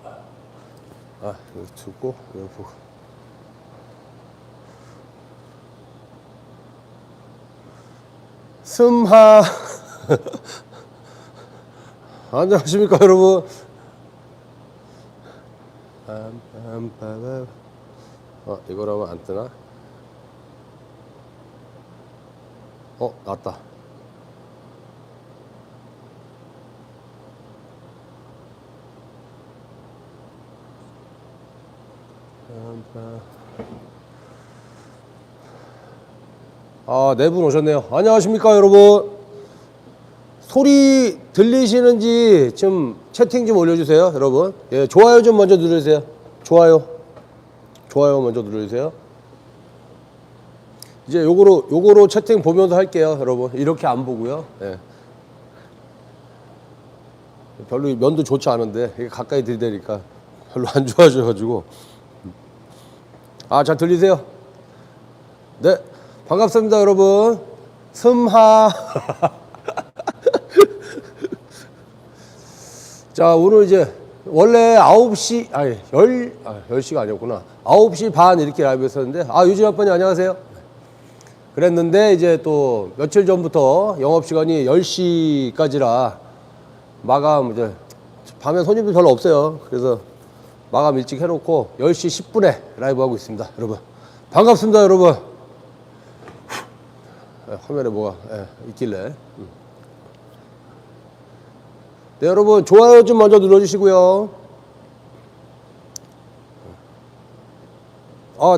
아, 여기 두고, 여기 보고. 스마. 안녕하십니까, 여러분. 이거라면 안 뜨나? 났다. 네 분 오셨네요. 안녕하십니까, 여러분. 소리 들리시는지 좀 채팅 좀 올려주세요, 여러분. 예, 좋아요 좀 먼저 누르세요. 좋아요 먼저 누르세요. 이제 요거로 채팅 보면서 할게요, 여러분. 이렇게 안 보고요. 예. 별로 면도 좋지 않은데 이게 가까이 들이대니까 별로 안 좋아져가지고. 잘 들리세요? 네, 반갑습니다, 여러분. 스마. 자, 오늘 이제 원래 9시 10시가 아니었구나. 9시 반 이렇게 라이브 했었는데, 유진 아빠님 안녕하세요. 그랬는데 이제 또 며칠 전부터 영업시간이 10시까지라 마감, 이제 밤에 손님들 별로 없어요. 그래서 마감 일찍 해놓고 10시 10분에 라이브 하고 있습니다, 여러분. 반갑습니다, 여러분. 화면에 뭐가 있길래. 네, 여러분 좋아요 좀 먼저 눌러주시고요.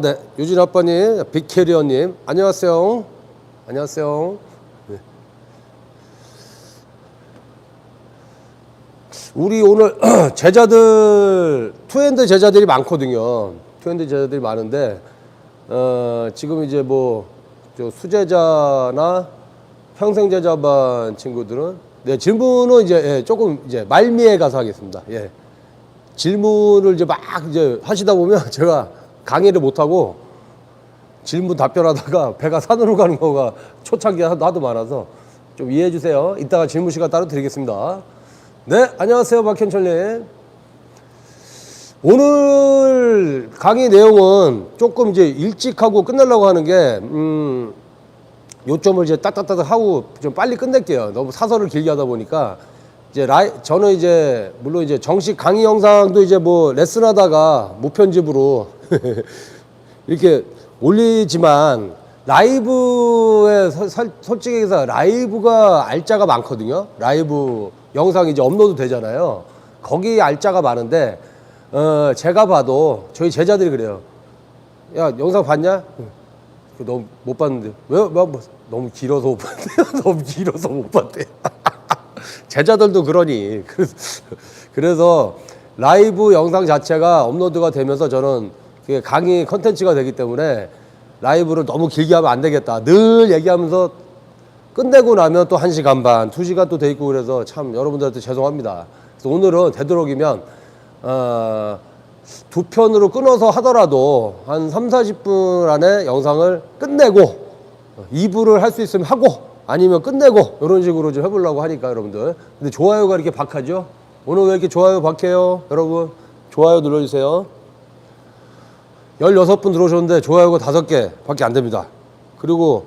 네, 유진 아빠님, 빅캐리어님 안녕하세요. 안녕하세요. 네. 우리 오늘 제자들, 투핸드 제자들이 많거든요. 투핸드 제자들이 많은데 지금 이제 뭐 수제자나 평생제자반 친구들은, 네, 질문은 이제 조금 이제 말미에 가서 하겠습니다. 예. 질문을 이제 막 이제 하시다 보면 제가 강의를 못 하고 질문 답변하다가 배가 산으로 가는 거가 초창기 하도 많아서 좀 이해해 주세요. 이따가 질문 시간 따로 드리겠습니다. 네, 안녕하세요, 박현철님. 오늘 강의 내용은 조금 이제 일찍 하고 끝내려고 하는 게, 요점을 이제 따따따 하고 좀 빨리 끝낼게요. 너무 사설을 길게 하다 보니까. 이제 저는 이제 물론 이제 정식 강의 영상도 이제 뭐 레슨하다가 무편집으로 이렇게 올리지만, 라이브에 솔직히 해서 라이브가 알짜가 많거든요. 라이브 영상이 이제 업로드 되잖아요. 거기 알짜가 많은데, 제가 봐도 저희 제자들이 그래요. 야, 영상 봤냐? 너무 못 봤는데. 왜? 너무 길어서 못 봤대요. 너무 길어서 못 봤대요. 제자들도 그러니. 그래서 라이브 영상 자체가 업로드가 되면서 저는 그게 강의 컨텐츠가 되기 때문에 라이브를 너무 길게 하면 안 되겠다. 늘 얘기하면서 끝내고 나면 또 1시간 반, 2시간 또 돼 있고, 그래서 참 여러분들한테 죄송합니다. 그래서 오늘은 되도록이면 두 편으로 끊어서 하더라도 한 30-40분 안에 영상을 끝내고 2부를 할 수 있으면 하고, 아니면 끝내고, 이런 식으로 좀 해보려고 하니까, 여러분들. 근데 좋아요가 이렇게 박하죠? 오늘 왜 이렇게 좋아요 박해요? 여러분 좋아요 눌러주세요. 16분 들어오셨는데 좋아요가 5개 밖에 안 됩니다. 그리고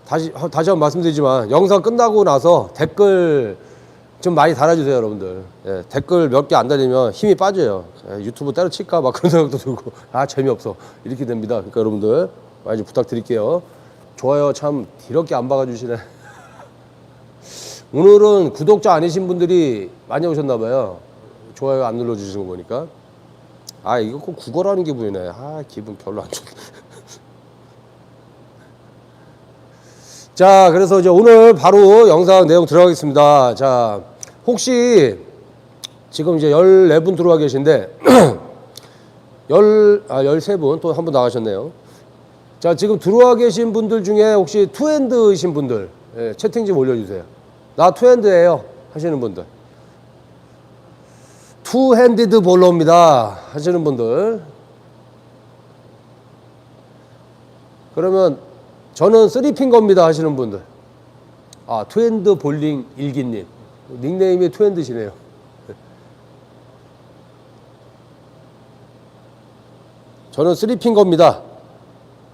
다시 한번 말씀드리지만, 영상 끝나고 나서 댓글 좀 많이 달아주세요, 여러분들. 예, 댓글 몇 개 안 달리면 힘이 빠져요. 유튜브 때려칠까 막 그런 생각도 들고, 재미없어, 이렇게 됩니다. 그러니까 여러분들 많이 좀 부탁드릴게요. 좋아요 참 이렇게 안 박아주시네. 오늘은 구독자 아니신 분들이 많이 오셨나봐요. 좋아요 안 눌러주시는 거 보니까. 이거 꼭 국어라는 게 보이네. 기분 별로 안 좋네. 자, 그래서 이제 오늘 바로 영상 내용 들어가겠습니다. 자, 혹시 지금 이제 14분 들어와 계신데 13분 또 한 분 나가셨네요. 자, 지금 들어와 계신 분들 중에 혹시 투핸드이신 분들, 채팅 좀 올려주세요. 나 투핸드예요 하시는 분들. 투핸디드 볼러입니다 하시는 분들. 그러면 저는 쓰리핑거입니다 하시는 분들. 투핸드 볼링 일기님. 닉네임이 투핸드시네요. 저는 쓰리핑거입니다.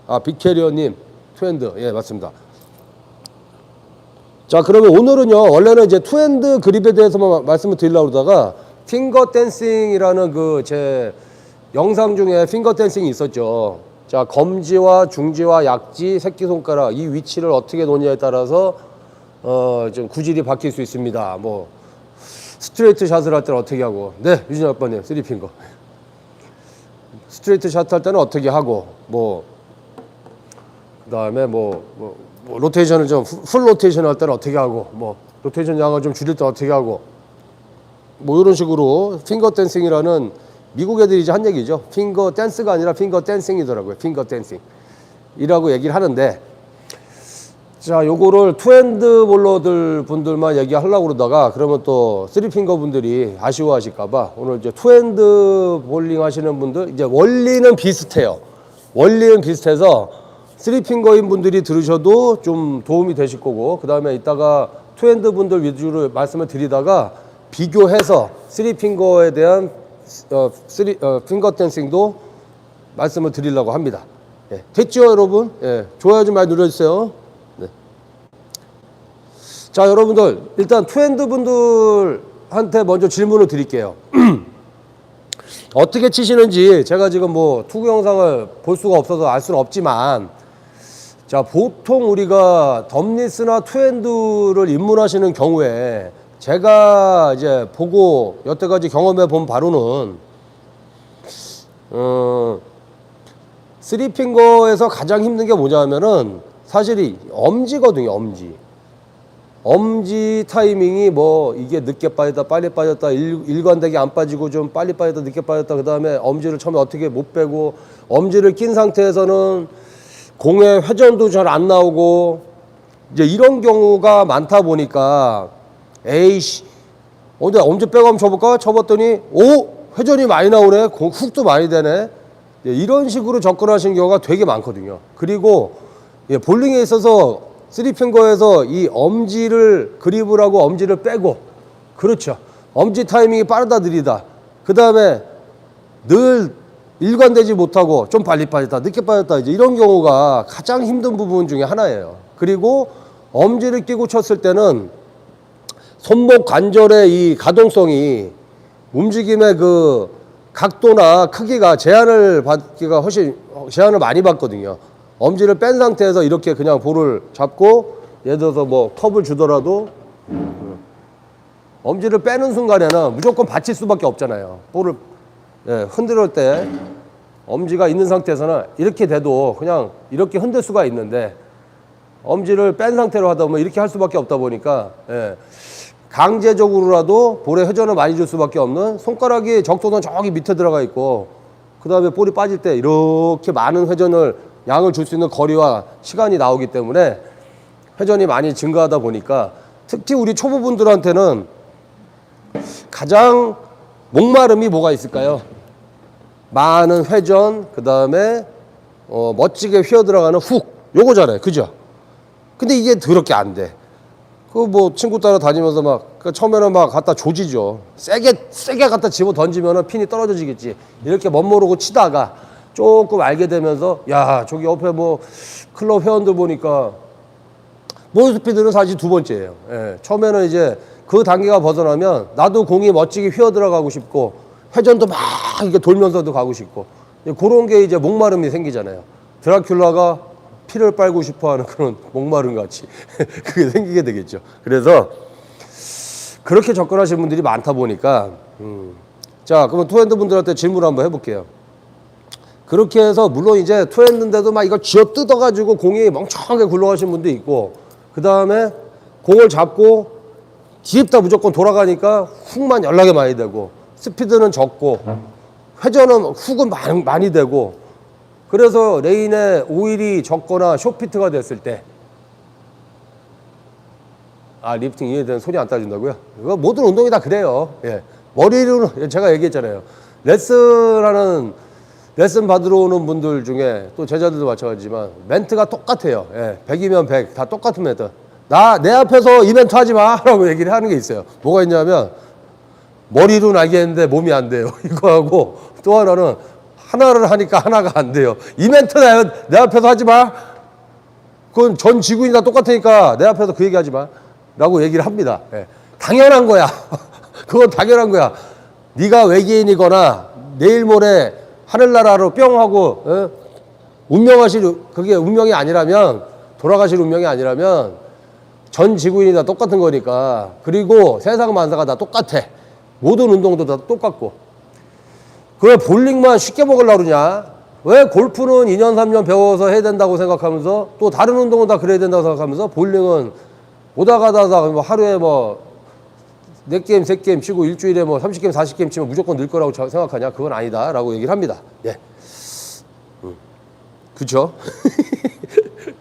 아, 빅캐리어님, 투핸드. 예, 맞습니다. 자, 그러면 오늘은요, 원래는 이제 투핸드 그립에 대해서만 말씀을 드리려고 그러다가, 핑거 댄싱이라는 그 제 영상 중에 핑거 댄싱이 있었죠. 자, 검지와 중지와 약지, 새끼손가락, 이 위치를 어떻게 놓냐에 따라서, 좀 구질이 바뀔 수 있습니다. 뭐, 스트레이트 샷을 할 때는 어떻게 하고. 네, 유진 아빠님, 쓰리핑거. 스트레이트 샷 할 때는 어떻게 하고, 뭐, 그 다음에 로테이션을 좀, 풀 로테이션 할 때는 어떻게 하고, 뭐, 로테이션 양을 좀 줄일 때 어떻게 하고, 뭐, 이런 식으로 핑거 댄싱이라는 미국 애들이 이제 한 얘기죠. 핑거 댄스가 아니라 핑거 댄싱이더라고요. 핑거 댄싱. 이라고 얘기를 하는데, 자, 요거를 투핸드 볼러들 분들만 얘기하려고 그러다가, 그러면 또 쓰리핑거 분들이 아쉬워하실까봐, 오늘 이제 투핸드 볼링 하시는 분들, 이제 원리는 비슷해요. 원리는 비슷해서, 쓰리핑거인 분들이 들으셔도 좀 도움이 되실 거고, 그 다음에 이따가 투핸드 분들 위주로 말씀을 드리다가, 비교해서 쓰리핑거에 대한 핑거 댄싱도 말씀을 드리려고 합니다. 예, 됐죠, 여러분? 예, 좋아요 좀 많이 눌러주세요. 네. 자, 여러분들, 일단 투핸드 분들한테 먼저 질문을 드릴게요. 어떻게 치시는지 제가 지금 뭐 투구 영상을 볼 수가 없어서 알 수는 없지만, 자, 보통 우리가 덤리스나 투핸드를 입문하시는 경우에 제가 이제 보고 여태까지 경험해 본 바로는 쓰리핑거에서 가장 힘든 게 뭐냐면은 사실 이 엄지거든요. 엄지 타이밍이 뭐 이게 늦게 빠졌다 빨리 빠졌다 일관되게 안 빠지고 좀 빨리 빠졌다 늦게 빠졌다 그 다음에 엄지를 처음에 어떻게 못 빼고 엄지를 낀 상태에서는 공의 회전도 잘 안 나오고 이제 이런 경우가 많다 보니까 에이씨 어디 엄지 빼고 한번 쳐볼까? 쳐봤더니 오! 회전이 많이 나오네. 훅도 많이 되네. 이런 식으로 접근하시는 경우가 되게 많거든요. 그리고 볼링에 있어서 쓰리핑거에서 이 엄지를 그립을 하고 엄지를 빼고 그렇죠. 엄지 타이밍이 빠르다 느리다. 그 다음에 늘 일관되지 못하고 좀 빨리 빠졌다 늦게 빠졌다 이제 이런 경우가 가장 힘든 부분 중에 하나예요. 그리고 엄지를 끼고 쳤을 때는 손목 관절의 이 가동성이 움직임의 그 각도나 크기가 제한을 많이 받거든요. 엄지를 뺀 상태에서 이렇게 그냥 볼을 잡고 예를 들어서 뭐 컵을 주더라도 엄지를 빼는 순간에는 무조건 받칠 수밖에 없잖아요. 볼을 흔들 때 엄지가 있는 상태에서는 이렇게 돼도 그냥 이렇게 흔들 수가 있는데 엄지를 뺀 상태로 하다 보면 이렇게 할 수밖에 없다 보니까 강제적으로라도 볼에 회전을 많이 줄 수밖에 없는 손가락이 적도선 저기 밑에 들어가 있고 그 다음에 볼이 빠질 때 이렇게 많은 양을 줄 수 있는 거리와 시간이 나오기 때문에 회전이 많이 증가하다 보니까 특히 우리 초보분들한테는 가장 목마름이 뭐가 있을까요? 많은 회전, 그 다음에 멋지게 휘어 들어가는 훅 요거잖아요. 그죠? 근데 이게 더럽게 안 돼. 그 뭐 친구 따라 다니면서 막 처음에는 막 갖다 조지죠. 세게 갖다 집어 던지면은 핀이 떨어지겠지. 이렇게 멋모르고 치다가 조금 알게 되면서 야 저기 옆에 뭐 클럽 회원들 보니까 몬스피드는 사실 두 번째예요. 처음에는 이제 그 단계가 벗어나면 나도 공이 멋지게 휘어 들어가고 싶고 회전도 막 이렇게 돌면서도 가고 싶고 그런 게 이제 목마름이 생기잖아요. 드라큘라가 피를 빨고 싶어하는 그런 목마름 같이 그게 생기게 되겠죠. 그래서 그렇게 접근하시는 분들이 많다 보니까 자 그러면 투핸드 분들한테 질문을 한번 해볼게요. 그렇게 해서 물론 이제 투핸드인데도 막 이거 쥐어 뜯어가지고 공이 멍청하게 굴러가시는 분도 있고 그 다음에 공을 잡고 뒤집다 무조건 돌아가니까 훅만 연락이 많이 되고 스피드는 적고 회전은 훅은 많이 되고 그래서 레인에 오일이 적거나 숏피트가 됐을 때 리프팅 이해되는 소리 안 따진다고요? 이거 모든 운동이 다 그래요. 머리로는 제가 얘기했잖아요. 레슨 받으러 오는 분들 중에 또 제자들도 마찬가지지만 멘트가 똑같아요. 100이면 100 다 똑같은 멘트. 내 앞에서 이벤트 하지 마 라고 얘기를 하는 게 있어요. 뭐가 있냐면 머리로는 알겠는데 몸이 안 돼요. 이거 하고 또 하나는 하나를 하니까 하나가 안 돼요. 이 멘트 내 앞에서 하지 마. 그건 전 지구인이 다 똑같으니까 내 앞에서 그 얘기 하지 마. 라고 얘기를 합니다. 예. 당연한 거야. 그건 당연한 거야. 네가 외계인이거나 내일 모레 하늘나라로 뿅 하고 그게 운명이 아니라면, 돌아가실 운명이 아니라면 전 지구인이 다 똑같은 거니까. 그리고 세상 만사가 다 똑같아. 모든 운동도 다 똑같고. 왜 볼링만 쉽게 먹으려고 그러냐? 왜 골프는 2년 3년 배워서 해야 된다고 생각하면서 또 다른 운동은 다 그래야 된다고 생각하면서 볼링은 오다 가다 뭐 하루에 뭐 4게임 3게임 치고 일주일에 뭐 30게임 40게임 치면 무조건 늘 거라고 생각하냐? 그건 아니다 라고 얘기를 합니다. 예. 그쵸?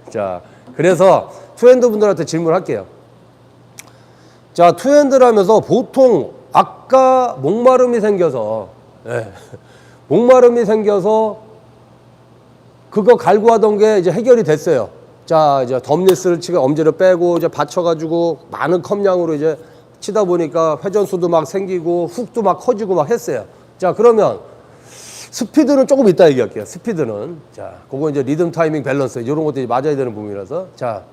자, 그래서 투핸드 분들한테 질문할게요. 자, 투핸드를 하면서 보통 아까 목마름이 생겨서, 예. 목마름이 생겨서 그거 갈구하던 게 이제 해결이 됐어요. 자, 이제 덤리스를 치고 엄지를 빼고 이제 받쳐가지고 많은 컵량으로 이제 치다 보니까 회전수도 막 생기고 훅도 막 커지고 막 했어요. 자, 그러면 스피드는 조금 이따 얘기할게요. 스피드는. 자, 그거 이제 리듬 타이밍 밸런스 이런 것들이 맞아야 되는 부분이라서. 자,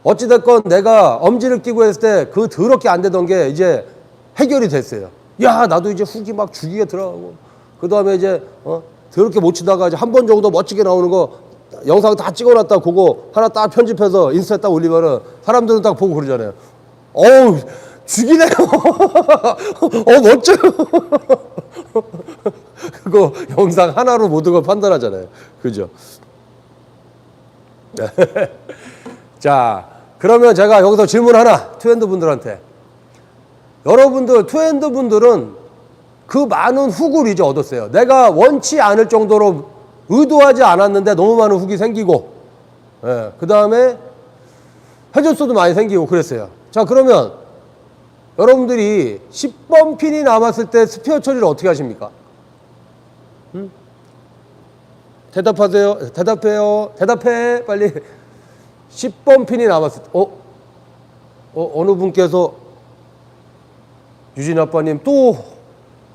어찌됐건 내가 엄지를 끼고 했을 때 그 더럽게 안 되던 게 이제 해결이 됐어요. 야, 나도 이제 훅이 막 죽이게 들어가고. 그 다음에 이제, 더럽게 못 치다가 이제 한 번 정도 멋지게 나오는 거 영상 다 찍어놨다 그거 하나 딱 편집해서 인스타에 딱 올리면은 사람들은 딱 보고 그러잖아요. 어우, 죽이네요. 멋져요. 그거 영상 하나로 모든 걸 판단하잖아요. 그죠? 자, 그러면 제가 여기서 질문 하나, 투핸드 분들한테. 여러분들, 투핸드 분들은 그 많은 훅을 이제 얻었어요. 내가 원치 않을 정도로 의도하지 않았는데 너무 많은 훅이 생기고, 예, 그 다음에 회전수도 많이 생기고 그랬어요. 자, 그러면 여러분들이 10번 핀이 남았을 때 스페어 처리를 어떻게 하십니까? 대답하세요. 대답해요. 대답해. 빨리. 10번 핀이 남았을 때, 어느 분께서 유진 아빠님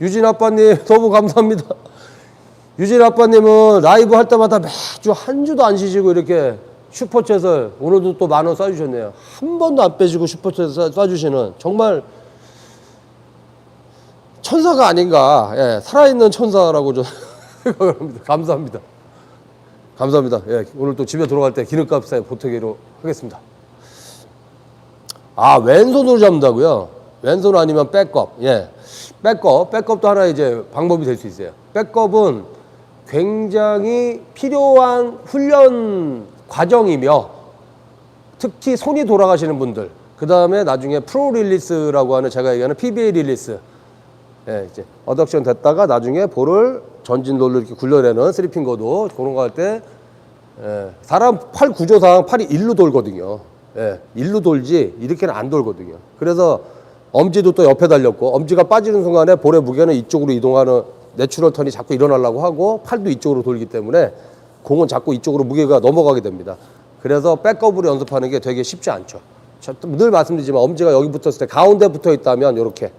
유진 아빠님 너무 감사합니다. 유진 아빠님은 라이브 할 때마다 매주 한 주도 안 쉬시고 이렇게 슈퍼챗을 오늘도 또 10,000원 쏴주셨네요. 한 번도 안 빼시고 슈퍼챗 쏴주시는 정말 천사가 아닌가. 예, 살아있는 천사라고 저는 생각합니다. 감사합니다. 감사합니다. 예, 오늘 또 집에 들어갈 때 기름값 사이 보태기로 하겠습니다. 아, 왼손으로 잡는다고요? 왼손 아니면 백업. 예. 백업도 하나 이제 방법이 될 수 있어요. 백업은 굉장히 필요한 훈련 과정이며 특히 손이 돌아가시는 분들, 그 다음에 나중에 프로 릴리스라고 하는 제가 얘기하는 PBA 릴리스. 예, 이제 어덕션 됐다가 나중에 볼을 전진 롤로 이렇게 굴려내는 스리핑거도 그런 거 할 때, 예, 사람 팔 구조상 팔이 일로 돌거든요. 예, 일로 돌지 이렇게는 안 돌거든요. 그래서 엄지도 또 옆에 달렸고 엄지가 빠지는 순간에 볼의 무게는 이쪽으로 이동하는 내추럴 턴이 자꾸 일어나려고 하고 팔도 이쪽으로 돌기 때문에 공은 자꾸 이쪽으로 무게가 넘어가게 됩니다. 그래서 백업으로 연습하는 게 되게 쉽지 않죠. 늘 말씀드리지만 엄지가 여기 붙었을 때 가운데 붙어 있다면 이렇게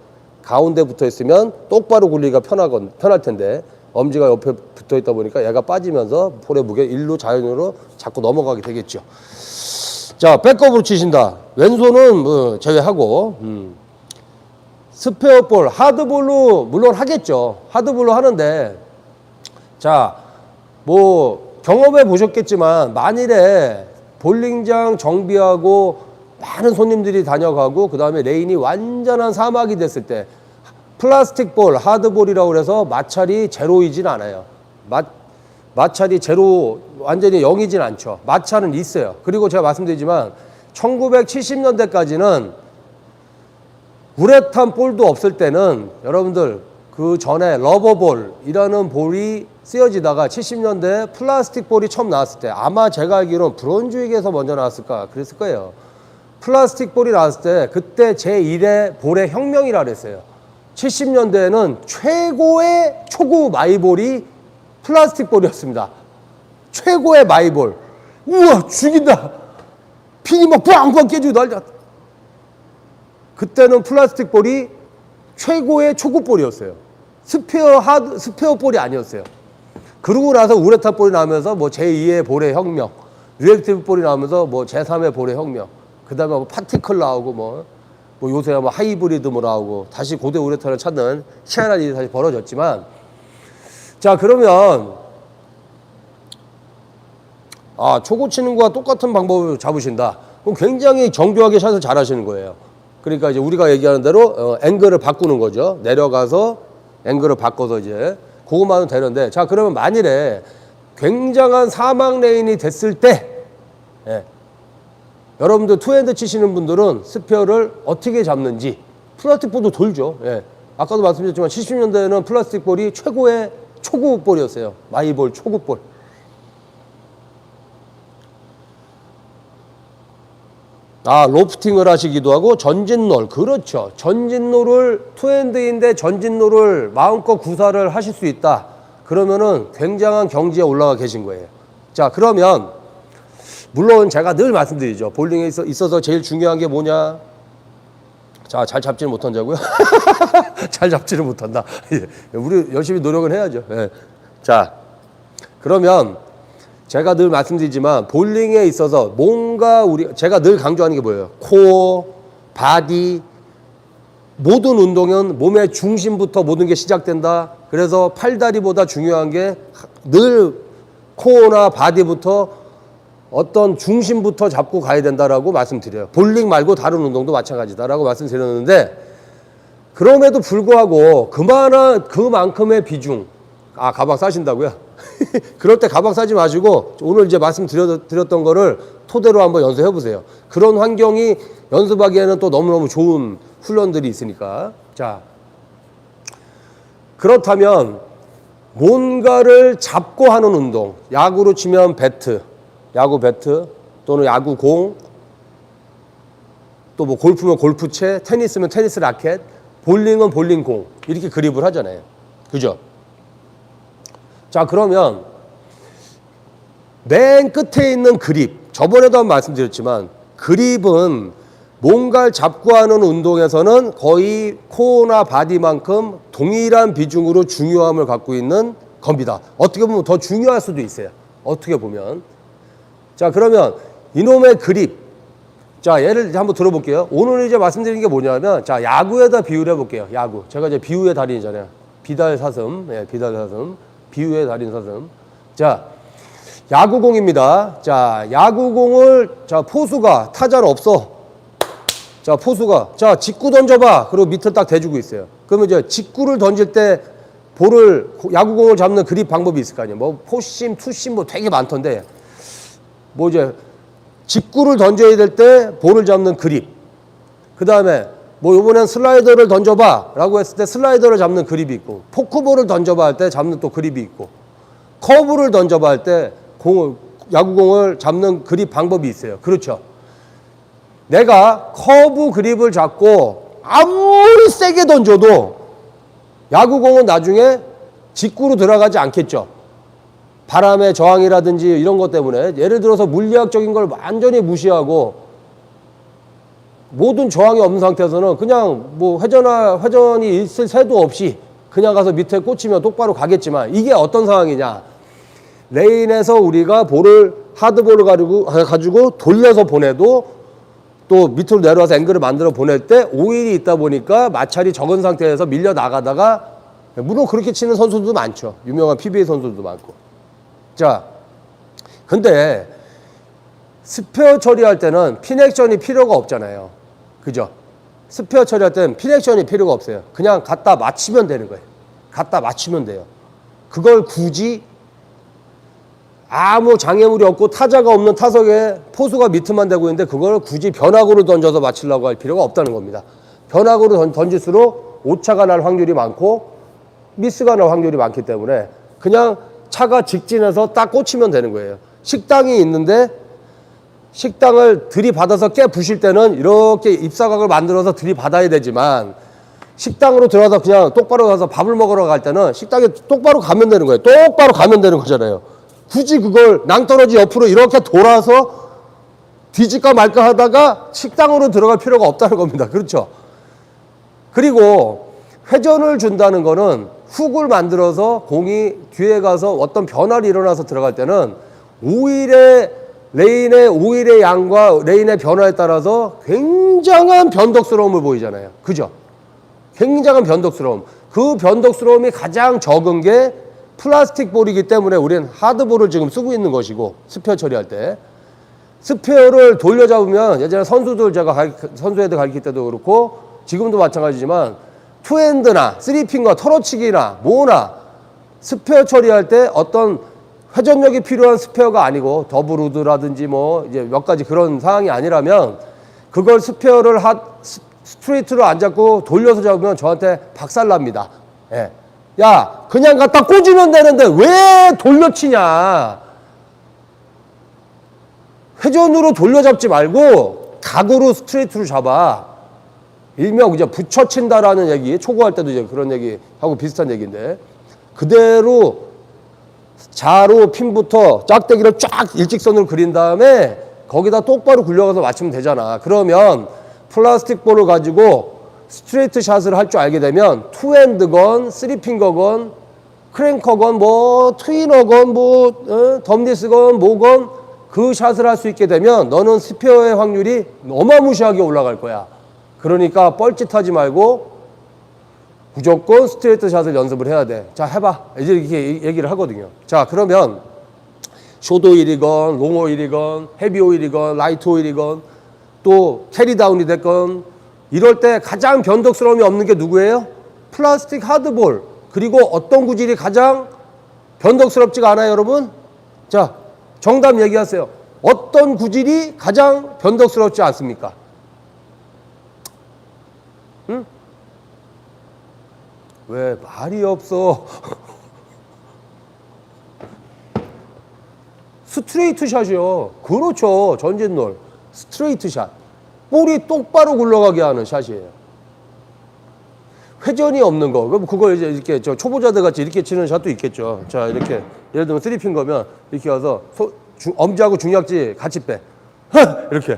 가운데 붙어 있으면 똑바로 굴리기가 편할 텐데 엄지가 옆에 붙어 있다 보니까 얘가 빠지면서 볼의 무게 일로 자연으로 자꾸 넘어가게 되겠죠. 자, 백업으로 치신다. 왼손은 뭐 제외하고 스페어볼, 하드볼로 물론 하겠죠. 하드볼로 하는데, 자, 뭐 경험해 보셨겠지만 만일에 볼링장 정비하고 많은 손님들이 다녀가고 그 다음에 레인이 완전한 사막이 됐을 때 플라스틱 볼, 하드볼이라고 해서 마찰이 제로이진 않아요. 마찰이 제로, 완전히 0이진 않죠. 마찰은 있어요. 그리고 제가 말씀드리지만 1970년대까지는 우레탄 볼도 없을 때는 여러분들 그 전에 러버볼이라는 볼이 쓰여지다가 70년대 플라스틱 볼이 처음 나왔을 때 아마 제가 알기로는 브론즈윅에서 먼저 나왔을까 그랬을 거예요. 플라스틱 볼이 나왔을 때 그때 제1의 볼의 혁명이라 그랬어요. 70년대에는 최고의 초구 마이볼이 플라스틱 볼이었습니다. 최고의 마이볼. 우와, 죽인다. 핀이 막 빵빵 깨지고 난리다. 그때는 플라스틱 볼이 최고의 초구 볼이었어요. 스페어 볼이 아니었어요. 그러고 나서 우레탄 볼이 나오면서 뭐 제2의 볼의 혁명, 리액티브 볼이 나오면서 뭐 제3의 볼의 혁명, 그 다음에 뭐 파티클 나오고 뭐 요새 뭐 하이브리드 뭐 나오고 다시 고대 우레탄을 찾는 희한한 일이 다시 벌어졌지만, 자, 그러면 초고 치는 거와 똑같은 방법을 잡으신다. 그럼 굉장히 정교하게 샷을 잘 하시는 거예요. 그러니까 이제 우리가 얘기하는 대로 앵글을 바꾸는 거죠. 내려가서 앵글을 바꿔서 이제 그것만 하면 되는데, 자, 그러면 만일에 굉장한 사막 레인이 됐을 때, 여러분들 투핸드 치시는 분들은 스페어를 어떻게 잡는지, 플라스틱 볼도 돌죠. 아까도 말씀드렸지만 70년대에는 플라스틱 볼이 최고의 초급 볼이었어요. 마이볼 초급 볼. 로프팅을 하시기도 하고 전진롤, 그렇죠. 전진롤을 투핸드인데 전진롤을 마음껏 구사를 하실 수 있다. 그러면은 굉장한 경지에 올라가 계신 거예요. 자, 그러면 물론 제가 늘 말씀드리죠. 볼링에 있어서 제일 중요한 게 뭐냐? 자, 잘 잡지는 못한다고요? 잘 잡지는 못한다. 우리 열심히 노력은 해야죠. 자, 그러면 제가 늘 말씀드리지만 볼링에 있어서 뭔가 제가 늘 강조하는 게 뭐예요? 코어, 바디, 모든 운동은 몸의 중심부터 모든 게 시작된다. 그래서 팔다리보다 중요한 게 늘 코어나 바디부터 어떤 중심부터 잡고 가야 된다라고 말씀드려요. 볼링 말고 다른 운동도 마찬가지다라고 말씀드렸는데, 그럼에도 불구하고 그만큼의 비중, 가방 싸신다고요? 그럴 때 가방 싸지 마시고 오늘 이제 말씀드렸던 거를 토대로 한번 연습해 보세요. 그런 환경이 연습하기에는 또 너무너무 좋은 훈련들이 있으니까. 자, 그렇다면 뭔가를 잡고 하는 운동, 야구로 치면 배트, 야구 배트 또는 야구 공, 또 뭐 골프면 골프채, 테니스면 테니스 라켓, 볼링은 볼링 공, 이렇게 그립을 하잖아요. 그죠? 자, 그러면 맨 끝에 있는 그립, 저번에도 한번 말씀드렸지만 그립은 뭔가를 잡고 하는 운동에서는 거의 코어나 바디만큼 동일한 비중으로 중요함을 갖고 있는 겁니다. 어떻게 보면 더 중요할 수도 있어요. 어떻게 보면. 자, 그러면 이놈의 그립, 자, 예를 한번 들어볼게요. 오늘 이제 말씀드린 게 뭐냐면, 자, 야구에다 비유를 해볼게요. 야구. 제가 이제 비유의 달인이잖아요. 비달 사슴, 비달 사슴, 비유의 달인 사슴. 자, 야구공입니다. 자, 야구공을, 자, 포수가, 타자는 없어. 자, 포수가, 자, 직구 던져봐. 그리고 밑을 딱 대주고 있어요. 그러면 이제 직구를 던질 때 야구공을 잡는 그립 방법이 있을 거 아니에요. 뭐, 포심, 투심 뭐 되게 많던데, 뭐 이제, 직구를 던져야 될 때 볼을 잡는 그립. 그 다음에, 뭐 요번엔 슬라이더를 던져봐 라고 했을 때 슬라이더를 잡는 그립이 있고, 포크볼을 던져봐 할 때 잡는 또 그립이 있고, 커브를 던져봐 할 때 야구공을 잡는 그립 방법이 있어요. 그렇죠? 내가 커브 그립을 잡고 아무리 세게 던져도 야구공은 나중에 직구로 들어가지 않겠죠. 바람의 저항이라든지 이런 것 때문에, 예를 들어서 물리학적인 걸 완전히 무시하고 모든 저항이 없는 상태에서는 그냥 뭐 회전이 있을 새도 없이 그냥 가서 밑에 꽂히면 똑바로 가겠지만, 이게 어떤 상황이냐? 레인에서 우리가 하드볼을 가지고 돌려서 보내도 또 밑으로 내려와서 앵글을 만들어 보낼 때 오일이 있다 보니까 마찰이 적은 상태에서 밀려 나가다가, 물론 그렇게 치는 선수들도 많죠. 유명한 PBA 선수들도 많고. 자, 근데 스페어 처리할 때는 핀 액션이 필요가 없잖아요. 그죠? 스페어 처리할 때는 핀 액션이 필요가 없어요. 그냥 갖다 맞추면 되는 거예요. 갖다 맞추면 돼요. 그걸 굳이 아무 장애물이 없고 타자가 없는 타석에 포수가 미트만 대고 있는데 그걸 굳이 변화구를 던져서 맞추려고 할 필요가 없다는 겁니다. 변화구를 던질수록 오차가 날 확률이 많고 미스가 날 확률이 많기 때문에 그냥 차가 직진해서 딱 꽂히면 되는 거예요. 식당이 있는데 식당을 들이받아서 깨부실 때는 이렇게 입사각을 만들어서 들이받아야 되지만, 식당으로 들어가서 그냥 똑바로 가서 밥을 먹으러 갈 때는 식당에 똑바로 가면 되는 거예요. 똑바로 가면 되는 거잖아요. 굳이 그걸 낭떠러지 옆으로 이렇게 돌아서 뒤질까 말까 하다가 식당으로 들어갈 필요가 없다는 겁니다. 그렇죠? 그리고 회전을 준다는 거는 훅을 만들어서 공이 뒤에 가서 어떤 변화를 일어나서 들어갈 때는 오일의 양과 레인의 변화에 따라서 굉장한 변덕스러움을 보이잖아요. 그죠? 굉장한 변덕스러움. 그 변덕스러움이 가장 적은 게 플라스틱 볼이기 때문에 우리는 하드볼을 지금 쓰고 있는 것이고, 스페어 처리할 때. 스페어를 돌려잡으면 예전에 선수 애들 가르칠 때도 그렇고 지금도 마찬가지지만 투핸드나 쓰리핑거 털어치기나 뭐나 스페어 처리할 때 어떤 회전력이 필요한 스페어가 아니고 더블우드라든지 뭐 이제 몇 가지 그런 상황이 아니라면 그걸 스페어를 스트레이트로 안 잡고 돌려서 잡으면 저한테 박살납니다. 예. 야, 그냥 갖다 꽂으면 되는데 왜 돌려치냐? 회전으로 돌려잡지 말고 각으로 스트레이트로 잡아. 일명 이제 붙여친다라는 얘기, 초구할 때도 이제 그런 얘기 하고 비슷한 얘기인데, 그대로 자로 핀부터 짝대기를 쫙 일직선으로 그린 다음에 거기다 똑바로 굴려가서 맞추면 되잖아. 그러면 플라스틱 볼을 가지고 스트레이트 샷을 할 줄 알게 되면 투핸드건, 쓰리핑거건, 크랭커건, 뭐 트위너건, 뭐 덤리스건, 뭐건 그 샷을 할 수 있게 되면 너는 스페어의 확률이 어마무시하게 올라갈 거야. 그러니까 뻘짓하지 말고 무조건 스트레이트 샷을 연습을 해야 돼. 자, 해봐. 이제 이렇게 얘기를 하거든요. 자, 그러면 숏 오일이건 롱 오일이건 헤비 오일이건 라이트 오일이건 또 캐리다운이 됐건 이럴 때 가장 변덕스러움이 없는 게 누구예요? 플라스틱 하드볼. 그리고 어떤 구질이 가장 변덕스럽지가 않아요, 여러분? 자, 정답 얘기하세요. 어떤 구질이 가장 변덕스럽지 않습니까? 응? 왜 말이 없어? 스트레이트 샷이요. 그렇죠. 전진롤. 스트레이트 샷. 볼이 똑바로 굴러가게 하는 샷이에요. 회전이 없는 거. 그럼 그걸 이제 이렇게 저 초보자들 같이 이렇게 치는 샷도 있겠죠. 자, 이렇게. 예를 들면 쓰리핀 거면 이렇게 와서 엄지하고 중약지 같이 빼. 이렇게.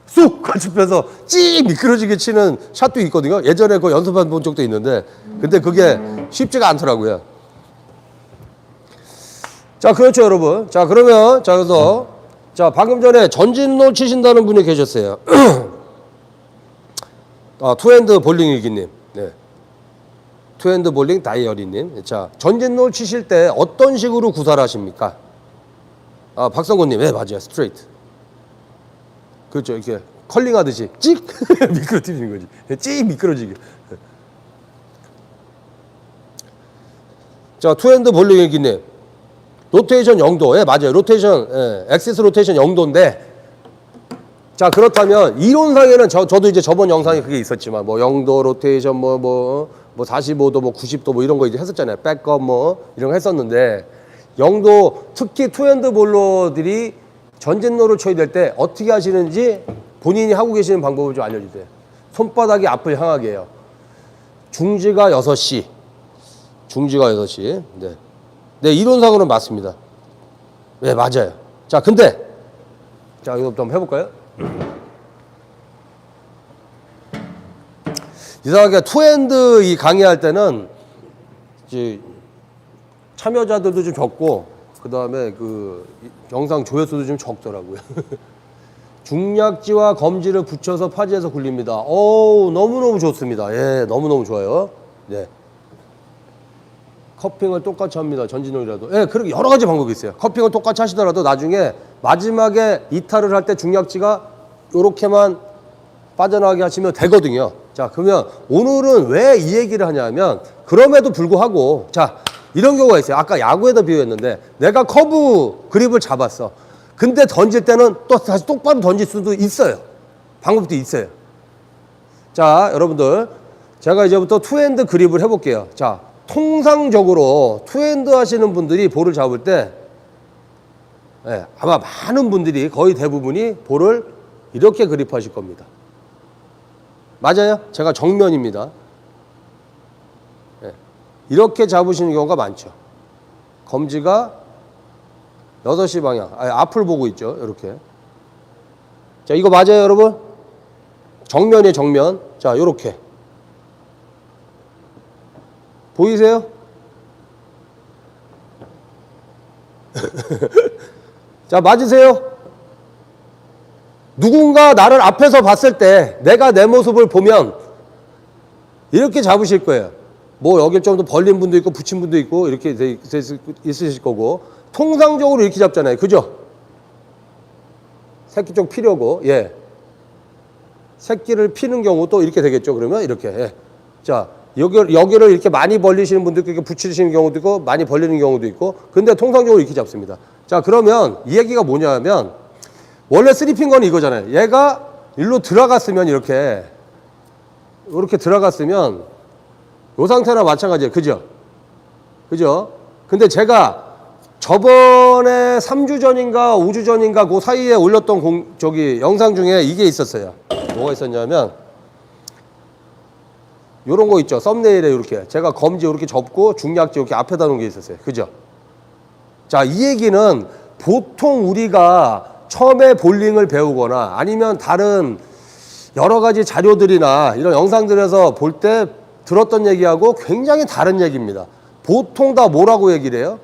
쑥! 같이 빼서 찌! 미끄러지게 치는 샷도 있거든요. 예전에 그거 연습한 본 적도 있는데, 근데 그게 쉽지가 않더라고요. 자, 그렇죠, 여러분. 자, 그러면, 자, 그래서, 자, 방금 전에 전진롤 치신다는 분이 계셨어요. 투핸드 볼링 일기님. 네. 투핸드 볼링 다이어리님. 자, 전진롤 치실 때 어떤 식으로 구사를 하십니까? 박성곤님. 네, 맞아요. 스트레이트. 그렇죠. 이렇게 컬링 하듯이 찍! 미끄러지는 거지. 찍! 미끄러지게. 자, 투핸드 볼링 일기님. 로테이션 0도. 예, 맞아요. 로테이션, 엑시스 로테이션 0도인데, 자, 그렇다면, 이론상에는 저도 이제 저번 영상에 그게 있었지만, 뭐, 0도 로테이션, 뭐, 45도, 뭐, 90도, 뭐, 이런 거 이제 했었잖아요. 백업, 뭐, 이런 거 했었는데, 0도, 특히 투핸드 볼러들이 전진롤을 쳐야 될 때 어떻게 하시는지 본인이 하고 계시는 방법을 좀 알려주세요. 손바닥이 앞을 향하게 해요. 중지가 6시. 중지가 6시. 네. 네, 이론상으로는 맞습니다. 네, 맞아요. 자, 근데, 자, 이거부터 한번 해볼까요? 이상하게 투핸드 이 강의할 때는 이제 참여자들도 좀 적고, 그 다음에 그 영상 조회수도 좀 적더라고요. 중약지와 검지를 붙여서 파지에서 굴립니다. 어우, 너무너무 좋습니다. 예, 너무너무 좋아요. 네. 커핑을 똑같이 합니다. 전진롤이라도. 예, 그렇게 여러 가지 방법이 있어요. 커핑을 똑같이 하시더라도 나중에 마지막에 이탈을 할 때 중약지가 요렇게만 빠져나가게 하시면 되거든요. 자, 그러면 오늘은 왜 이 얘기를 하냐면, 그럼에도 불구하고, 자, 이런 경우가 있어요. 아까 야구에다 비유했는데, 내가 커브 그립을 잡았어. 근데 던질 때는 또 다시 똑바로 던질 수도 있어요. 방법도 있어요. 자, 여러분들, 제가 이제부터 투핸드 그립을 해볼게요. 자, 통상적으로 투핸드 하시는 분들이 볼을 잡을 때, 예, 아마 많은 분들이 거의 대부분이 볼을 이렇게 그립하실 겁니다. 맞아요? 제가 정면입니다. 예, 이렇게 잡으시는 경우가 많죠. 검지가 6시 방향, 앞을 보고 있죠. 이렇게. 자, 이거 맞아요, 여러분? 정면이에요, 정면. 자, 요렇게. 보이세요? 자, 맞으세요? 누군가 나를 앞에서 봤을 때 내가 내 모습을 보면 이렇게 잡으실 거예요. 뭐 여길 좀 더 벌린 분도 있고 붙인 분도 있고 이렇게 있으실 거고, 통상적으로 이렇게 잡잖아요. 그죠? 새끼 쪽 피려고. 예. 새끼를 피는 경우 또 이렇게 되겠죠. 그러면 이렇게. 예. 자, 여기를 이렇게 많이 벌리시는 분도 있고, 이렇게 붙이시는 경우도 있고, 많이 벌리는 경우도 있고, 근데 통상적으로 이렇게 잡습니다. 자, 그러면 이 얘기가 뭐냐면, 원래 쓰리핑거는 이거잖아요. 얘가 일로 들어갔으면 이렇게 들어갔으면 요 상태나 마찬가지예요. 그죠? 그죠? 근데 제가 저번에 3주 전인가 5주 전인가 그 사이에 올렸던 영상 중에 이게 있었어요. 뭐가 있었냐면 요런 거 있죠. 썸네일에 이렇게 제가 검지 이렇게 접고 중약지 이렇게 앞에다 놓은 게 있었어요. 그죠? 자, 이 얘기는 보통 우리가 처음에 볼링을 배우거나 아니면 다른 여러 가지 자료들이나 이런 영상들에서 볼 때 들었던 얘기하고 굉장히 다른 얘기입니다. 보통 다 뭐라고 얘기를 해요?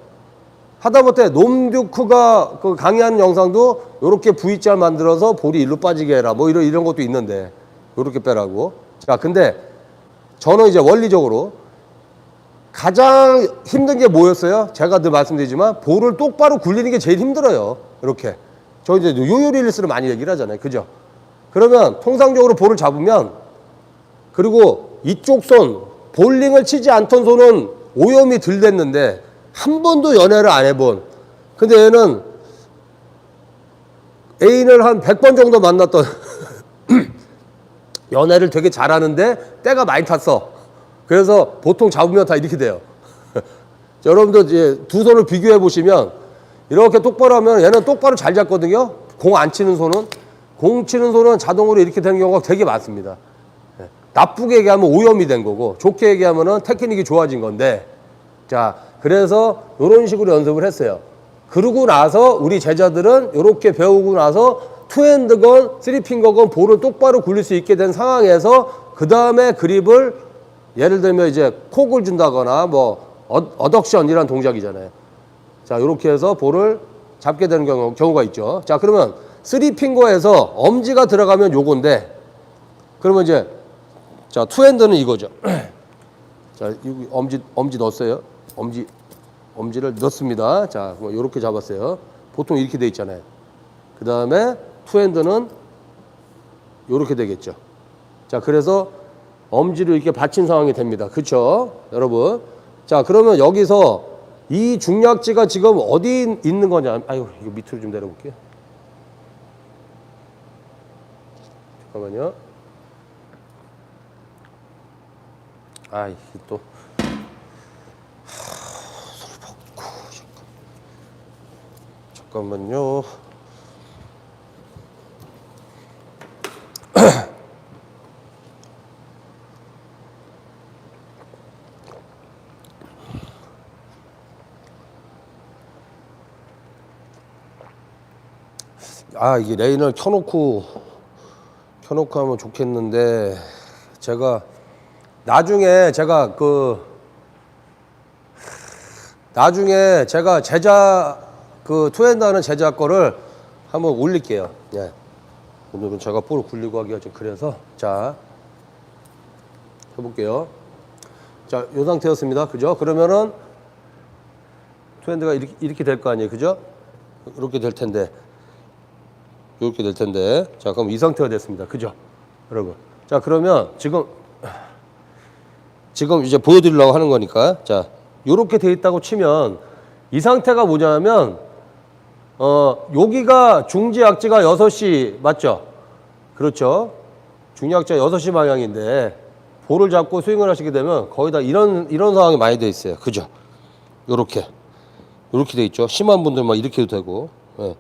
하다못해 놈듀크가 그 강의하는 영상도 이렇게 V자 만들어서 볼이 일로 빠지게 해라. 뭐 이런 것도 있는데 이렇게 빼라고. 자, 근데 저는 이제 원리적으로 가장 힘든 게 뭐였어요? 제가 늘 말씀드리지만 볼을 똑바로 굴리는 게 제일 힘들어요. 이렇게. 저 이제 요요 릴리스를 많이 얘기를 하잖아요. 그죠? 그러면 통상적으로 볼을 잡으면, 그리고 이쪽 손, 볼링을 치지 않던 손은 오염이 덜 됐는데 한 번도 연애를 안 해본, 근데 얘는 애인을 한 100번 정도 만났던 연애를 되게 잘하는데 때가 많이 탔어. 그래서 보통 잡으면 다 이렇게 돼요. 여러분들 이제 두 손을 비교해 보시면 이렇게 똑바로 하면 얘는 똑바로 잘 잡거든요. 공 안 치는 손은. 공 치는 손은 자동으로 이렇게 되는 경우가 되게 많습니다. 나쁘게 얘기하면 오염이 된 거고, 좋게 얘기하면은 테크닉이 좋아진 건데, 자, 그래서 이런 식으로 연습을 했어요. 그러고 나서 우리 제자들은 이렇게 배우고 나서 투핸드건 쓰리핑거건 볼을 똑바로 굴릴 수 있게 된 상황에서 그 다음에 그립을, 예를 들면 이제 콕을 준다거나 뭐 어덕션이란 동작이잖아요. 자, 이렇게 해서 볼을 잡게 되는 경우가 있죠. 자, 그러면 쓰리핑거에서 엄지가 들어가면 요건데, 그러면 이제 자, 투핸드는 이거죠. 자, 여기 엄지 넣었어요. 엄지를 넣습니다. 자, 뭐 요렇게 잡았어요. 보통 이렇게 돼 있잖아요. 그 다음에 투핸드는 요렇게 되겠죠. 자, 그래서 엄지를 이렇게 받친 상황이 됩니다. 그쵸? 여러분. 자, 그러면 여기서 이 중략지가 지금 어디 있는 거냐. 아유, 이거 밑으로 좀 내려볼게요. 잠깐만요. 아이, 또. 손을 벗고. 잠깐만요. 아, 이게 레인을 켜놓고 하면 좋겠는데, 나중에 제가 제자 투핸드 하는 제자 거를 한번 올릴게요. 예. 오늘은 제가 볼을 굴리고 하기가 좀 그래서, 자, 해볼게요. 자, 요 상태였습니다. 그죠? 그러면은 투핸드가 이렇게 될 거 아니에요. 그죠? 이렇게 될 텐데. 이렇게 될 텐데. 자, 그럼 이 상태가 됐습니다. 그죠? 여러분. 자, 그러면 지금 이제 보여드리려고 하는 거니까. 자, 요렇게 돼 있다고 치면 이 상태가 뭐냐면, 여기가 중지악지가 6시 맞죠? 그렇죠? 중지악지가 6시 방향인데 볼을 잡고 스윙을 하시게 되면 거의 다 이런 상황이 많이 돼 있어요. 그죠? 요렇게 돼 있죠. 심한 분들 막 이렇게 해도 되고. 예.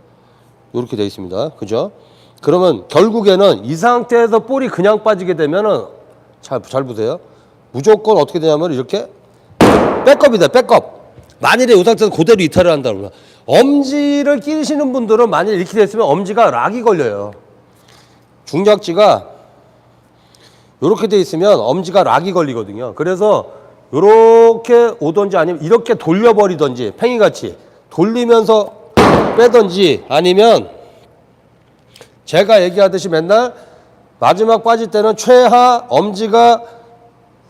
요렇게 돼 있습니다. 그죠? 그러면 결국에는 이 상태에서 볼이 그냥 빠지게 되면은, 잘 보세요. 무조건 어떻게 되냐면 이렇게 백업이다. 백업. 만일에 이 상태에서 그대로 이탈을 한다 그러면, 엄지를 끼시는 분들은 만일 이렇게 됐으면 엄지가 락이 걸려요. 중략지가 이렇게 돼 있으면 엄지가 락이 걸리거든요. 그래서 이렇게 오든지 아니면 이렇게 돌려버리든지, 팽이같이 돌리면서 빼든지 아니면 제가 얘기하듯이 맨날 마지막 빠질 때는 최하 엄지가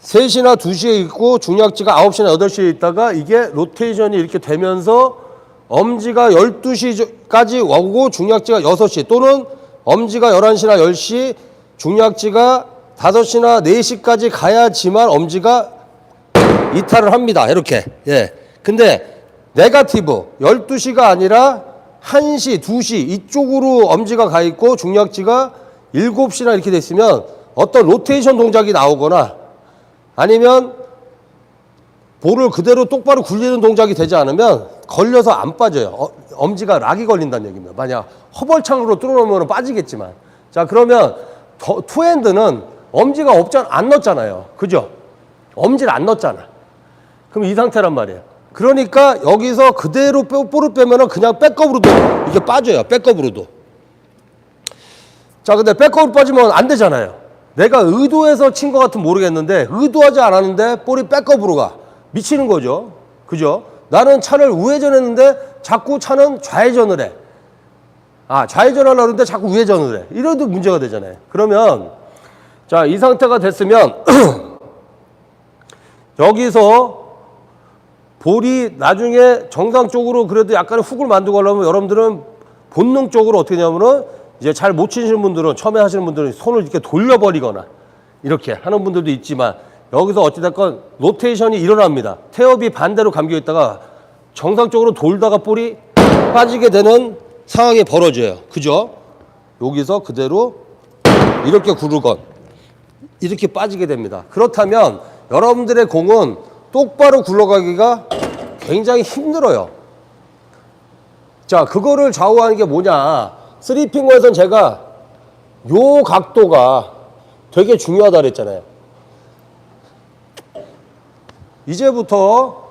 3시나 2시에 있고 중약지가 9시나 8시에 있다가 이게 로테이션이 이렇게 되면서 엄지가 12시까지 오고 중약지가 6시 또는 엄지가 11시나 10시 중약지가 5시나 4시까지 가야지만 엄지가 이탈을 합니다. 이렇게. 예. 근데 네거티브 12시가 아니라 1시, 2시 이쪽으로 엄지가 가 있고 중약지가 7시나 이렇게 됐으면 어떤 로테이션 동작이 나오거나 아니면 볼을 그대로 똑바로 굴리는 동작이 되지 않으면 걸려서 안 빠져요. 엄지가 락이 걸린다는 얘기입니다. 만약 허벌창으로 뚫어놓으면 빠지겠지만. 자, 그러면 투핸드는 엄지가 안 넣었잖아요. 그죠? 엄지를 안 넣었잖아. 그럼 이 상태란 말이에요. 그러니까 여기서 그대로 볼을 빼면은 그냥 백업으로도 이게 빠져요. 백업으로도. 자, 근데 백업으로 빠지면 안 되잖아요. 내가 의도해서 친 것 같으면 모르겠는데 의도하지 않았는데 볼이 백업으로 가. 미치는 거죠. 그죠? 나는 차를 우회전했는데 자꾸 차는 좌회전을 해. 좌회전하려고 하는데 자꾸 우회전을 해. 이래도 문제가 되잖아요. 그러면 자, 이 상태가 됐으면 여기서 볼이 나중에 정상적으로 그래도 약간의 훅을 만들고 하려면 여러분들은 본능적으로 어떻게 하냐면은 이제 잘 못 치시는 분들은 처음에 하시는 분들은 손을 이렇게 돌려버리거나 이렇게 하는 분들도 있지만 여기서 어찌됐건 로테이션이 일어납니다. 태엽이 반대로 감겨 있다가 정상적으로 돌다가 볼이 빠지게 되는 상황이 벌어져요. 그죠? 여기서 그대로 이렇게 구르건 이렇게 빠지게 됩니다. 그렇다면 여러분들의 공은 똑바로 굴러가기가 굉장히 힘들어요. 자, 그거를 좌우하는 게 뭐냐. 쓰리핑거에서는 제가 요 각도가 되게 중요하다 그랬잖아요. 이제부터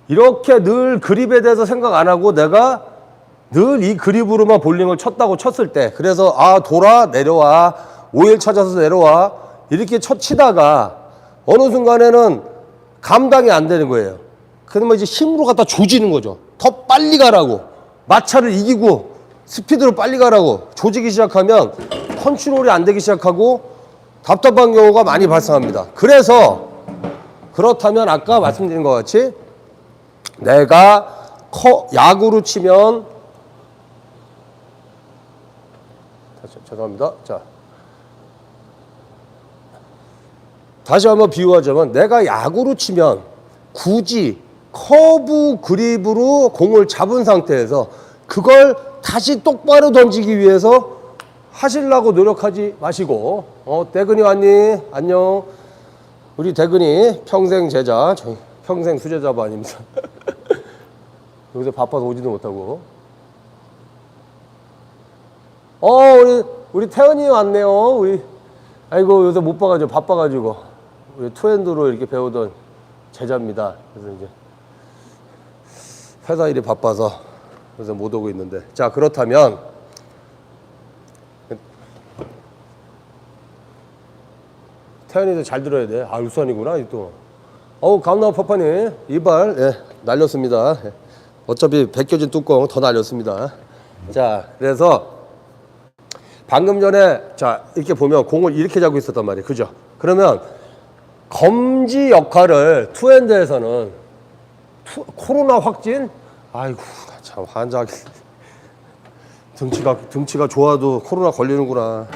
이렇게 늘 그립에 대해서 생각 안 하고 내가 늘 이 그립으로만 볼링을 쳤다고 쳤을 때 그래서 돌아 내려와 5일 찾아서 내려와 이렇게 치다가 어느 순간에는 감당이 안 되는 거예요. 그러면 이제 힘으로 갖다 조지는 거죠. 더 빨리 가라고 마찰을 이기고 스피드로 빨리 가라고 조지기 시작하면 컨트롤이 안 되기 시작하고 답답한 경우가 많이 발생합니다. 그래서 그렇다면 아까 말씀드린 것 같이 내가 야구로 치면 죄송합니다. 자, 다시 한번 비유하자면 내가 야구로 치면 굳이 커브 그립으로 공을 잡은 상태에서 그걸 다시 똑바로 던지기 위해서 하시려고 노력하지 마시고 대근이 왔니? 안녕. 우리 대근이 평생 제자, 평생 수제자바 아닙니다. 여기서 바빠서 오지도 못하고 우리 태연이 왔네요. 아이고 요새 못 봐가지고 바빠가지고 우리 투핸드로 이렇게 배우던 제자입니다. 그래서 이제 회사 일이 바빠서 그래서 못 오고 있는데 자 그렇다면 태연이도 잘 들어야 돼. 울산이구나 또. 감나무 파파니 이발 날렸습니다. 어차피 벗겨진 뚜껑 더 날렸습니다. 자 그래서 방금 전에 자 이렇게 보면 공을 이렇게 잡고 있었단 말이에요. 그죠? 그러면 검지 역할을 투핸드에서는 코로나 확진? 아이고 참 환장하게 등치가 좋아도 코로나 걸리는구나.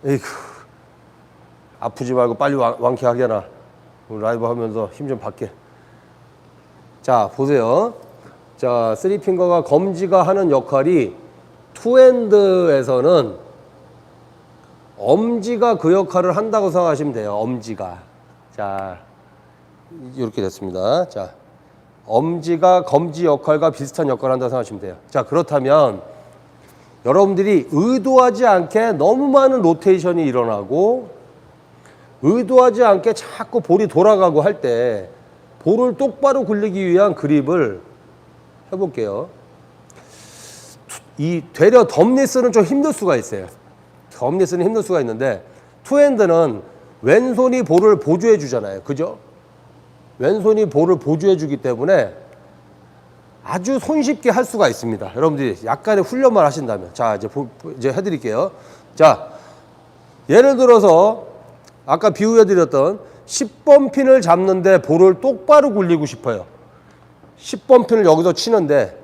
에이구 아프지 말고 빨리 완쾌하게나. 라이브 하면서 힘 좀 받게. 자 보세요. 자 쓰리핑거가 검지가 하는 역할이 투핸드에서는 엄지가 그 역할을 한다고 생각하시면 돼요. 엄지가. 자 이렇게 됐습니다. 자 엄지가 검지 역할과 비슷한 역할을 한다고 생각하시면 돼요. 자 그렇다면 여러분들이 의도하지 않게 너무 많은 로테이션이 일어나고 의도하지 않게 자꾸 볼이 돌아가고 할 때 볼을 똑바로 굴리기 위한 그립을 해볼게요. 되려 덤리스는 좀 힘들 수가 있어요. 덤리스는 힘들 수가 있는데 투핸드는 왼손이 볼을 보조해 주잖아요. 그죠? 왼손이 볼을 보조해 주기 때문에 아주 손쉽게 할 수가 있습니다. 여러분들이 약간의 훈련만 하신다면. 자, 이제 해드릴게요. 자, 예를 들어서 아까 비유해드렸던 10번 핀을 잡는데 볼을 똑바로 굴리고 싶어요. 10번 핀을 여기서 치는데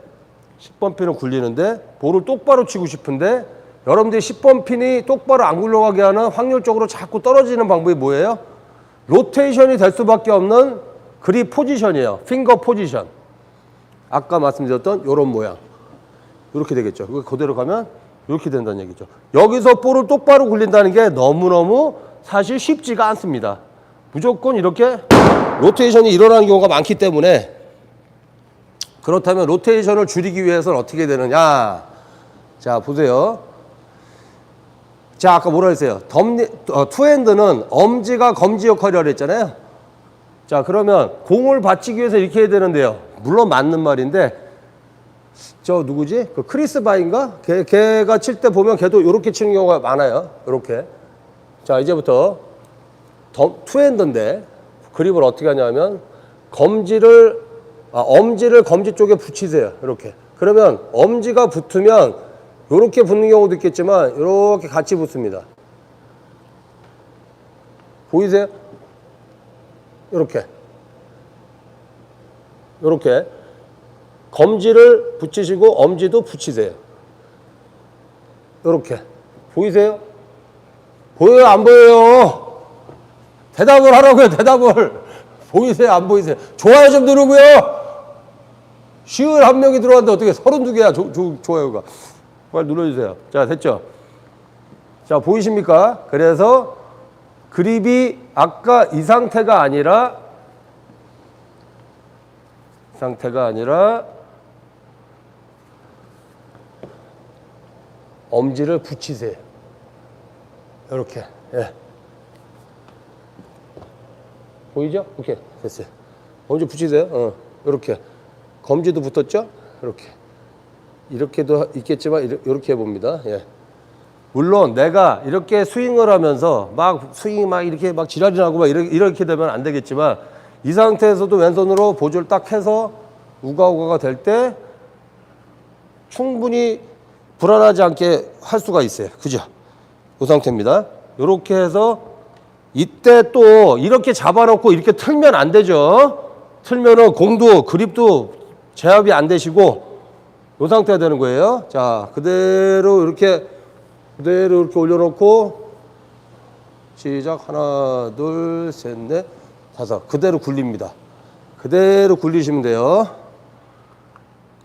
10번 핀을 굴리는데 볼을 똑바로 치고 싶은데 여러분들이 10번 핀이 똑바로 안 굴러가게 하는 확률적으로 자꾸 떨어지는 방법이 뭐예요? 로테이션이 될 수밖에 없는 그립 포지션이에요. 핑거 포지션. 아까 말씀드렸던 이런 모양. 이렇게 되겠죠. 그대로 가면 이렇게 된다는 얘기죠. 여기서 볼을 똑바로 굴린다는 게 너무너무 사실 쉽지가 않습니다. 무조건 이렇게 로테이션이 일어나는 경우가 많기 때문에 그렇다면 로테이션을 줄이기 위해서는 어떻게 되느냐. 자, 보세요. 자, 아까 뭐라 했어요? 투핸드는 엄지가 검지 역할이라고 했잖아요. 자, 그러면 공을 받치기 위해서 이렇게 해야 되는데요. 물론 맞는 말인데 저 누구지? 그 크리스 바인가? 걔가 칠 때 보면 걔도 이렇게 치는 경우가 많아요. 이렇게. 자, 이제부터 투핸드인데 그립을 어떻게 하냐면 엄지를 검지 쪽에 붙이세요. 이렇게. 그러면 엄지가 붙으면 이렇게 붙는 경우도 있겠지만 이렇게 같이 붙습니다. 보이세요? 이렇게. 이렇게. 검지를 붙이시고 엄지도 붙이세요. 이렇게. 보이세요? 보여요? 안 보여요? 대답을 하라고요. 대답을. 보이세요? 안 보이세요? 좋아요 좀 누르고요. 51명이 들어왔는데 어떻게 32개야 좋아요가. 빨리 눌러주세요. 자, 됐죠? 자, 보이십니까? 그래서 그립이 아까 이 상태가 아니라 엄지를 붙이세요. 이렇게. 예. 보이죠? 오케이. 됐어요. 엄지 붙이세요. 이렇게. 검지도 붙었죠? 이렇게. 이렇게도 있겠지만 이렇게 해봅니다. 예. 물론 내가 이렇게 스윙을 하면서 막 스윙이 막 이렇게 막 지랄이 나고 막 이렇게 되면 안 되겠지만 이 상태에서도 왼손으로 보조를 딱 해서 우가우가가 될 때 충분히 불안하지 않게 할 수가 있어요. 그죠? 이 상태입니다. 이렇게 해서 이때 또 이렇게 잡아놓고 이렇게 틀면 안 되죠. 틀면은 공도 그립도 제압이 안 되시고 이 상태가 되는 거예요. 자, 그대로 이렇게 올려놓고 시작. 하나, 둘, 셋, 넷, 다섯. 그대로 굴립니다. 그대로 굴리시면 돼요.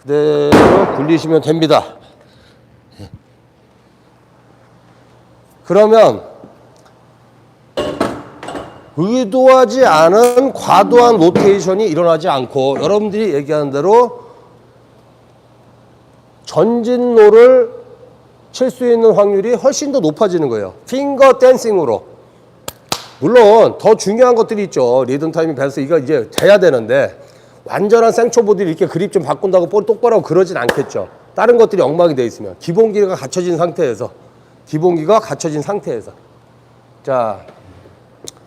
그대로 굴리시면 됩니다. 그러면 의도하지 않은 과도한 로테이션이 일어나지 않고 여러분들이 얘기하는 대로 전진로를 칠 수 있는 확률이 훨씬 더 높아지는 거예요. 핑거 댄싱으로. 물론 더 중요한 것들이 있죠. 리듬 타이밍 밸런스 이거 이제 돼야 되는데 완전한 생초보들이 이렇게 그립 좀 바꾼다고 볼 똑바로 하고 그러진 않겠죠. 다른 것들이 엉망이 되어 있으면 기본기가 갖춰진 상태에서 자,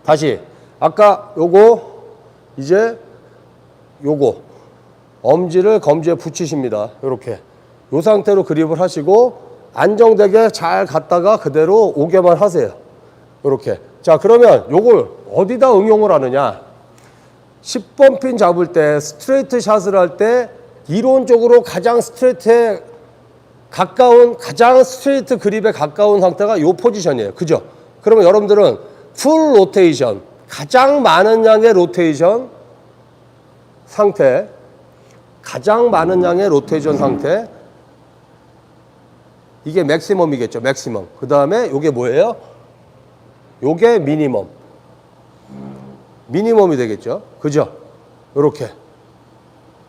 다시 아까 이제 요거 엄지를 검지에 붙이십니다. 이렇게 요 상태로 그립을 하시고 안정되게 잘 갔다가 그대로 오게만 하세요. 이렇게. 자, 그러면 요걸 어디다 응용을 하느냐? 10번 핀 잡을 때 스트레이트 샷을 할 때 이론적으로 가장 스트레이트에 가까운 가장 스트레이트 그립에 가까운 상태가 요 포지션이에요. 그죠? 그러면 여러분들은 풀 로테이션, 가장 많은 양의 로테이션 상태, 이게 맥시멈이겠죠. 맥시멈. 그 다음에 요게 뭐예요? 요게 미니멈이 되겠죠. 그죠? 요렇게.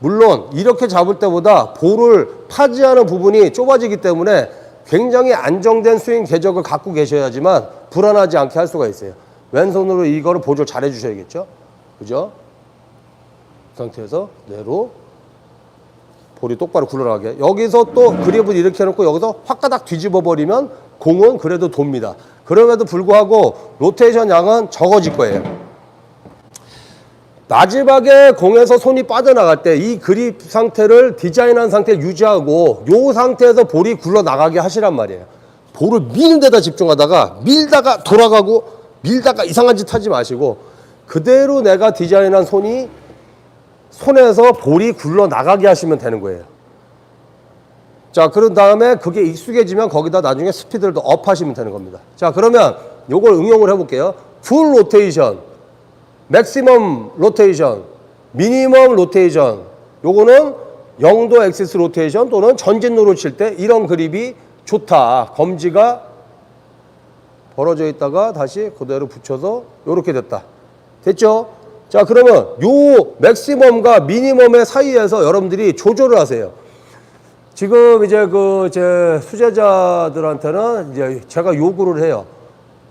물론 이렇게 잡을 때보다 볼을 파지하는 부분이 좁아지기 때문에 굉장히 안정된 스윙 궤적을 갖고 계셔야지만 불안하지 않게 할 수가 있어요. 왼손으로 이거를 보조 잘 해주셔야겠죠. 그죠? 이 상태에서 그대로 볼이 똑바로 굴러나가게. 여기서 또 그립을 이렇게 해놓고 여기서 확가닥 뒤집어 버리면 공은 그래도 돕니다. 그럼에도 불구하고 로테이션 양은 적어질 거예요. 마지막에 공에서 손이 빠져나갈 때 이 그립 상태를 디자인한 상태를 유지하고 요 상태에서 볼이 굴러나가게 하시란 말이에요. 볼을 미는 데다 집중하다가 밀다가 돌아가고 밀다가 이상한 짓 하지 마시고 그대로 내가 디자인한 손에서 볼이 굴러나가게 하시면 되는 거예요. 자, 그런 다음에 그게 익숙해지면 거기다 나중에 스피드를 더 업 하시면 되는 겁니다. 자, 그러면 요걸 응용을 해볼게요. 풀 로테이션, 맥시멈 로테이션, 미니멈 로테이션. 요거는 0도 엑시스 로테이션 또는 전진로를 칠 때 이런 그립이 좋다. 검지가 벌어져 있다가 다시 그대로 붙여서 요렇게 됐다. 됐죠? 자, 그러면 요 맥시멈과 미니멈의 사이에서 여러분들이 조절을 하세요. 지금 이제 제 수제자들한테는 이제 제가 요구를 해요.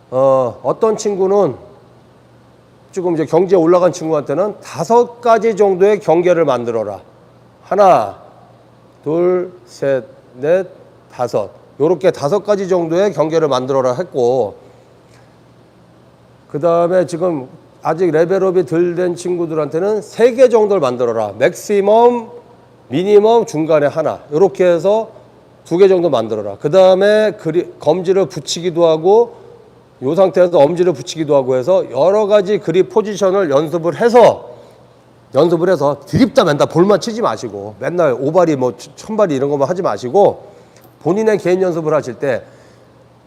어떤 친구는 지금 이제 경지에 올라간 친구한테는 5가지 정도의 경계를 만들어라. 하나, 둘, 셋, 넷, 다섯. 요렇게 5가지 정도의 경계를 만들어라 했고, 그 다음에 지금 아직 레벨업이 덜 된 친구들한테는 3개 정도를 만들어라. 맥시멈, 미니멈, 중간에 하나. 이렇게 해서 2개 정도 만들어라. 그 다음에 검지를 붙이기도 하고 이 상태에서 엄지를 붙이기도 하고 해서 여러 가지 그립 포지션을 연습을 해서 드립다 맨다 볼만 치지 마시고 맨날 오발이 뭐 천발이 이런 것만 하지 마시고 본인의 개인 연습을 하실 때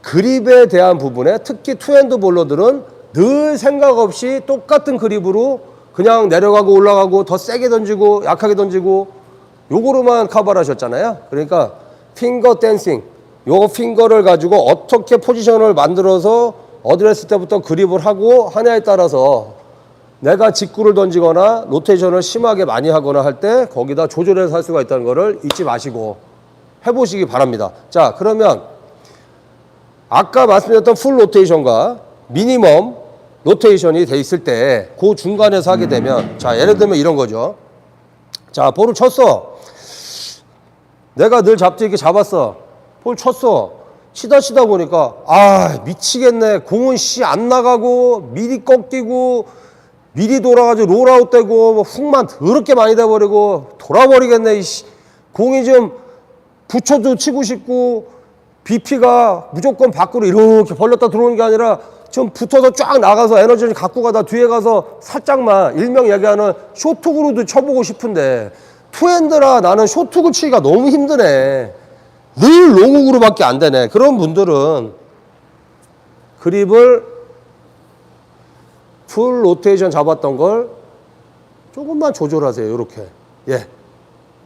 그립에 대한 부분에 특히 투핸드 볼러들은 늘 생각 없이 똑같은 그립으로 그냥 내려가고 올라가고 더 세게 던지고 약하게 던지고 요거로만 커버를 하셨잖아요. 그러니까 핑거 댄싱, 요 핑거를 가지고 어떻게 포지션을 만들어서 어드레스 때부터 그립을 하고 하냐에 따라서 내가 직구를 던지거나 로테이션을 심하게 많이 하거나 할 때 거기다 조절해서 할 수가 있다는 거를 잊지 마시고 해보시기 바랍니다. 자, 그러면 아까 말씀드렸던 풀 로테이션과 미니멈 로테이션이 돼 있을 때 그 중간에서 하게 되면 자, 예를 들면 이런 거죠. 자, 볼을 쳤어. 내가 늘 잡지 이렇게 잡았어. 볼 쳤어. 치다 보니까 미치겠네. 공은 안 나가고 미리 꺾이고 미리 돌아가지고 롤아웃 되고 뭐 훅만 더럽게 많이 돼버리고 돌아버리겠네. 공이 좀 붙여도 치고 싶고 BP가 무조건 밖으로 이렇게 벌렸다 들어오는 게 아니라 좀 붙어서 쫙 나가서 에너지를 갖고 가다 뒤에 가서 살짝만 일명 얘기하는 쇼트구로도 쳐보고 싶은데 투핸드라 나는 쇼트구 치기가 너무 힘드네. 늘 롱훅으로밖에 안 되네. 그런 분들은 그립을 풀 로테이션 잡았던 걸 조금만 조절하세요. 이렇게. 예.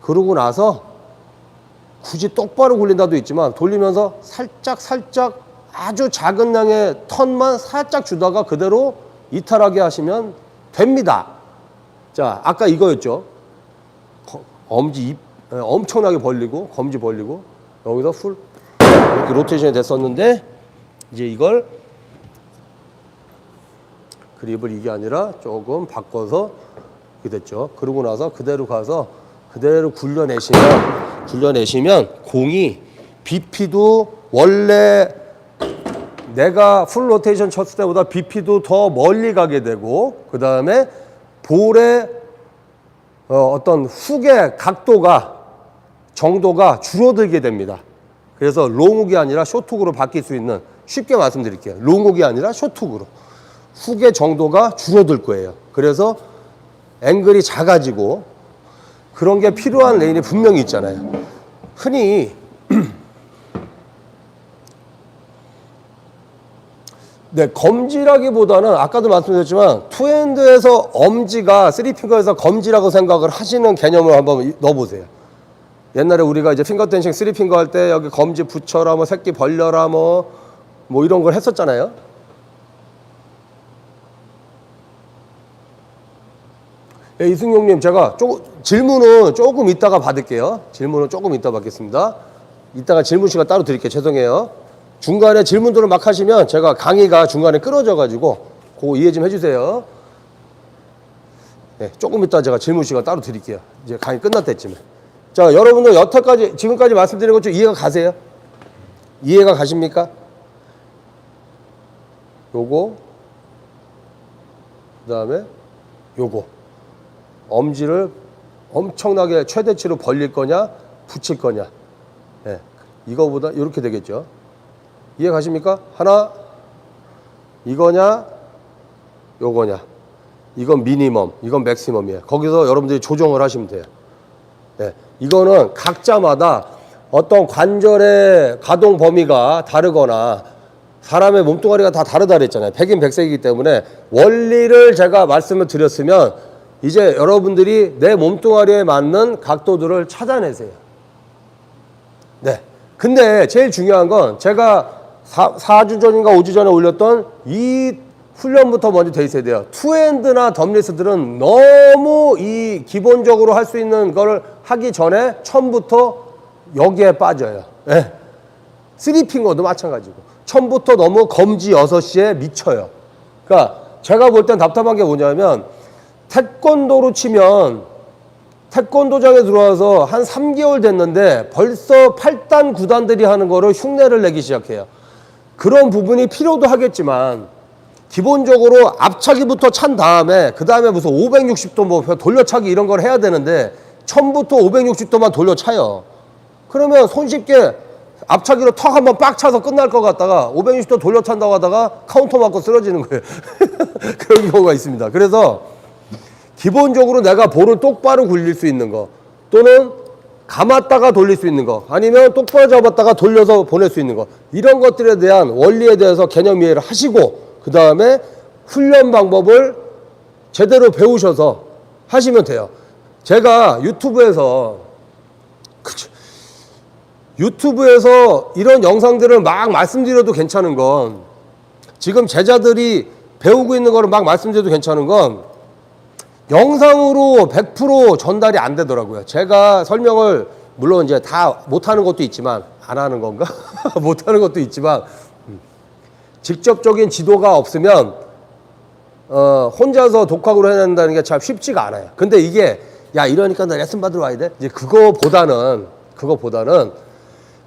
그러고 나서 굳이 똑바로 굴린다도 있지만 돌리면서 살짝 아주 작은 양의 턴만 살짝 주다가 그대로 이탈하게 하시면 됩니다. 자, 아까 이거였죠. 엄지 입 엄청나게 벌리고 검지 벌리고 여기서 풀 이렇게 로테이션이 됐었는데 이제 이걸 그립을 이게 아니라 조금 바꿔서 이렇게 됐죠. 그러고 나서 그대로 가서 그대로 굴려내시면 공이 BP도 원래 내가 풀 로테이션 쳤을 때보다 BP도 더 멀리 가게 되고 그 다음에 볼의 어떤 훅의 각도가 정도가 줄어들게 됩니다. 그래서 롱훅이 아니라 숏훅으로 바뀔 수 있는 쉽게 말씀드릴게요. 롱훅이 아니라 숏훅으로 훅의 정도가 줄어들 거예요. 그래서 앵글이 작아지고 그런 게 필요한 레인이 분명히 있잖아요. 흔히 네, 검지라기보다는 아까도 말씀드렸지만 투핸드에서 엄지가 3핑거에서 검지라고 생각을 하시는 개념을 한번 넣어보세요. 옛날에 우리가 이제 핑거 댄싱 3핑거 할 때 여기 검지 붙여라 뭐 새끼 벌려라 뭐 이런 걸 했었잖아요. 예, 이승용님 제가 질문은 조금 이따가 받을게요. 질문은 조금 이따 받겠습니다. 이따가 질문 시간 따로 드릴게요. 죄송해요. 중간에 질문들을 막 하시면 제가 강의가 중간에 끊어져가지고 그거 이해 좀 해주세요. 네, 조금 이따 제가 질문 시간 따로 드릴게요. 이제 강의 끝날 때쯤에. 자, 여러분들 여태까지 지금까지 말씀드린 것 좀 이해가 가세요? 이해가 가십니까? 요거 그 다음에 요거 엄지를 엄청나게 최대치로 벌릴 거냐, 붙일 거냐. 예, 이거보다 이렇게 되겠죠. 이해 가십니까? 하나, 이거냐, 요거냐. 이건 미니멈, 이건 맥시멈이에요. 거기서 여러분들이 조정을 하시면 돼요. 예, 이거는 각자마다 어떤 관절의 가동 범위가 다르거나 사람의 몸뚱아리가 다 다르다 그랬잖아요. 백인백색이기 때문에 원리를 제가 말씀을 드렸으면 이제 여러분들이 내 몸뚱아리에 맞는 각도들을 찾아내세요. 네. 근데 제일 중요한 건 제가 4주 전인가 5주 전에 올렸던 이 훈련부터 먼저 돼 있어야 돼요. 투핸드나 덤리스들은 너무 이 기본적으로 할 수 있는 거를 하기 전에 처음부터 여기에 빠져요. 네. 3핑거도 마찬가지고. 처음부터 너무 검지 6시에 미쳐요. 그러니까 제가 볼 땐 답답한 게 뭐냐면 태권도로 치면 태권도장에 들어와서 한 3개월 됐는데 벌써 8단 9단들이 하는 거를 흉내를 내기 시작해요. 그런 부분이 필요도 하겠지만 기본적으로 앞차기부터 찬 다음에 그 다음에 무슨 560도 뭐 돌려차기 이런 걸 해야 되는데 처음부터 560도만 돌려차요. 그러면 손쉽게 앞차기로 턱 한번 빡 차서 끝날 것 같다가 560도 돌려찬다고 하다가 카운터 맞고 쓰러지는 거예요. 그런 경우가 있습니다. 그래서 기본적으로 내가 볼을 똑바로 굴릴 수 있는 거 또는 감았다가 돌릴 수 있는 거 아니면 똑바로 잡았다가 돌려서 보낼 수 있는 거 이런 것들에 대한 원리에 대해서 개념 이해를 하시고 그 다음에 훈련 방법을 제대로 배우셔서 하시면 돼요. 제가 유튜브에서 이런 영상들을 막 말씀드려도 괜찮은 건 지금 제자들이 배우고 있는 거를 막 말씀드려도 괜찮은 건 영상으로 100% 전달이 안 되더라고요. 제가 설명을 물론 이제 다 못하는 것도 있지만 안 하는 건가? 못하는 것도 있지만 직접적인 지도가 없으면 혼자서 독학으로 해낸다는 게 참 쉽지가 않아요. 근데 이게 야 이러니까 나 레슨 받으러 와야 돼? 이제 그거보다는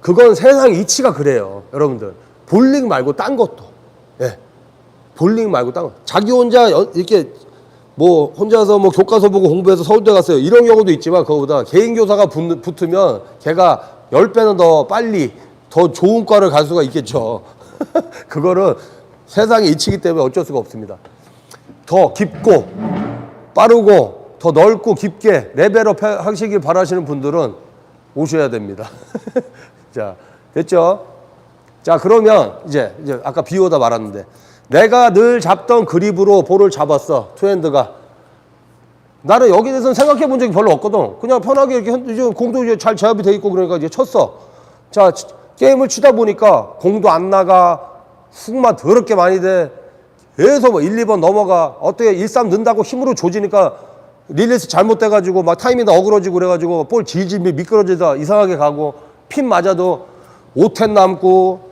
그건 세상 이치가 그래요. 여러분들 볼링 말고 딴 것도 볼링 말고 딴 거 자기 혼자 이렇게 뭐 혼자서 뭐 교과서 보고 공부해서 서울대 갔어요. 이런 경우도 있지만 그거보다 개인 교사가 붙으면 걔가 10배는 더 빨리 더 좋은 과를 갈 수가 있겠죠. 그거는 세상의 이치이기 때문에 어쩔 수가 없습니다. 더 깊고 빠르고 더 넓고 깊게 레벨업 하시길 바라시는 분들은 오셔야 됩니다. 자, 됐죠? 자, 그러면 이제 아까 비오다 말았는데 내가 늘 잡던 그립으로 볼을 잡았어. 투핸드가. 나는 여기에 대해서는 생각해 본 적이 별로 없거든. 그냥 편하게 이렇게 이제 공도 이제 잘 제압이 돼 있고 그러니까 이제 쳤어. 자, 게임을 치다 보니까 공도 안 나가. 훅만 더럽게 많이 돼. 계속 뭐 1, 2번 넘어가. 어떻게 1, 3 넣는다고 힘으로 조지니까 릴리스 잘못돼가지고 막 타이밍도 어그러지고 그래가지고 볼 질질 미끄러지다 이상하게 가고 핀 맞아도 5텐 남고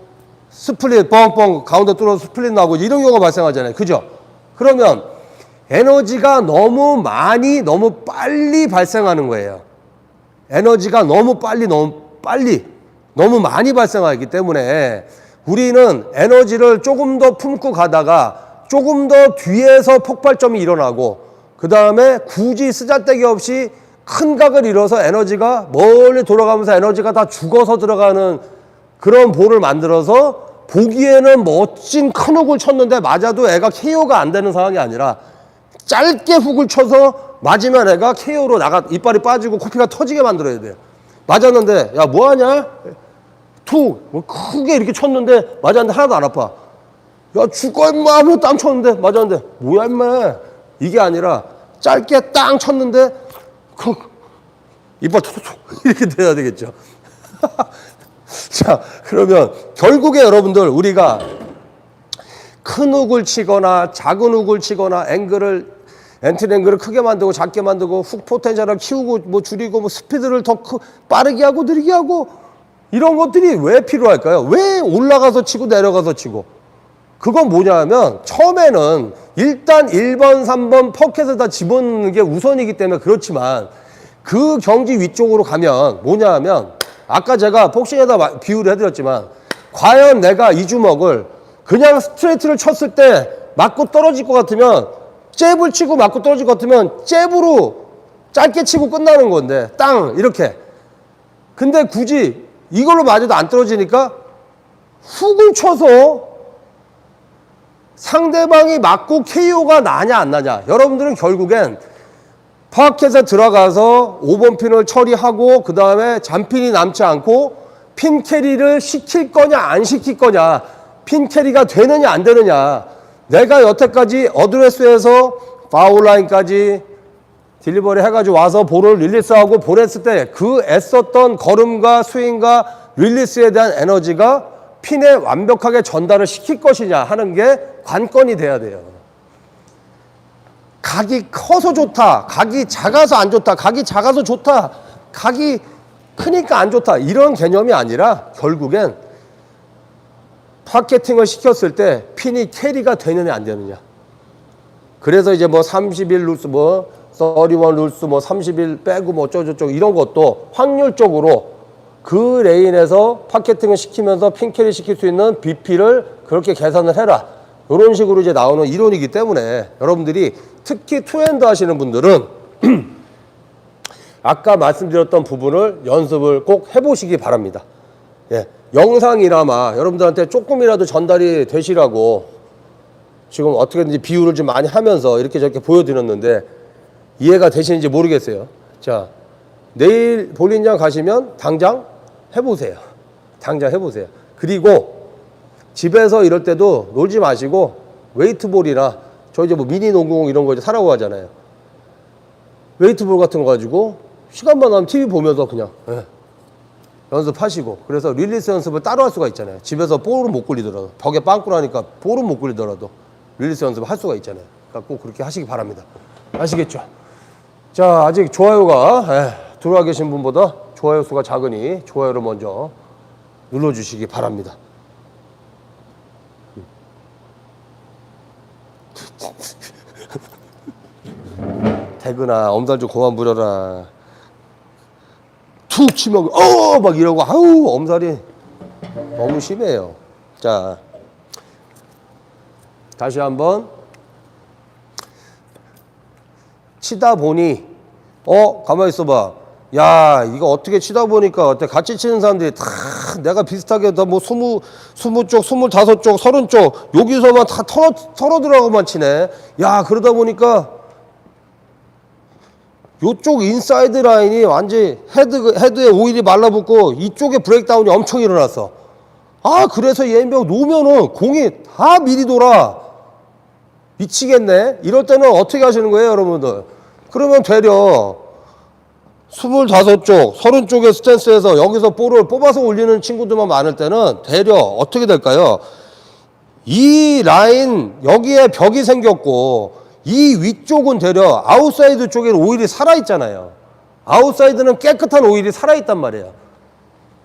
스플릿 뻥뻥 가운데 뚫어서 스플릿 나오고 이런 경우가 발생하잖아요. 그죠? 그러면 에너지가 너무 많이 너무 빨리 발생하는 거예요. 에너지가 너무 많이 발생하기 때문에 우리는 에너지를 조금 더 품고 가다가 조금 더 뒤에서 폭발점이 일어나고 그 다음에 굳이 쓰잘데기 없이 큰 각을 이뤄서 에너지가 멀리 돌아가면서 에너지가 다 죽어서 들어가는 그런 볼을 만들어서 보기에는 멋진 큰 훅을 쳤는데 맞아도 애가 KO가 안 되는 상황이 아니라 짧게 훅을 쳐서 맞으면 애가 KO로 이빨이 빠지고 코피가 터지게 만들어야 돼요. 맞았는데 야 뭐하냐? 툭 크게 이렇게 쳤는데 맞았는데 하나도 안 아파. 야 죽어 임마 하면서 땀 쳤는데 맞았는데 뭐야 임마 이게 아니라 짧게 땅 쳤는데 이빨 톡톡 이렇게 돼야 되겠죠. 자, 그러면 결국에 여러분들 우리가 큰 훅을 치거나 작은 훅을 치거나 엔트리 앵글을 크게 만들고 작게 만들고 훅 포텐셜을 키우고 뭐 줄이고 뭐 스피드를 더 빠르게 하고 느리게 하고 이런 것들이 왜 필요할까요? 왜 올라가서 치고 내려가서 치고? 그건 뭐냐면 처음에는 일단 1번, 3번 퍼켓을 다 집어넣는 게 우선이기 때문에 그렇지만 그 경지 위쪽으로 가면 뭐냐 하면 아까 제가 복싱에다 비유를 해드렸지만 과연 내가 이 주먹을 그냥 스트레이트를 쳤을 때 맞고 떨어질 것 같으면 잽을 치고 맞고 떨어질 것 같으면 잽으로 짧게 치고 끝나는 건데 땅 이렇게. 근데 굳이 이걸로 맞아도 안 떨어지니까 훅을 쳐서 상대방이 맞고 KO가 나냐 안 나냐. 여러분들은 결국엔 파켓에 들어가서 5번 핀을 처리하고 그 다음에 잔핀이 남지 않고 핀 캐리를 시킬 거냐 안 시킬 거냐, 핀 캐리가 되느냐 안 되느냐. 내가 여태까지 어드레스에서 파울라인까지 딜리버리 해가지고 와서 볼을 릴리스하고 보냈을 때 그 애썼던 걸음과 스윙과 릴리스에 대한 에너지가 핀에 완벽하게 전달을 시킬 것이냐 하는 게 관건이 돼야 돼요. 각이 커서 좋다, 각이 작아서 안 좋다, 각이 작아서 좋다, 각이 크니까 안 좋다, 이런 개념이 아니라 결국엔 파켓팅을 시켰을 때 핀이 캐리가 되느냐 안 되느냐. 그래서 이제 뭐 31 루스 뭐 31 루스 뭐 31 빼고 뭐 어쩌고저쩌고 이런 것도 확률적으로 그 레인에서 파켓팅을 시키면서 핀 캐리 시킬 수 있는 BP를 그렇게 계산을 해라, 이런 식으로 이제 나오는 이론이기 때문에 여러분들이 특히 투핸드 하시는 분들은 아까 말씀드렸던 부분을 연습을 꼭 해보시기 바랍니다. 예, 영상이나마 여러분들한테 조금이라도 전달이 되시라고 지금 어떻게든지 비유를 좀 많이 하면서 이렇게 저렇게 보여드렸는데 이해가 되시는지 모르겠어요. 자, 내일 볼링장 가시면 당장 해보세요. 당장 해보세요. 그리고 집에서 이럴 때도 놀지 마시고 웨이트볼이나 저 이제 뭐 미니 농구공 이런 거 이제 사라고 하잖아요. 웨이트볼 같은 거 가지고 시간만 나면 TV 보면서 그냥 연습하시고, 그래서 릴리스 연습을 따로 할 수가 있잖아요. 집에서 볼은 못 굴리더라도, 벽에 빵꾸 나니까 볼은 못 굴리더라도 릴리스 연습을 할 수가 있잖아요. 그러니까 꼭 그렇게 하시기 바랍니다. 아시겠죠? 자, 아직 좋아요가 들어와 계신 분보다 좋아요 수가 작으니 좋아요를 먼저 눌러주시기 바랍니다. 태근아, 엄살 좀 그만 부려라. 툭 치면 막 이러고 아우 엄살이 너무 심해요. 자, 다시 한번 치다 보니 가만히 있어봐. 야, 이거 어떻게 치다 보니까 어때? 같이 치는 사람들이 다 내가 비슷하게 다 뭐 20쪽, 25쪽, 30쪽 여기서만 다 털어 들어가고만 치네. 야, 그러다 보니까 요쪽 인사이드 라인이 완전히 헤드에 오일이 말라붙고 이쪽에 브레이크다운이 엄청 일어났어. 아, 그래서 얘명 놓으면은 공이 다 미리 돌아. 미치겠네. 이럴 때는 어떻게 하시는 거예요, 여러분들? 그러면 되려 25쪽, 30쪽의 스탠스에서 여기서 볼을 뽑아서 올리는 친구들만 많을 때는 되려 어떻게 될까요? 이 라인 여기에 벽이 생겼고 이 위쪽은 되려 아웃사이드 쪽에 오일이 살아있잖아요. 아웃사이드는 깨끗한 오일이 살아있단 말이에요.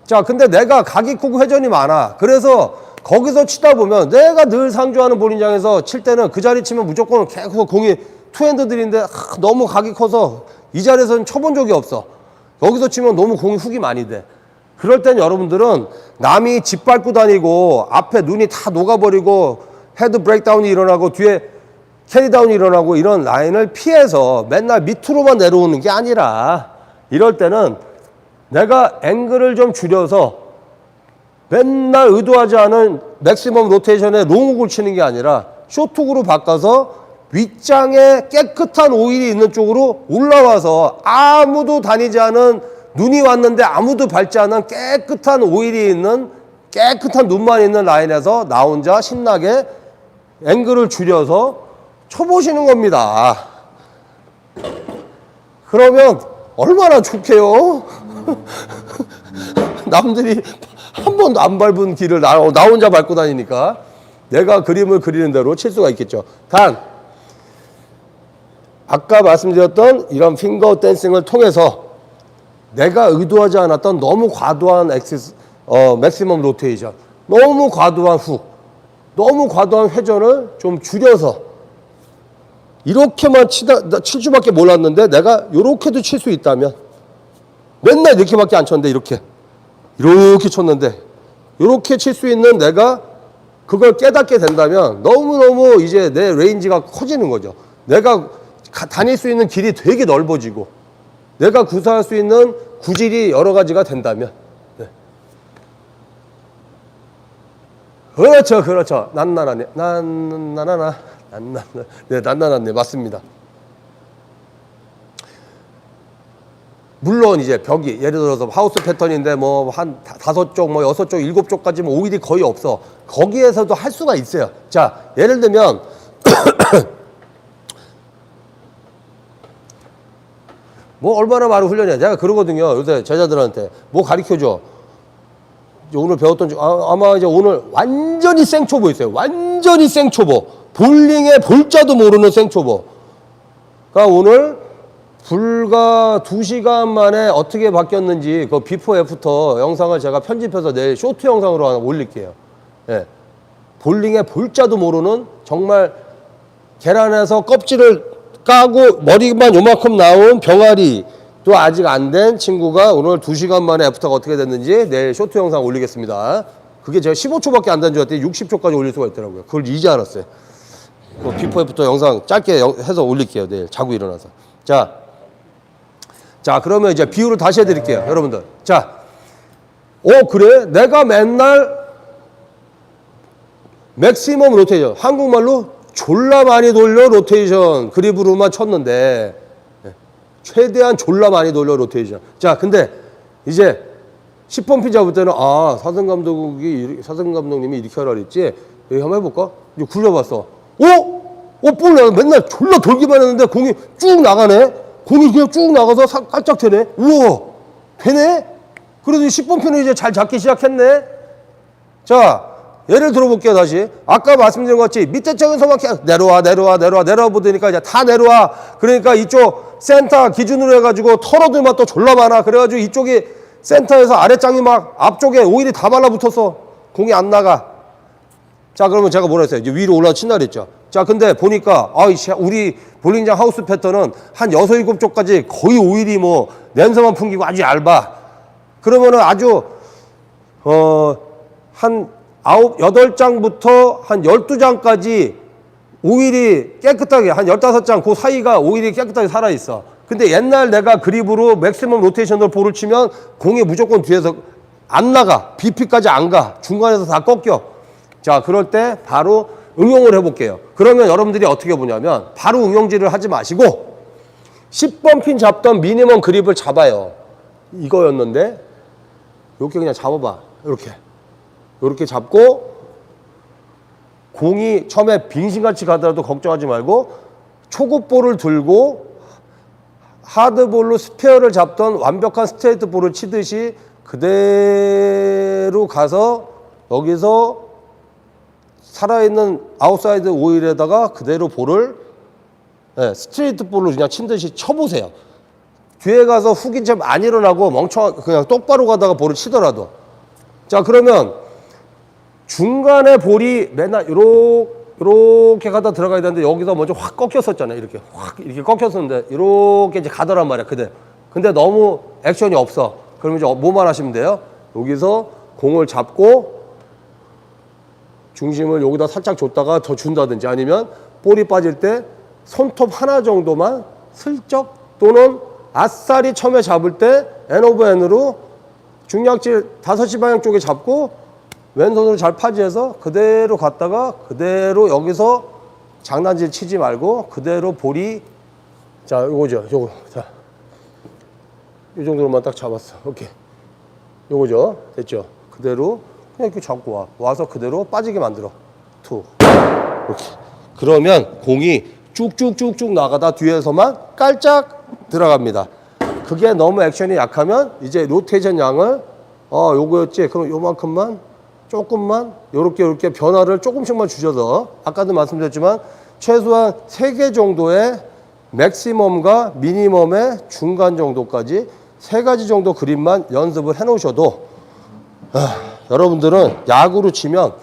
자, 근데 내가 각이 크고 회전이 많아. 그래서 거기서 치다 보면 내가 늘 상주하는 볼링장에서 칠 때는 그 자리 치면 무조건 계속 공이 투핸드들인데 너무 각이 커서 이 자리에서는 쳐본 적이 없어. 여기서 치면 너무 공이 훅이 많이 돼. 그럴 땐 여러분들은 남이 짓밟고 다니고 앞에 눈이 다 녹아버리고 헤드 브레이크다운이 일어나고 뒤에 캐리다운이 일어나고 이런 라인을 피해서 맨날 밑으로만 내려오는 게 아니라 이럴 때는 내가 앵글을 좀 줄여서 맨날 의도하지 않은 맥시멈 로테이션에 롱훅을 치는 게 아니라 쇼트훅으로 바꿔서 윗장에 깨끗한 오일이 있는 쪽으로 올라와서 아무도 다니지 않은, 눈이 왔는데 아무도 밟지 않은 깨끗한 오일이 있는, 깨끗한 눈만 있는 라인에서 나 혼자 신나게 앵글을 줄여서 쳐보시는 겁니다. 그러면 얼마나 좋게요? 남들이 한 번도 안 밟은 길을 나 혼자 밟고 다니니까 내가 그림을 그리는 대로 칠 수가 있겠죠. 단, 아까 말씀드렸던 이런 핑거 댄싱을 통해서 내가 의도하지 않았던 너무 과도한 맥시멈 로테이션, 너무 과도한 훅, 너무 과도한 회전을 좀 줄여서 이렇게만 칠 수밖에 몰랐는데 내가 이렇게도 칠 수 있다면, 맨날 이렇게밖에 안 쳤는데 이렇게 쳤는데 이렇게 칠 수 있는 내가 그걸 깨닫게 된다면 너무너무 이제 내 레인지가 커지는 거죠. 내가 다닐 수 있는 길이 되게 넓어지고 내가 구사할 수 있는 구질이 여러 가지가 된다면. 네. 그렇죠, 그렇죠. 난나나네. 난나나나. 난나나. 네, 난나나네. 맞습니다. 물론 이제 벽이 예를 들어서 하우스 패턴인데 뭐 한 5쪽, 뭐 6쪽, 7쪽까지 뭐 오일이 거의 없어. 거기에서도 할 수가 있어요. 자, 예를 들면 뭐 얼마나 많은 훈련이야. 내가 그러거든요. 요새 제자들한테 뭐 가르쳐줘. 오늘 배웠던 아마 이제 오늘 완전히 생초보 있어요. 완전히 생초보. 볼링의 볼자도 모르는 생초보. 그러니까 오늘 불과 2시간 만에 어떻게 바뀌었는지 그 비포 애프터 영상을 제가 편집해서 내일 쇼트 영상으로 하나 올릴게요. 예. 볼링의 볼자도 모르는 정말 계란에서 껍질을 까고 머리만 요만큼 나온 병아리 또 아직 안 된 친구가 오늘 2시간 만에 애프터가 어떻게 됐는지 내일 쇼트 영상 올리겠습니다. 그게 제가 15초밖에 안 된 줄 알았더니 60초까지 올릴 수가 있더라고요. 그걸 이제 알았어요. 그 비포 애프터 영상 짧게 해서 올릴게요. 내일 자고 일어나서. 자, 그러면 이제 비율을 다시 해드릴게요. 여러분들. 자, 그래? 내가 맨날 맥시멈 로테이션. 한국말로 졸라 많이 돌려 로테이션. 그립으로만 쳤는데, 최대한 졸라 많이 돌려 로테이션. 자, 근데 이제 10번 피 잡을 때는, 사승 감독님이 이렇게 하라 그랬지? 여기 한번 해볼까? 이제 굴려봤어. 볼 내가 맨날 졸라 돌기만 했는데 공이 쭉 나가네? 공이 그냥 쭉 나가서 깔짝 되네? 우와! 되네? 그래도 10번 편은 이제 잘 잡기 시작했네? 자, 예를 들어볼게요, 다시. 아까 말씀드린 것 같이 밑에 쪽에서만 내려와 보더니까 이제 다 내려와. 그러니까 이쪽 센터 기준으로 해가지고 털어들만 또 졸라 많아. 그래가지고 이쪽이 센터에서 아랫장이 막 앞쪽에 오일이 다 말라붙어서 공이 안 나가. 자, 그러면 제가 뭐라 했어요? 이제 위로 올라가 친다 그랬죠. 자, 근데 보니까, 우리 볼링장 하우스 패턴은 한 6, 7쪽까지 거의 오일이 뭐, 냄새만 풍기고 아주 얇아. 그러면은 아주, 한 8장부터 한 12장까지 오일이 깨끗하게, 한 15장 그 사이가 오일이 깨끗하게 살아있어. 근데 옛날 내가 그립으로 맥시멈 로테이션으로 볼을 치면 공이 무조건 뒤에서 안 나가. BP까지 안 가. 중간에서 다 꺾여. 자, 그럴 때 바로 응용을 해볼게요. 그러면 여러분들이 어떻게 보냐면 바로 응용질을 하지 마시고 10번 핀 잡던 미니멈 그립을 잡아요. 이거였는데 이렇게 그냥 잡아봐. 이렇게 잡고 공이 처음에 빙신같이 가더라도 걱정하지 말고 초급볼을 들고 하드볼로 스페어를 잡던 완벽한 스트레이트 볼을 치듯이 그대로 가서 여기서 살아있는 아웃사이드 오일에다가 그대로 볼을 스트레이트 볼로 그냥 친 듯이 쳐보세요. 뒤에 가서 훅이 좀 안 일어나고 그냥 똑바로 가다가 볼을 치더라도. 자, 그러면 중간에 볼이 맨날 이렇게 가다 들어가야 되는데 여기서 먼저 확 꺾였었잖아요. 이렇게 꺾였었는데 이렇게 이제 가더란 말이야. 근데 너무 액션이 없어. 그러면 이제 뭐만 하시면 돼요? 여기서 공을 잡고 중심을 여기다 살짝 줬다가 더 준다든지 아니면 볼이 빠질 때 손톱 하나 정도만 슬쩍 또는 아싸리 처음에 잡을 때 N 오브 N으로 중약질 5시 방향 쪽에 잡고 왼손으로 잘 파지해서 그대로 갔다가 그대로 여기서 장난질 치지 말고 그대로 볼이 자, 요거죠. 요거. 자. 이 정도로만 딱 잡았어. 오케이. 요거죠. 됐죠. 그대로 그냥 이렇게 잡고 와서 그대로 빠지게 만들어. 툭. 이렇게. 그러면 공이 쭉쭉쭉쭉 나가다 뒤에서만 깔짝 들어갑니다. 그게 너무 액션이 약하면 이제 로테이션 양을 요거였지. 그럼 요만큼만 조금만 요렇게 변화를 조금씩만 주셔서 아까도 말씀드렸지만 최소한 3개 정도의 맥시멈과 미니멈의 중간 정도까지 3가지 정도 그립만 연습을 해 놓으셔도 여러분들은 야구로 치면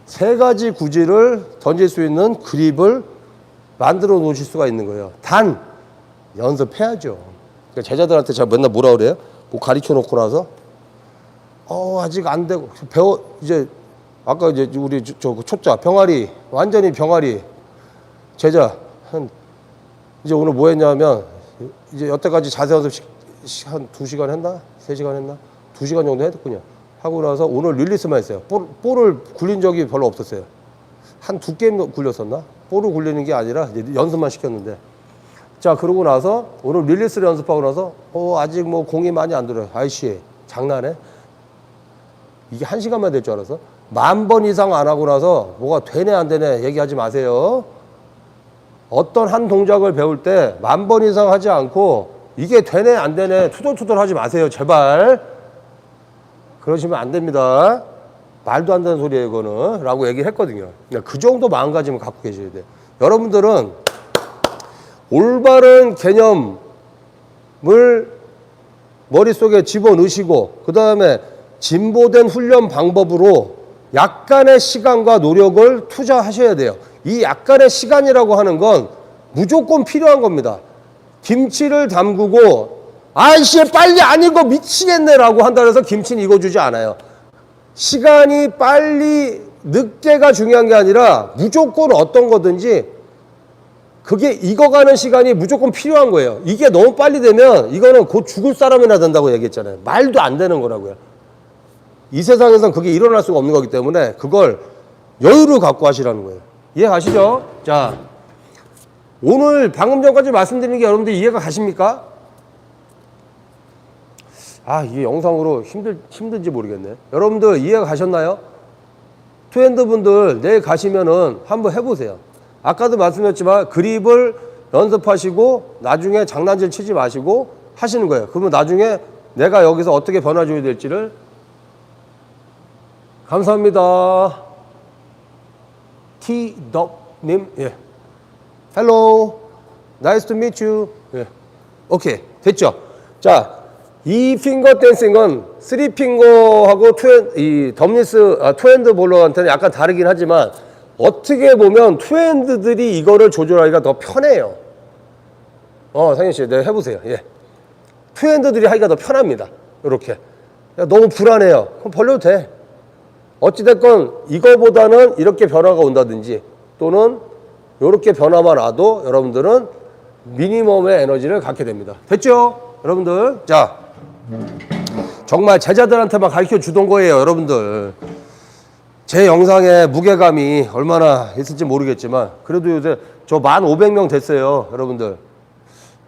3가지 구질을 던질 수 있는 그립을 만들어 놓으실 수가 있는 거예요. 단 연습해야죠. 그러니까 제자들한테 제가 맨날 뭐라 그래요? 뭐 가르쳐 놓고 나서 아직 안 되고 이제 아까 이제 우리 저 초짜 병아리 완전히 병아리 제자 이제 오늘 뭐 했냐면 이제 여태까지 자세 연습 한 2시간 했나? 3시간 했나? 2시간 정도 했군요. 하고 나서 오늘 릴리스만 했어요. 볼을 굴린 적이 별로 없었어요. 한 2게임 굴렸었나? 볼을 굴리는 게 아니라 이제 연습만 시켰는데. 자, 그러고 나서 오늘 릴리스를 연습하고 나서 아직 뭐 공이 많이 안 들어요. 아이씨, 장난해? 이게 1시간만 될 줄 알았어? 10,000번 이상 안 하고 나서 뭐가 되네 안 되네 얘기하지 마세요. 어떤 한 동작을 배울 때 10,000번 이상 하지 않고 이게 되네 안 되네 투덜투덜 하지 마세요. 제발. 그러시면 안 됩니다. 말도 안 되는 소리예요 이거는 라고 얘기를 했거든요. 그 정도 마음가짐을 갖고 계셔야 돼요. 여러분들은 올바른 개념을 머릿속에 집어넣으시고 그 다음에 진보된 훈련 방법으로 약간의 시간과 노력을 투자하셔야 돼요. 이 약간의 시간이라고 하는 건 무조건 필요한 겁니다. 김치를 담그고 아이씨 빨리 안 익어 미치겠네 라고 한다 해서 김치는 익어주지 않아요. 시간이 빨리 늦게가 중요한 게 아니라 무조건 어떤 거든지 그게 익어가는 시간이 무조건 필요한 거예요. 이게 너무 빨리 되면 이거는 곧 죽을 사람이나 된다고 얘기했잖아요. 말도 안 되는 거라고요. 이 세상에선 그게 일어날 수가 없는 거기 때문에 그걸 여유를 갖고 하시라는 거예요. 이해가시죠? 자, 오늘 방금 전까지 말씀드린 게 여러분들 이해가 가십니까? 이게 영상으로 힘든지 모르겠네. 여러분들 이해가 가셨나요? 투핸드 분들 내일 가시면은 한번 해보세요. 아까도 말씀드렸지만 그립을 연습하시고 나중에 장난질 치지 마시고 하시는 거예요. 그러면 나중에 내가 여기서 어떻게 변화 줘야 될지를. 감사합니다. T-님, 예. Hello, nice to meet you. 예. 오케이, 됐죠? 자, 이 핑거 댄싱은 3핑거하고 투핸드 볼러한테는 약간 다르긴 하지만 어떻게 보면 투핸드들이 이거를 조절하기가 더 편해요. 상현씨, 네, 해보세요. 예. 투핸드들이 하기가 더 편합니다. 이렇게. 너무 불안해요. 그럼 벌려도 돼. 어찌됐건 이거보다는 이렇게 변화가 온다든지 또는 이렇게 변화만 와도 여러분들은 미니멈의 에너지를 갖게 됩니다. 됐죠? 여러분들. 자, 정말 제자들한테만 가르쳐 주던 거예요. 여러분들. 제 영상의 무게감이 얼마나 있을지 모르겠지만 그래도 요새 저 1,500명 됐어요. 여러분들.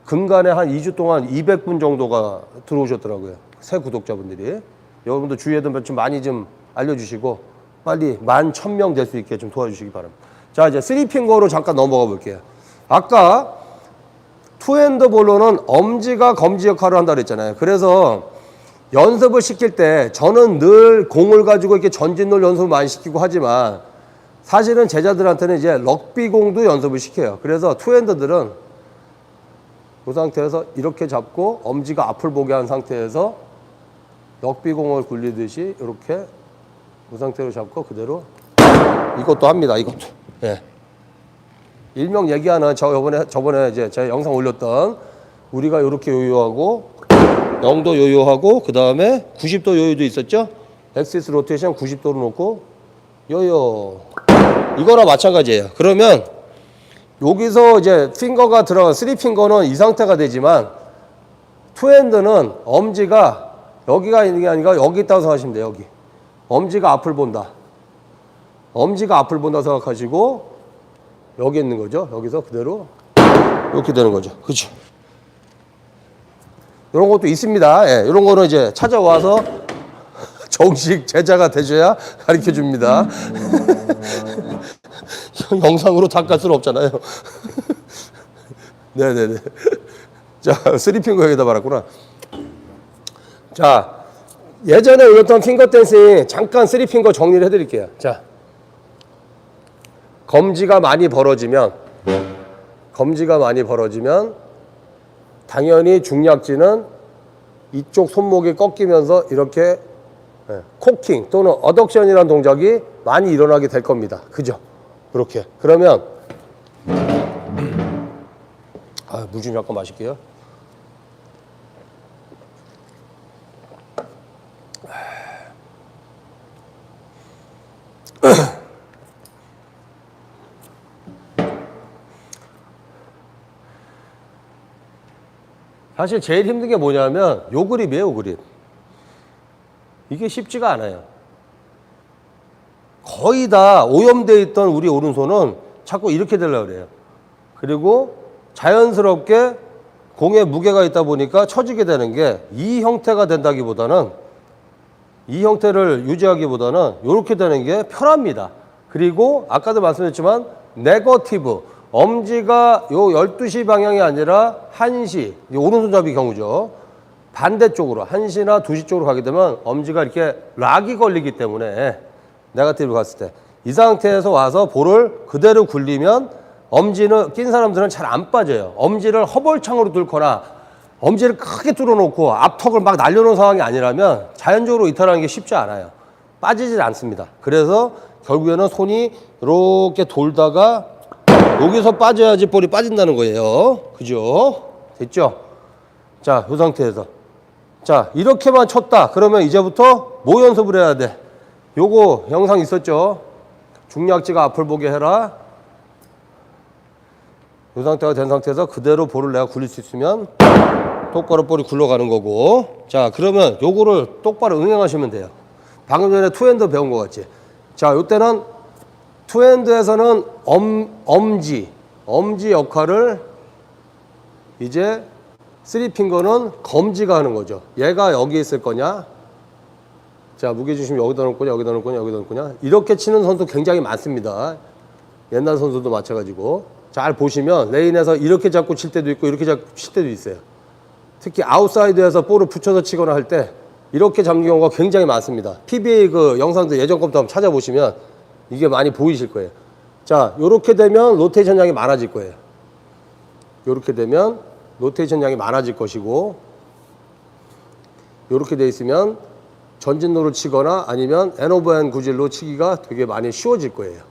근간에 한 2주 동안 200분 정도가 들어오셨더라고요. 새 구독자분들이. 여러분들 주위에도 좀 많이 좀 알려주시고 빨리 11,000명 될 수 있게 좀 도와주시기 바랍니다. 자, 이제 3핑거로 잠깐 넘어가 볼게요. 아까 투핸드 볼로는 엄지가 검지 역할을 한다고 그랬잖아요. 그래서 연습을 시킬 때 저는 늘 공을 가지고 이렇게 전진놀 연습을 많이 시키고 하지만 사실은 제자들한테는 이제 럭비공도 연습을 시켜요. 그래서 투핸드들은 그 상태에서 이렇게 잡고 엄지가 앞을 보게 한 상태에서 럭비공을 굴리듯이 이렇게 그 상태로 잡고 그대로 이것도 합니다. 이것도. 예. 일명 얘기하는 저번에 이제 제가 영상 올렸던 우리가 이렇게 요요하고 0도 요요하고 그 다음에 90도 요요도 있었죠. 엑시스 로테이션 90도로 놓고 요요 이거랑 마찬가지예요. 그러면 여기서 이제 핑거가 들어간 3핑거는 이 상태가 되지만 투핸드는 엄지가 여기가 있는 게 아니라 여기 있다고 생각하시면 돼요. 여기 엄지가 앞을 본다. 엄지가 앞을 본다 생각하시고 여기 있는 거죠. 여기서 그대로 이렇게 되는 거죠. 그렇죠? 이런 것도 있습니다. 예, 이런 거는 이제 찾아와서 정식 제자가 되셔야 가르쳐 줍니다. 영상으로 다 깔 수는 없잖아요. 네네네. 자, 3핑거 여기다 말았구나. 자, 예전에 외웠던 핑거 댄싱 잠깐 3핑거 정리를 해드릴게요. 자, 검지가 많이 벌어지면 당연히 중약지는 이쪽 손목이 꺾이면서 이렇게 코킹 또는 어덕션이라는 동작이 많이 일어나게 될 겁니다. 그죠? 그렇게. 그러면 물 좀 잠깐 마실게요. 사실 제일 힘든 게 뭐냐면 요 그립이에요, 요 그립. 이게 쉽지가 않아요. 거의 다 오염되어 있던 우리 오른손은 자꾸 이렇게 되려고 그래요. 그리고 자연스럽게 공에 무게가 있다 보니까 처지게 되는 게 이 형태가 된다기보다는 이 형태를 유지하기보다는 이렇게 되는 게 편합니다. 그리고 아까도 말씀드렸지만 네거티브, 엄지가 요 12시 방향이 아니라 1시, 오른손잡이 경우죠. 반대쪽으로 1시나 2시 쪽으로 가게 되면 엄지가 이렇게 락이 걸리기 때문에 네거티브 갔을 때 이 상태에서 와서 볼을 그대로 굴리면 엄지는 낀 사람들은 잘 안 빠져요. 엄지를 허벌창으로 뚫거나 엄지를 크게 뚫어놓고 앞턱을 막 날려놓은 상황이 아니라면 자연적으로 이탈하는 게 쉽지 않아요. 빠지질 않습니다. 그래서 결국에는 손이 이렇게 돌다가 여기서 빠져야지 볼이 빠진다는 거예요. 그죠? 됐죠? 자, 이 상태에서. 자, 이렇게만 쳤다. 그러면 이제부터 뭐 연습을 해야 돼? 요거 영상 있었죠? 중략지가 앞을 보게 해라. 이 상태가 된 상태에서 그대로 볼을 내가 굴릴 수 있으면 똑바로 볼이 굴러가는 거고. 자, 그러면 요거를 똑바로 응용하시면 돼요. 방금 전에 투핸드 배운 거 같지? 자, 요때는 투핸드에서는 엄지 역할을 이제 쓰리핑거는 검지가 하는 거죠. 얘가 여기 있을 거냐? 자, 무게중심 여기다 놓을 거냐, 여기다 놓을 거냐, 여기다 놓을 거냐. 이렇게 치는 선수 굉장히 많습니다. 옛날 선수도 마찬가지고. 잘 보시면 레인에서 이렇게 잡고 칠 때도 있고 이렇게 잡고 칠 때도 있어요. 특히 아웃사이드에서 볼을 붙여서 치거나 할 때 이렇게 잡는 경우가 굉장히 많습니다. PBA 그 영상도 예전 것부터 한번 찾아보시면 이게 많이 보이실 거예요. 자, 요렇게 되면 로테이션 양이 많아질 거예요. 요렇게 되면 로테이션 양이 많아질 것이고, 요렇게 돼 있으면 전진로를 치거나 아니면 엔오버핸 구질로 치기가 되게 많이 쉬워질 거예요.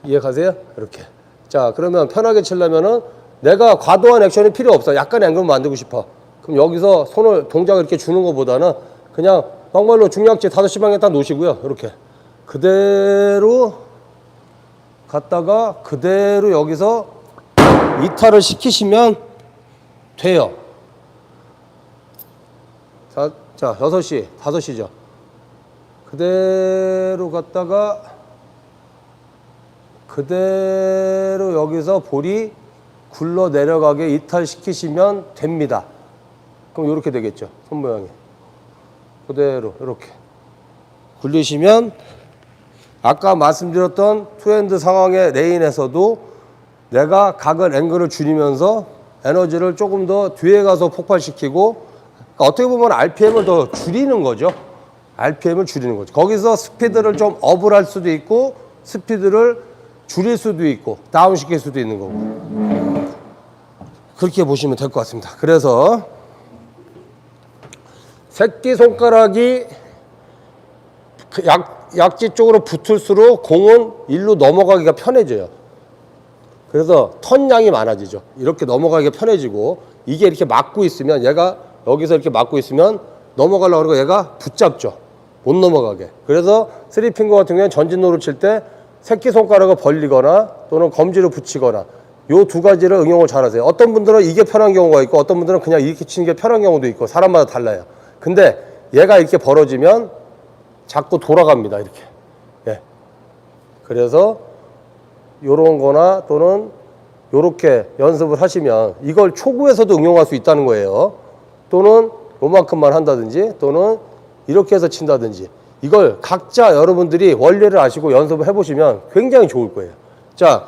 이해 가세요? 이렇게. 자, 그러면 편하게 치려면은 내가 과도한 액션이 필요 없어. 약간의 앵글 만들고 싶어. 그럼 여기서 손을 동작을 이렇게 주는 것보다는 그냥 정말로 중략지 5시 방에 딱 놓으시고요. 이렇게. 그대로 갔다가 그대로 여기서 이탈을 시키시면 돼요. 자, 6시, 5시죠. 그대로 갔다가 그대로 여기서 볼이 굴러 내려가게 이탈시키시면 됩니다. 그럼 이렇게 되겠죠. 손 모양이. 그대로 이렇게 굴리시면 아까 말씀드렸던 투핸드 상황의 레인에서도 내가 각을 앵글을 줄이면서 에너지를 조금 더 뒤에 가서 폭발시키고, 그러니까 어떻게 보면 RPM을 더 줄이는 거죠. RPM을 줄이는 거죠. 거기서 스피드를 좀 업을 할 수도 있고 스피드를 줄일 수도 있고 다운시킬 수도 있는 거고, 그렇게 보시면 될 것 같습니다. 그래서 새끼손가락이 약지 쪽으로 붙을수록 공은 일로 넘어가기가 편해져요. 그래서 턴량이 많아지죠. 이렇게 넘어가기가 편해지고, 이게 이렇게 막고 있으면, 얘가 여기서 이렇게 막고 있으면 넘어가려고 하고 얘가 붙잡죠. 못 넘어가게. 그래서 쓰리핑거 같은 경우에는 전진로를 칠 때 새끼손가락을 벌리거나 또는 검지로 붙이거나 요 두 가지를 응용을 잘 하세요. 어떤 분들은 이게 편한 경우가 있고 어떤 분들은 그냥 이렇게 치는 게 편한 경우도 있고 사람마다 달라요. 근데 얘가 이렇게 벌어지면 자꾸 돌아갑니다. 이렇게. 예. 그래서 요런 거나 또는 요렇게 연습을 하시면 이걸 초구에서도 응용할 수 있다는 거예요. 또는 요만큼만 한다든지 또는 이렇게 해서 친다든지, 이걸 각자 여러분들이 원리를 아시고 연습을 해보시면 굉장히 좋을 거예요. 자,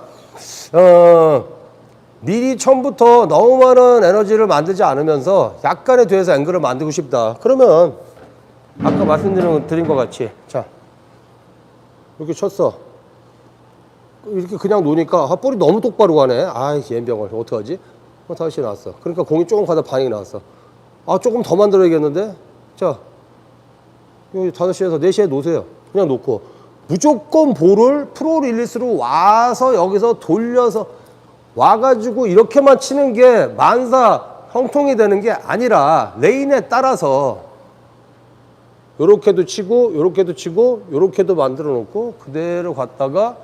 미리 처음부터 너무 많은 에너지를 만들지 않으면서 약간의 뒤에서 앵글을 만들고 싶다. 그러면 아까 말씀드린 것 같이, 자, 이렇게 쳤어. 이렇게 그냥 놓으니까 볼이 너무 똑바로 가네. 아이, 옌병을 어떡하지? 다시 나왔어. 그러니까 공이 조금 가다 반응이 나왔어. 아, 조금 더 만들어야겠는데? 자, 여기 5시에서 4시에 놓으세요. 그냥 놓고 무조건 볼을 프로 릴리스로 와서 여기서 돌려서 와가지고 이렇게만 치는 게 만사 형통이 되는 게 아니라 레인에 따라서 요렇게도 치고 요렇게도 치고 요렇게도 만들어 놓고 그대로 갔다가,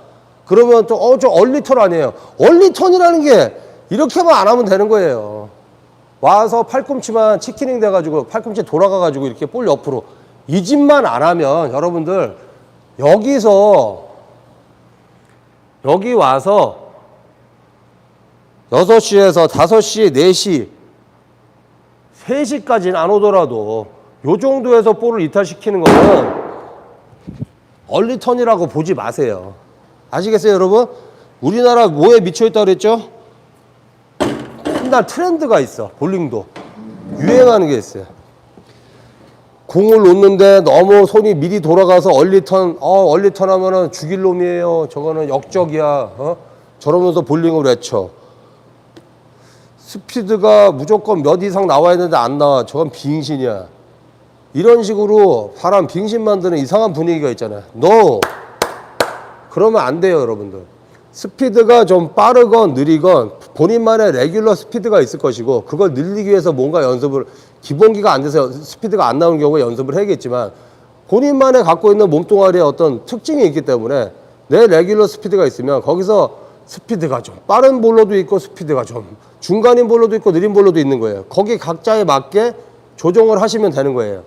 그러면 또 저 얼리턴 아니에요. 얼리턴이라는 게 이렇게만 안 하면 되는 거예요. 와서 팔꿈치만 치키닝 돼가지고 팔꿈치 돌아가가지고 이렇게 볼 옆으로 이 짓만 안 하면 여러분들 여기 와서 6시에서 5시, 4시, 3시까지는 안 오더라도 요 정도에서 볼을 이탈시키는 거는 얼리턴이라고 보지 마세요. 아시겠어요, 여러분? 우리나라 뭐에 미쳐있다고 그랬죠? 옛날 트렌드가 있어. 볼링도 유행하는 게 있어요. 공을 놓는데 너무 손이 미리 돌아가서 얼리턴 하면은 죽일 놈이에요. 저거는 역적이야. 저러면서 볼링을 외쳐. 스피드가 무조건 몇 이상 나와야 되는데 안 나와. 저건 빙신이야. 이런 식으로 사람 빙신 만드는 이상한 분위기가 있잖아요. No! 그러면 안 돼요, 여러분들. 스피드가 좀 빠르건 느리건 본인만의 레귤러 스피드가 있을 것이고, 그걸 늘리기 위해서 뭔가 연습을, 기본기가 안 돼서 스피드가 안 나오는 경우에 연습을 해야겠지만, 본인만의 갖고 있는 몸뚱아리의 어떤 특징이 있기 때문에 내 레귤러 스피드가 있으면 거기서 스피드가 좀 빠른 볼로도 있고 스피드가 좀 중간인 볼로도 있고 느린 볼로도 있는 거예요. 거기 각자에 맞게 조정을 하시면 되는 거예요.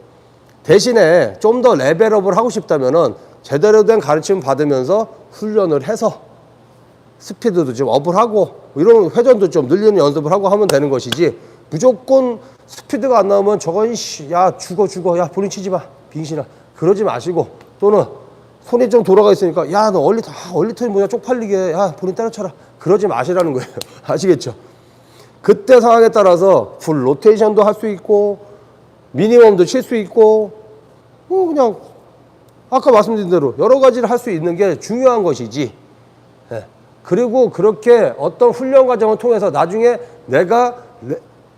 대신에 좀 더 레벨업을 하고 싶다면은 제대로 된 가르침 받으면서 훈련을 해서 스피드도 좀 업을 하고 이런 회전도 좀 늘리는 연습을 하고 하면 되는 것이지, 무조건 스피드가 안 나오면 저건 야 죽어 야 볼링 치지 마 빙신아 그러지 마시고, 또는 손이 좀 돌아가 있으니까 야 너 얼리턴이 뭐냐 쪽팔리게 야 볼링 때려쳐라 그러지 마시라는 거예요. 아시겠죠? 그때 상황에 따라서 풀 로테이션도 할 수 있고 미니멈도 칠 수 있고 그냥 아까 말씀드린 대로 여러 가지를 할 수 있는 게 중요한 것이지. 그리고 그렇게 어떤 훈련 과정을 통해서 나중에 내가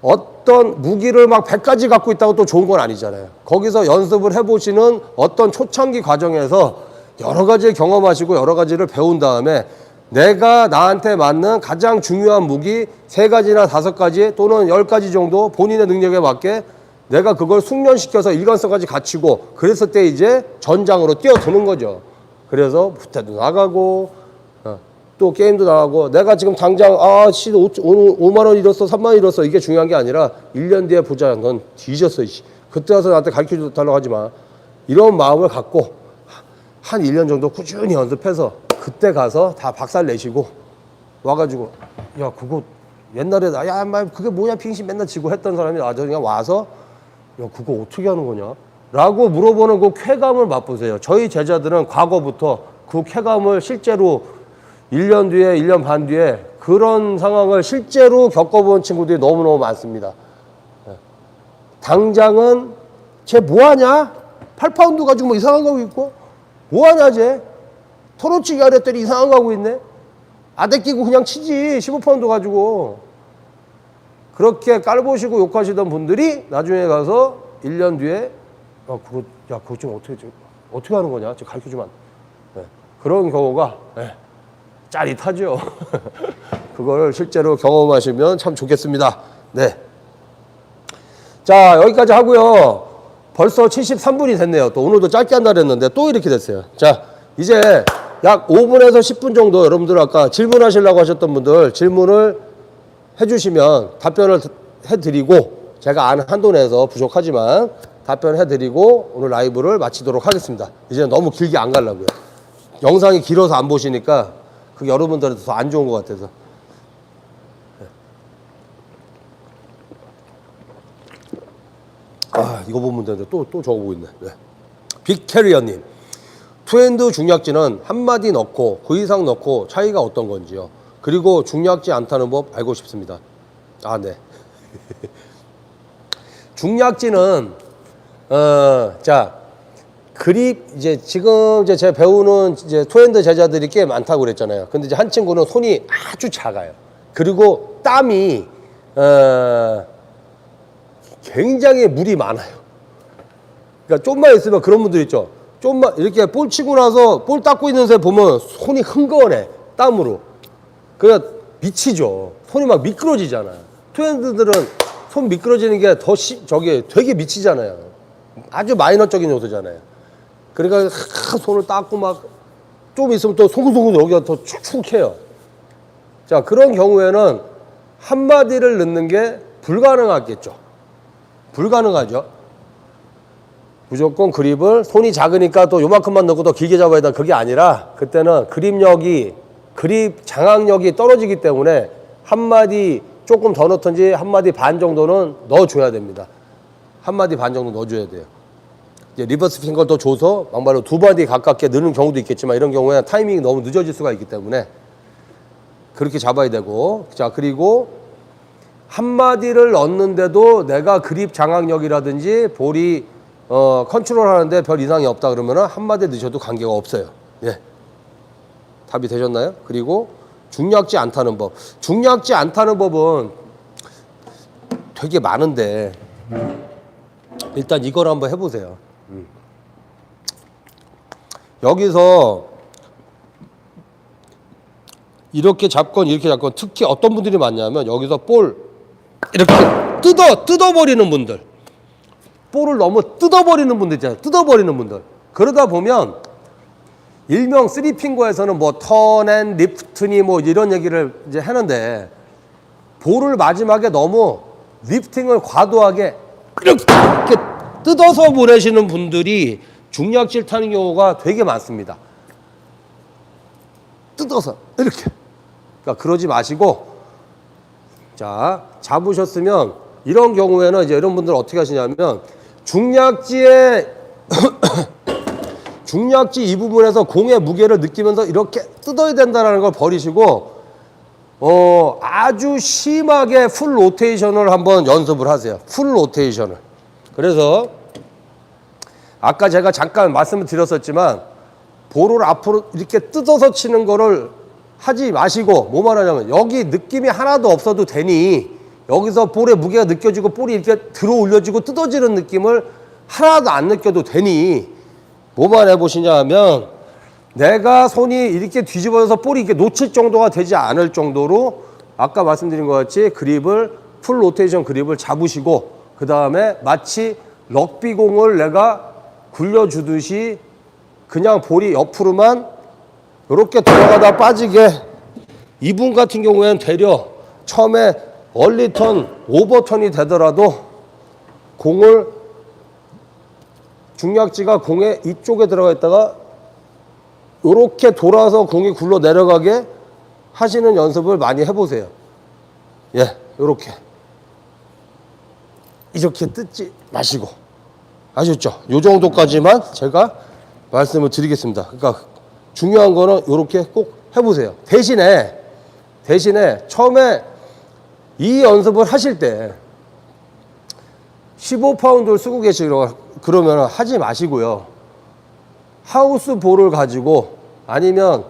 어떤 무기를 막 100가지 갖고 있다고 또 좋은 건 아니잖아요. 거기서 연습을 해보시는 어떤 초창기 과정에서 여러 가지를 경험하시고 여러 가지를 배운 다음에 내가 나한테 맞는 가장 중요한 무기 3가지나 5가지 또는 10가지 정도 본인의 능력에 맞게 내가 그걸 숙련시켜서 일관성까지 갖추고, 그랬을 때 이제 전장으로 뛰어드는 거죠. 그래서 부태도 나가고 또 게임도 나가고, 내가 지금 당장 오늘 5만 원 잃었어 3만 원 잃었어 이게 중요한 게 아니라 1년 뒤에 보자. 넌 뒤졌어. 그때 와서 나한테 가르쳐 달라고 하지 마. 이런 마음을 갖고 한 1년 정도 꾸준히 연습해서 그때 가서 다 박살 내시고 와가지고 야 그거 옛날에 야 그게 뭐냐 빙신 맨날 지고 했던 사람이 그냥 와서 야 그거 어떻게 하는 거냐 라고 물어보는 그 쾌감을 맛보세요. 저희 제자들은 과거부터 그 쾌감을 실제로 1년 뒤에 1년 반 뒤에 그런 상황을 실제로 겪어본 친구들이 너무너무 많습니다. 당장은 쟤 뭐하냐 8파운드 가지고 뭐 이상한 거 하고 있고 뭐하냐 쟤 토로치기 하랬더니 이상한 거 하고 있네. 아대 끼고 그냥 치지 15파운드 가지고. 그렇게 깔보시고 욕하시던 분들이 나중에 가서 1년 뒤에 그거 좀 어떻게 하는 거냐 좀 가르쳐주면 그런 경우가 짜릿하죠. 그걸 실제로 경험하시면 참 좋겠습니다. 네. 자 여기까지 하고요. 벌써 73분이 됐네요. 또 오늘도 짧게 한다 그랬는데 또 이렇게 됐어요. 자 이제 약 5분에서 10분 정도 여러분들 아까 질문하시려고 하셨던 분들 질문을 해주시면 답변을 해드리고, 제가 아는 한도 내에서 부족하지만 답변해드리고 오늘 라이브를 마치도록 하겠습니다. 이제 너무 길게 안 가려고요. 영상이 길어서 안 보시니까 그게 여러분들한테 더 안 좋은 것 같아서. 이거 보면 되는데 또 적어보고 있네. 네. 빅캐리어님, 투핸드 중약지는 한 마디 넣고 그 이상 넣고 차이가 어떤 건지요? 그리고 중약지 안 타는 법 알고 싶습니다. 네. 중약지는 자 그립 이제 지금 이제 제가 배우는 이제 투핸드 제자들이 꽤 많다고 그랬잖아요. 근데 이제 한 친구는 손이 아주 작아요. 그리고 땀이 굉장히 물이 많아요. 그러니까 좀만 있으면 그런 분들 있죠. 좀만 이렇게 볼 치고 나서 볼 닦고 있는 새 보면 손이 흥건해 땀으로. 그러니까 미치죠. 손이 막 미끄러지잖아요. 투핸드들은 손 미끄러지는 게 더 되게 미치잖아요. 아주 마이너적인 요소잖아요. 그러니까 손을 닦고 막 좀 있으면 또 송글송글 여기가 더 축축해요. 자 그런 경우에는 한 마디를 넣는 게 불가능하겠죠. 불가능하죠. 무조건 그립을 손이 작으니까 또 요만큼만 넣고 더 길게 잡아야 된다. 그게 아니라 그때는 그립 장악력이 떨어지기 때문에 한 마디 조금 더 넣던지 한 마디 반 정도는 넣어줘야 됩니다. 한 마디 반 정도 넣어줘야 돼요. 이제 리버스 핑거를 더 줘서 막말로 두 마디 가깝게 넣는 경우도 있겠지만 이런 경우에는 타이밍이 너무 늦어질 수가 있기 때문에 그렇게 잡아야 되고, 자, 그리고 한 마디를 넣는데도 내가 그립 장악력이라든지 볼이 컨트롤 하는데 별 이상이 없다 그러면은 한 마디 넣으셔도 관계가 없어요. 예. 답이 되셨나요? 그리고 중략지 않다는 법. 중략지 않다는 법은 되게 많은데 일단 이걸 한번 해보세요. 여기서 이렇게 잡건 이렇게 잡건 특히 어떤 분들이 많냐면 여기서 볼 이렇게 뜯어버리는 분들, 볼을 너무 뜯어버리는 분들 있잖아요. 뜯어버리는 분들. 그러다 보면 일명 쓰리핑거에서는 뭐 턴 앤 리프트니 뭐 이런 얘기를 이제 하는데 볼을 마지막에 너무 리프팅을 과도하게 이렇게 뜯어서 보내시는 분들이 중략질 타는 경우가 되게 많습니다. 뜯어서 이렇게. 그러니까 그러지 마시고, 자, 잡으셨으면 이런 경우에는 이제 이런 분들 어떻게 하시냐면 중략지에 중략지 이 부분에서 공의 무게를 느끼면서 이렇게 뜯어야 된다는 걸 버리시고 아주 심하게 풀 로테이션을 한번 연습을 하세요. 풀 로테이션을. 그래서 아까 제가 잠깐 말씀을 드렸었지만 볼을 앞으로 이렇게 뜯어서 치는 거를 하지 마시고 뭐 말하냐면 여기 느낌이 하나도 없어도 되니 여기서 볼의 무게가 느껴지고 볼이 이렇게 들어 올려지고 뜯어지는 느낌을 하나도 안 느껴도 되니 뭐만 해보시냐 하면 내가 손이 이렇게 뒤집어져서 볼이 이렇게 놓칠 정도가 되지 않을 정도로 아까 말씀드린 것 같이 그립을 풀 로테이션 그립을 잡으시고 그 다음에 마치 럭비공을 내가 굴려주듯이 그냥 볼이 옆으로만 이렇게 들어가다 빠지게 이분 같은 경우에는 되려 처음에 얼리턴 오버턴이 되더라도 공을 중략지가 공의 이쪽에 들어가 있다가 이렇게 돌아서 공이 굴러 내려가게 하시는 연습을 많이 해보세요. 예, 이렇게 뜯지 마시고 아셨죠? 요 정도까지만 제가 말씀을 드리겠습니다. 그러니까 중요한 거는 이렇게 꼭 해보세요. 대신에 처음에 이 연습을 하실 때 15파운드를 쓰고 계시고 그러면 하지 마시고요. 하우스 볼을 가지고 아니면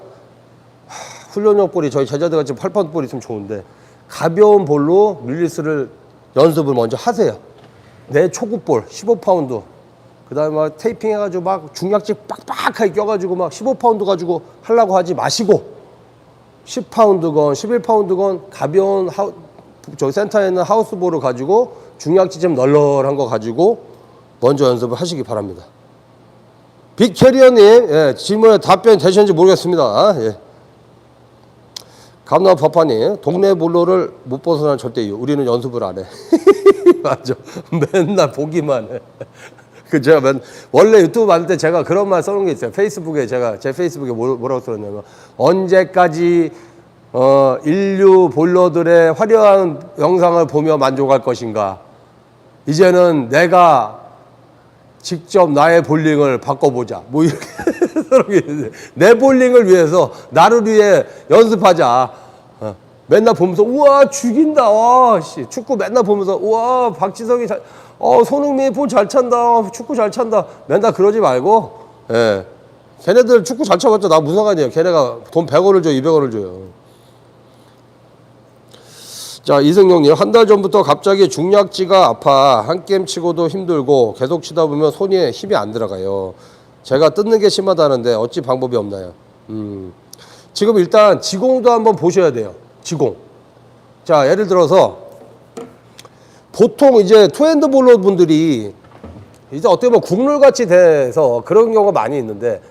훈련용 볼이 저희 제자들 같이 8파운드 볼이 있으면 좋은데 가벼운 볼로 릴리스를 연습을 먼저 하세요. 내 초급볼 15파운드 그 다음에 막 테이핑 해가지고 막 중략지 빡빡하게 껴가지고 막 15파운드 가지고 하려고 하지 마시고 10파운드건 11파운드건 가벼운 저기 센터에 있는 하우스볼을 가지고 중략지 좀 널널한 거 가지고 먼저 연습을 하시기 바랍니다. 빅캐리어님, 예, 질문에 답변이 되셨는지 모르겠습니다. 예. 감나무 파파님, 동네 볼로를 못 벗어나는 절대 이유. 우리는 연습을 안 해. 맞아. 맨날 보기만 해. 제가 원래 유튜브 만들 때 제가 그런 말 써놓은 게 있어요. 페이스북에 제 페이스북에 뭐라고 써놨냐면 언제까지 인류 볼러들의 화려한 영상을 보며 만족할 것인가. 이제는 내가 직접 나의 볼링을 바꿔보자. 뭐 이렇게 내 볼링을 위해서 나를 위해 연습하자. 맨날 보면서 우와 죽인다. 와, 씨. 축구 맨날 보면서 우와 박지성이 잘 손흥민이 볼 잘 찬다. 축구 잘 찬다. 맨날 그러지 말고 예. 걔네들 축구 잘 쳐봤자 나 무슨 상관이에요. 걔네가 돈 100원을 줘 200원을 줘요. 자, 이승용님, 한 달 전부터 갑자기 중략지가 아파. 한 게임 치고도 힘들고 계속 치다 보면 손에 힘이 안 들어가요. 제가 뜯는 게 심하다는데 어찌 방법이 없나요? 지금 일단 지공도 한번 보셔야 돼요. 지공. 자, 예를 들어서 보통 이제 투핸드 볼러 분들이 이제 어떻게 보면 국룰같이 돼서 그런 경우가 많이 있는데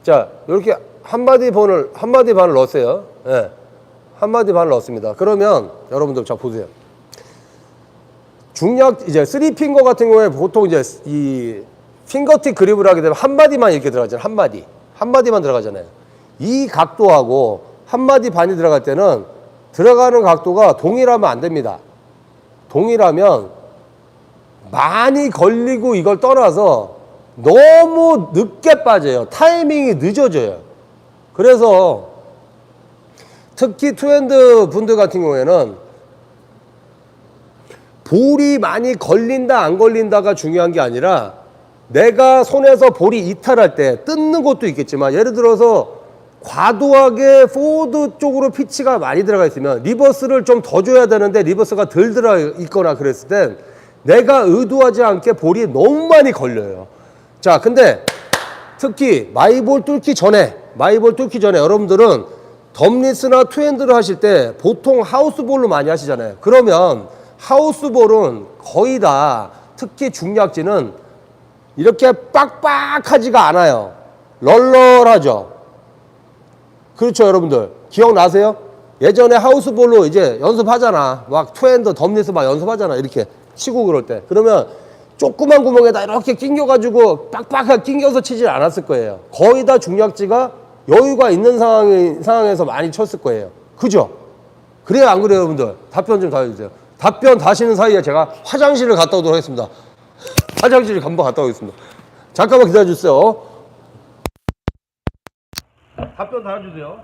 자, 이렇게 한 마디 반을 넣었어요. 예. 한마디 반 넣었습니다. 그러면 여러분들 자 보세요. 중력 이제 3핑거 같은 경우에 보통 이제 이 핑거팁 그립을 하게 되면 한마디만 이렇게 들어가잖아요. 한마디만 들어가잖아요. 이 각도하고 한마디 반이 들어갈 때는 들어가는 각도가 동일하면 안 됩니다. 동일하면 많이 걸리고 이걸 떠나서 너무 늦게 빠져요. 타이밍이 늦어져요. 그래서 특히 투핸드 분들 같은 경우에는 볼이 많이 걸린다 안 걸린다가 중요한 게 아니라 내가 손에서 볼이 이탈할 때 뜯는 것도 있겠지만 예를 들어서 과도하게 포워드 쪽으로 피치가 많이 들어가 있으면 리버스를 좀 더 줘야 되는데 리버스가 덜 들어 있거나 그랬을 땐 내가 의도하지 않게 볼이 너무 많이 걸려요. 자, 근데 특히 마이볼 뚫기 전에 여러분들은 덤리스나 투핸드를 하실 때 보통 하우스볼로 많이 하시잖아요. 그러면 하우스볼은 거의 다 특히 중약지는 이렇게 빡빡하지가 않아요. 널널하죠. 그렇죠, 여러분들. 기억나세요? 예전에 하우스볼로 이제 연습하잖아. 막 투핸드, 덤리스 막 연습하잖아. 이렇게 치고 그럴 때. 그러면 조그만 구멍에다 이렇게 낑겨가지고 빡빡하게 낑겨서 치질 않았을 거예요. 거의 다 중약지가 여유가 있는 상황에서 많이 쳤을 거예요. 그죠? 그래요, 안 그래요, 여러분들? 답변 좀 달아주세요. 답변 다시는 사이에 제가 화장실을 갔다 오도록 하겠습니다. 화장실을 한번 갔다 오겠습니다. 잠깐만 기다려주세요. 답변 달아주세요.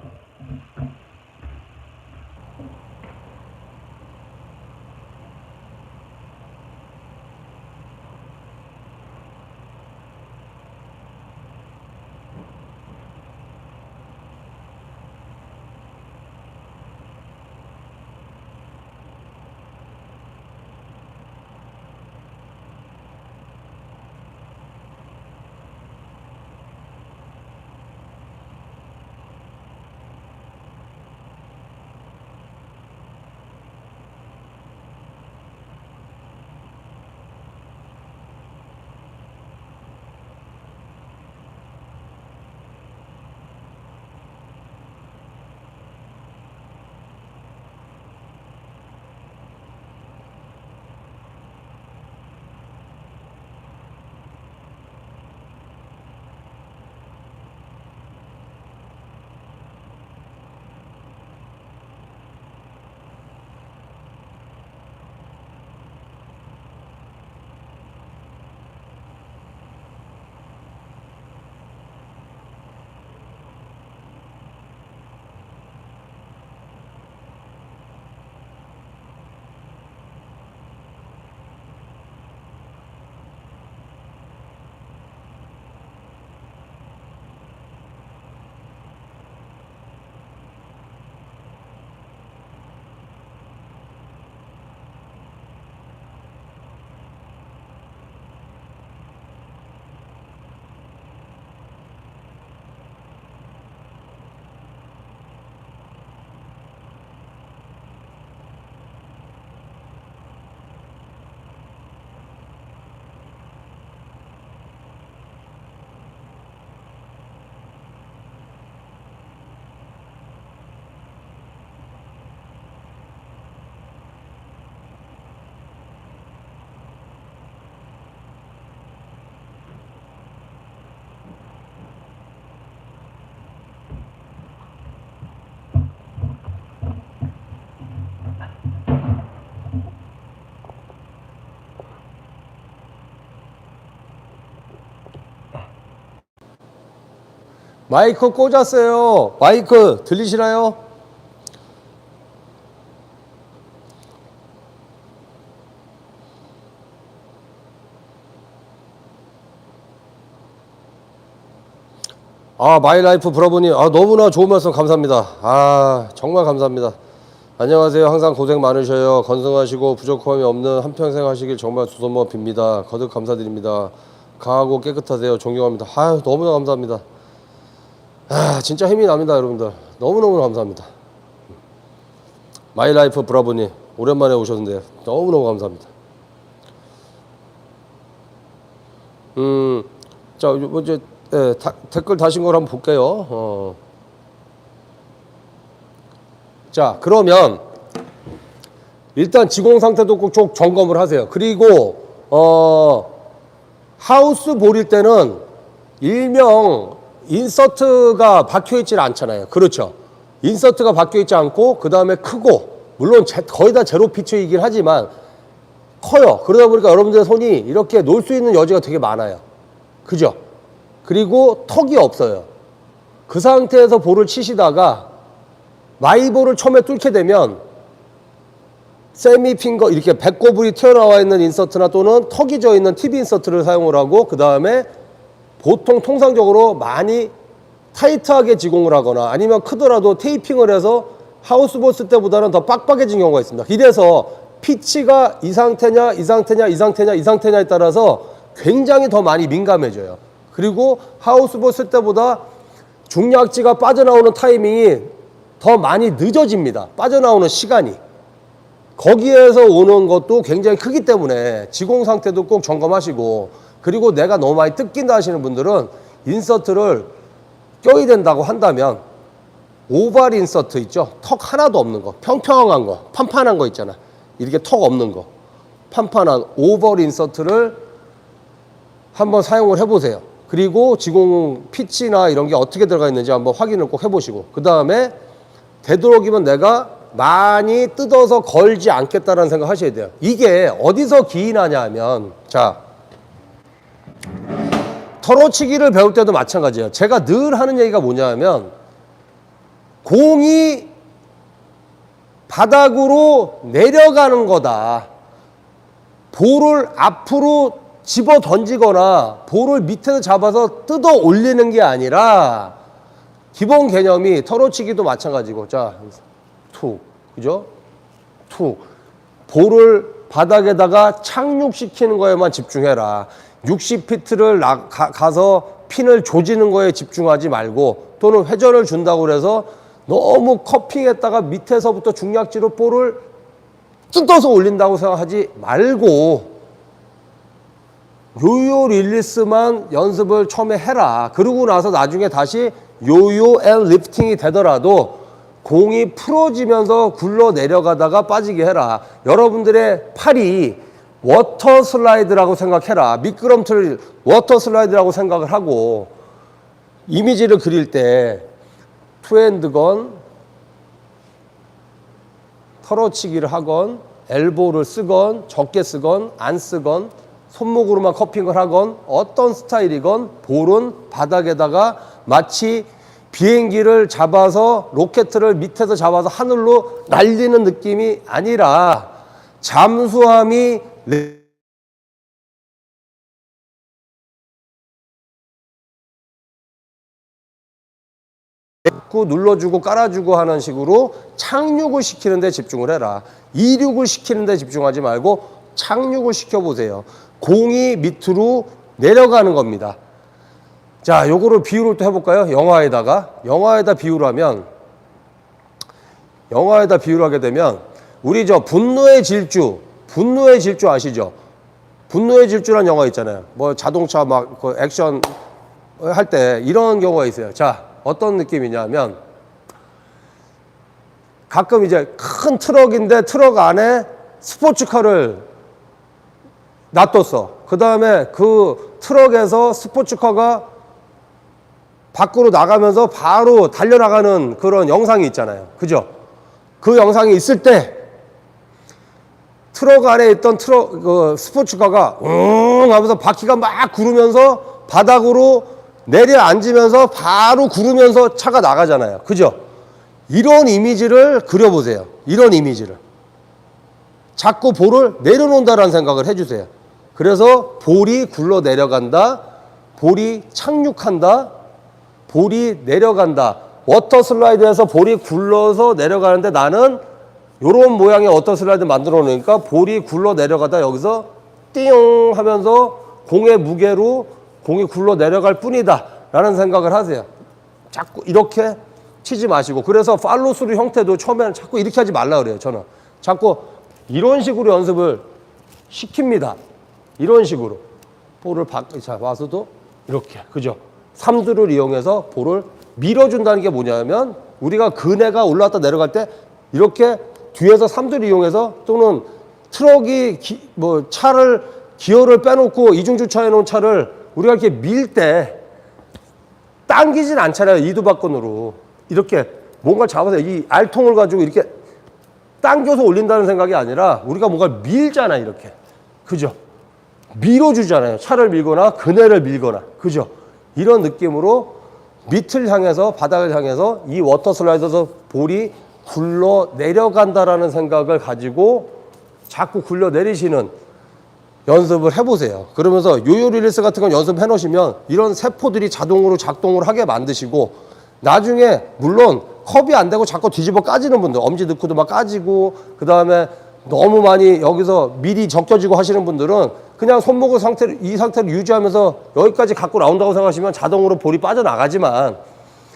마이크 꽂았어요. 마이크 들리시나요? 아, 마이라이프 브라보님, 아, 너무나 좋은 말씀 감사합니다. 아, 정말 감사합니다. 안녕하세요. 항상 고생 많으셔요. 건승하시고 부족함이 없는 한평생 하시길 정말 두 손 모아 빕니다. 거듭 감사드립니다. 강하고 깨끗하세요. 존경합니다. 아유, 너무나 감사합니다. 아, 진짜 힘이 납니다, 여러분들. 너무너무 감사합니다. 마이라이프 브라보님, 오랜만에 오셨는데 너무너무 감사합니다. 자, 이제 댓글 다신 걸 한번 볼게요. 자, 그러면 일단 지공 상태도 꼭 점검을 하세요. 그리고 하우스 볼일 때는 일명 인서트가 박혀있질 않잖아요. 그렇죠. 인서트가 박혀있지 않고 그 다음에 크고, 물론 거의 다 제로 피처이긴 하지만 커요. 그러다 보니까 여러분들의 손이 이렇게 놓을 수 있는 여지가 되게 많아요. 그죠? 그리고 턱이 없어요. 그 상태에서 볼을 치시다가 마이볼을 처음에 뚫게 되면 세미 핑거, 이렇게 배꼽이 튀어나와 있는 인서트나 또는 턱이 져 있는 TV 인서트를 사용을 하고, 그 다음에 보통 통상적으로 많이 타이트하게 지공을 하거나 아니면 크더라도 테이핑을 해서 하우스볼 쓸 때보다는 더 빡빡해진 경우가 있습니다. 이래서 피치가 이 상태냐 이 상태냐 이 상태냐 이 상태냐에 따라서 굉장히 더 많이 민감해져요. 그리고 하우스볼 쓸 때보다 중약지가 빠져나오는 타이밍이 더 많이 늦어집니다. 빠져나오는 시간이. 거기에서 오는 것도 굉장히 크기 때문에 지공 상태도 꼭 점검하시고, 그리고 내가 너무 많이 뜯긴다 하시는 분들은 인서트를 껴야 된다고 한다면 오발 인서트 있죠? 턱 하나도 없는 거, 평평한 거, 판판한 거 있잖아. 이렇게 턱 없는 거, 판판한 오발 인서트를 한번 사용을 해보세요. 그리고 지공 피치나 이런 게 어떻게 들어가 있는지 한번 확인을 꼭 해보시고, 그 다음에 되도록이면 내가 많이 뜯어서 걸지 않겠다라는 생각 하셔야 돼요. 이게 어디서 기인하냐 하면, 자, 털어치기를 배울 때도 마찬가지예요. 제가 늘 하는 얘기가 뭐냐 하면, 공이 바닥으로 내려가는 거다. 볼을 앞으로 집어 던지거나 볼을 밑에서 잡아서 뜯어 올리는 게 아니라, 기본 개념이 털어치기도 마찬가지고, 자, 툭, 그죠? 툭. 볼을 바닥에다가 착륙시키는 거에만 집중해라. 60피트를 가서 핀을 조지는 거에 집중하지 말고, 또는 회전을 준다고 그래서 너무 커핑했다가 밑에서부터 중약지로 볼을 뜯어서 올린다고 생각하지 말고, 요요 릴리스만 연습을 처음에 해라. 그러고 나서 나중에 다시 요요 앤 리프팅이 되더라도 공이 풀어지면서 굴러 내려가다가 빠지게 해라. 여러분들의 팔이 워터 슬라이드라고 생각해라. 미끄럼틀 워터 슬라이드라고 생각을 하고, 이미지를 그릴 때 투핸드건, 털어치기를 하건, 엘보를 쓰건, 적게 쓰건, 안 쓰건, 손목으로만 커핑을 하건, 어떤 스타일이건 볼은 바닥에다가 마치 비행기를 잡아서, 로켓을 밑에서 잡아서 하늘로 날리는 느낌이 아니라 잠수함이 눌러주고 깔아주고 하는 식으로 착륙을 시키는 데 집중을 해라. 이륙을 시키는 데 집중하지 말고 착륙을 시켜보세요. 공이 밑으로 내려가는 겁니다. 자, 요거를 비유를 또 해볼까요? 영화에다 비유를 하면, 영화에다 비유를 하게 되면, 우리 저 분노의 질주 아시죠? 분노의 질주라는 영화 있잖아요. 뭐 자동차 막 그 액션 할 때 이런 경우가 있어요. 자, 어떤 느낌이냐면, 가끔 이제 큰 트럭인데 트럭 안에 스포츠카를 놔뒀어. 그 다음에 그 트럭에서 스포츠카가 밖으로 나가면서 바로 달려나가는 그런 영상이 있잖아요. 그죠? 그 영상이 있을 때 트럭 안에 있던 스포츠카가 하면서 바퀴가 막 구르면서 바닥으로 내려앉으면서 바로 구르면서 차가 나가잖아요. 그죠? 이런 이미지를 그려보세요. 이런 이미지를. 자꾸 볼을 내려놓는다라는 생각을 해주세요. 그래서 볼이 굴러 내려간다, 볼이 착륙한다, 볼이 내려간다. 워터 슬라이드에서 볼이 굴러서 내려가는데 나는 이런 모양의 워터 슬라이드 만들어 놓으니까 볼이 굴러 내려가다 여기서 띵 하면서 공의 무게로 공이 굴러 내려갈 뿐이다 라는 생각을 하세요. 자꾸 이렇게 치지 마시고, 그래서 팔로스루 형태도 처음에는 자꾸 이렇게 하지 말라 그래요. 저는 자꾸 이런 식으로 연습을 시킵니다. 이런 식으로 볼을 와서도 이렇게, 그죠? 삼두를 이용해서 볼을 밀어준다는 게 뭐냐면, 우리가 그네가 올라왔다 내려갈 때 이렇게 뒤에서 삼두를 이용해서 또는 트럭이 차를 기어를 빼놓고 이중주차해 놓은 차를 우리가 이렇게 밀 때 당기진 않잖아요. 이두박근으로 이렇게 뭔가 잡아서 이 알통을 가지고 이렇게 당겨서 올린다는 생각이 아니라 우리가 뭔가 밀잖아. 이렇게 그죠? 밀어주잖아요. 차를 밀거나 그네를 밀거나 그죠? 이런 느낌으로 밑을 향해서 바닥을 향해서 이 워터 슬라이더에서 볼이 굴러 내려간다라는 생각을 가지고 자꾸 굴러 내리시는 연습을 해보세요. 그러면서 요요 릴리스 같은 건 연습해 놓으시면 이런 세포들이 자동으로 작동을 하게 만드시고 나중에 물론 컵이 안 되고 자꾸 뒤집어 까지는 분들 엄지 넣고도 막 까지고 그 다음에 너무 많이 여기서 미리 적혀지고 하시는 분들은 그냥 손목을 이 상태를 유지하면서 여기까지 갖고 나온다고 생각하시면 자동으로 볼이 빠져나가지만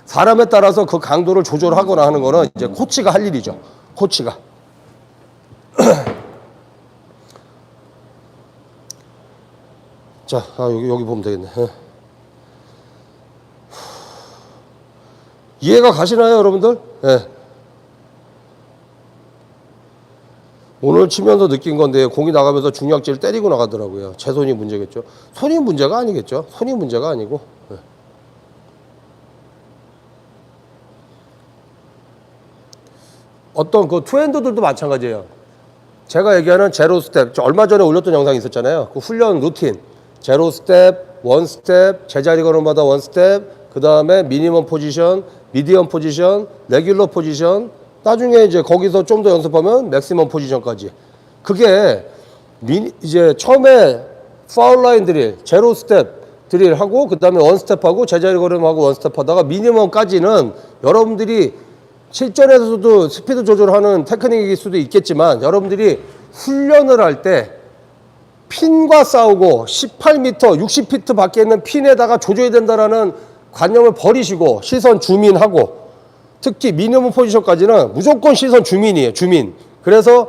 사람에 따라서 그 강도를 조절하거나 하는 거는 이제 코치가 할 일이죠. 코치가. 자, 여기 보면 되겠네. 이해가 가시나요, 여러분들? 네. 오늘 치면서 느낀 건데 공이 나가면서 중약지를 때리고 나가더라고요. 제 손이 문제겠죠. 손이 문제가 아니겠죠. 손이 문제가 아니고. 네. 어떤 그 투핸드들도 마찬가지예요. 제가 얘기하는 제로 스텝, 얼마 전에 올렸던 영상이 있었잖아요. 그 훈련 루틴. 제로 스텝, 원 스텝, 제자리 걸음마다 원 스텝, 그 다음에 미니멈 포지션, 미디엄 포지션, 레귤러 포지션, 나중에 이제 거기서 좀 더 연습하면 맥시멈 포지션까지. 그게 이제 처음에 파울 라인 드릴, 제로 스텝 드릴 하고 그 다음에 원 스텝 하고 제자리 걸음하고 원 스텝 하다가 미니멈까지는 여러분들이 실전에서도 스피드 조절하는 테크닉일 수도 있겠지만 여러분들이 훈련을 할 때 핀과 싸우고 18m, 60피트 밖에 있는 핀에다가 조져야 된다라는 관념을 버리시고 시선 주민하고 특히 미니멈 포지션까지는 무조건 시선 주민이에요. 주민. 그래서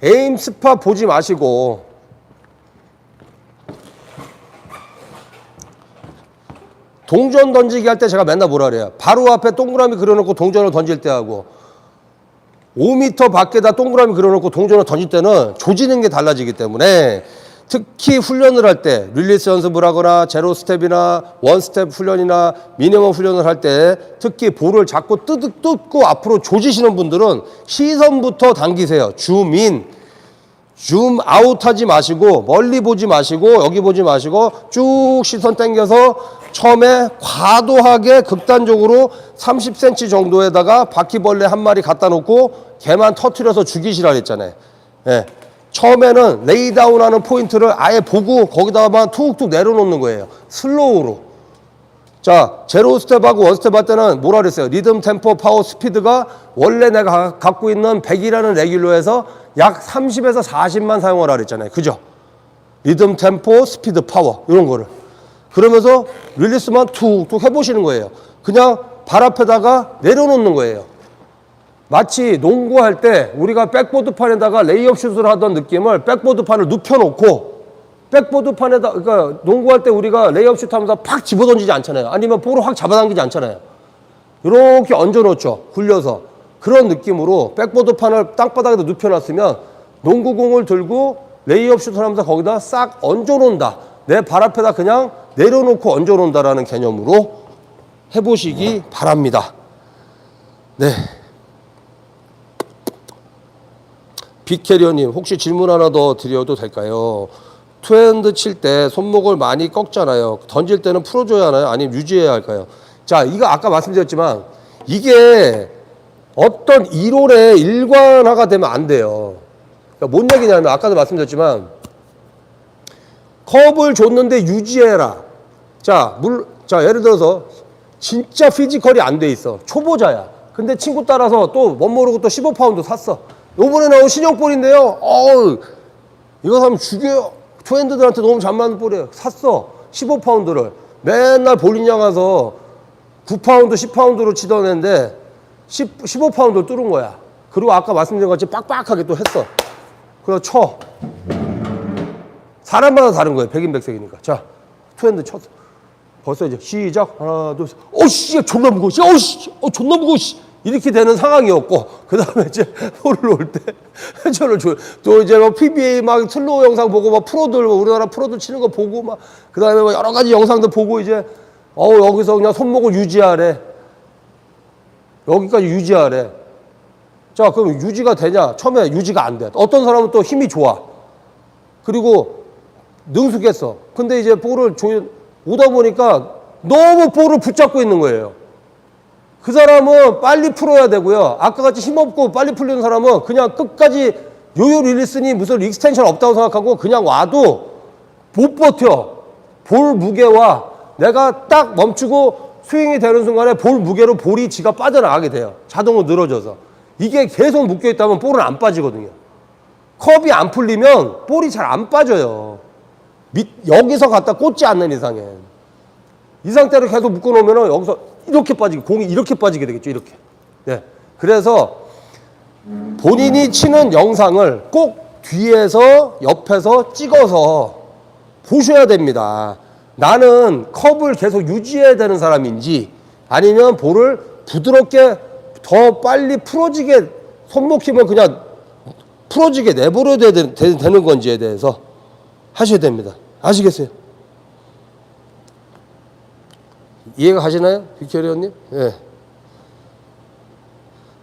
에임 스팟 보지 마시고 동전 던지기 할 때 제가 맨날 뭐라 그래요. 바로 앞에 동그라미 그려놓고 동전을 던질 때 하고 5m 밖에다 동그라미 그려놓고 동전을 던질 때는 조지는 게 달라지기 때문에 특히 훈련을 할 때 릴리스 연습을 하거나 제로 스텝이나 원 스텝 훈련이나 미니멈 훈련을 할 때 특히 볼을 자꾸 뜯고 앞으로 조지시는 분들은 시선부터 당기세요. 줌인, 줌 아웃 하지 마시고 멀리 보지 마시고 여기 보지 마시고 쭉 시선 당겨서 처음에 과도하게 극단적으로 30cm 정도에다가 바퀴벌레 한 마리 갖다 놓고 걔만 터트려서 죽이시라 그랬잖아요. 예. 처음에는 레이다운 하는 포인트를 아예 보고 거기다가만 툭툭 내려놓는 거예요. 슬로우로. 자, 제로 스텝하고 원 스텝 할 때는 뭐라 그랬어요? 리듬, 템포, 파워, 스피드가 원래 내가 갖고 있는 100이라는 레귤러에서 약 30에서 40만 사용하라 그랬잖아요. 그죠? 리듬, 템포, 스피드, 파워 이런 거를. 그러면서 릴리스만 툭툭 해보시는 거예요. 그냥 발 앞에다가 내려놓는 거예요. 마치 농구할 때 우리가 백보드판에다가 레이업 슛을 하던 느낌을 백보드판을 눕혀놓고 백보드판에다 그러니까 농구할 때 우리가 레이업 슛 하면서 팍 집어던지지 않잖아요. 아니면 볼을 확 잡아당기지 않잖아요. 이렇게 얹어놓죠. 굴려서. 그런 느낌으로 백보드판을 땅바닥에다 눕혀놨으면 농구공을 들고 레이업 슛을 하면서 거기다 싹 얹어놓는다. 내 발 앞에다 그냥 내려놓고 얹어놓는다라는 개념으로 해보시기 바랍니다. 네. 빅캐리어님 혹시 질문 하나 더 드려도 될까요? 투핸드 칠 때 손목을 많이 꺾잖아요. 던질 때는 풀어줘야 하나요? 아니면 유지해야 할까요? 자, 이거 아까 말씀드렸지만 이게 어떤 이론의 일관화가 되면 안 돼요. 그러니까 뭔 얘기냐면 아까도 말씀드렸지만 컵을 줬는데 유지해라. 자, 예를 들어서 진짜 피지컬이 안 돼 있어. 초보자야. 근데 친구 따라서 또 멋모르고 또 15파운드 샀어. 요번에 나온 신형볼인데요. 이거 사면 죽여요. 투핸드들한테 너무 잘 맞는 볼이에요. 샀어. 15파운드를. 맨날 볼링장 가서 9파운드, 10파운드로 치던 애인데 15파운드를 뚫은 거야. 그리고 아까 말씀드린 것 같이 빡빡하게 또 했어. 그래서 쳐. 사람마다 다른 거예요. 백인백색이니까. 자, 투핸드 쳤어. 벌써 이제 시작. 하나, 둘, 셋. 어씨, 존나 무거워. 어씨, 존나 무거워. 이렇게 되는 상황이었고, 그 다음에 이제 볼을 올 때 회전을 줘. 또 이제 뭐 PBA 막 슬로우 영상 보고 막 프로들, 우리나라 프로들 치는 거 보고 막, 그 다음에 뭐 여러 가지 영상도 보고 이제, 여기서 그냥 손목을 유지하래. 여기까지 유지하래. 자, 그럼 유지가 되냐? 처음에 유지가 안 돼. 어떤 사람은 또 힘이 좋아. 그리고 능숙했어. 근데 이제 볼을 오다 보니까 너무 볼을 붙잡고 있는 거예요. 그 사람은 빨리 풀어야 되고요. 아까 같이 힘없고 빨리 풀리는 사람은 그냥 끝까지 요요 릴리스니 무슨 익스텐션 없다고 생각하고 그냥 와도 못 버텨. 볼 무게와 내가 딱 멈추고 스윙이 되는 순간에 볼 무게로 볼이 지가 빠져나가게 돼요. 자동으로 늘어져서. 이게 계속 묶여있다면 볼은 안 빠지거든요. 컵이 안 풀리면 볼이 잘 안 빠져요. 여기서 갖다 꽂지 않는 이상엔. 이 상태로 계속 묶어놓으면 여기서 이렇게 빠지게, 공이 이렇게 빠지게 되겠죠. 이렇게. 네. 그래서 본인이 치는 영상을 꼭 뒤에서, 옆에서 찍어서 보셔야 됩니다. 나는 컵을 계속 유지해야 되는 사람인지 아니면 볼을 부드럽게 더 빨리 풀어지게 손목 힘을 그냥 풀어지게 내버려야 되는 건지에 대해서 하셔야 됩니다. 아시겠어요? 이해가 가시나요? 빅토리 형님? 예.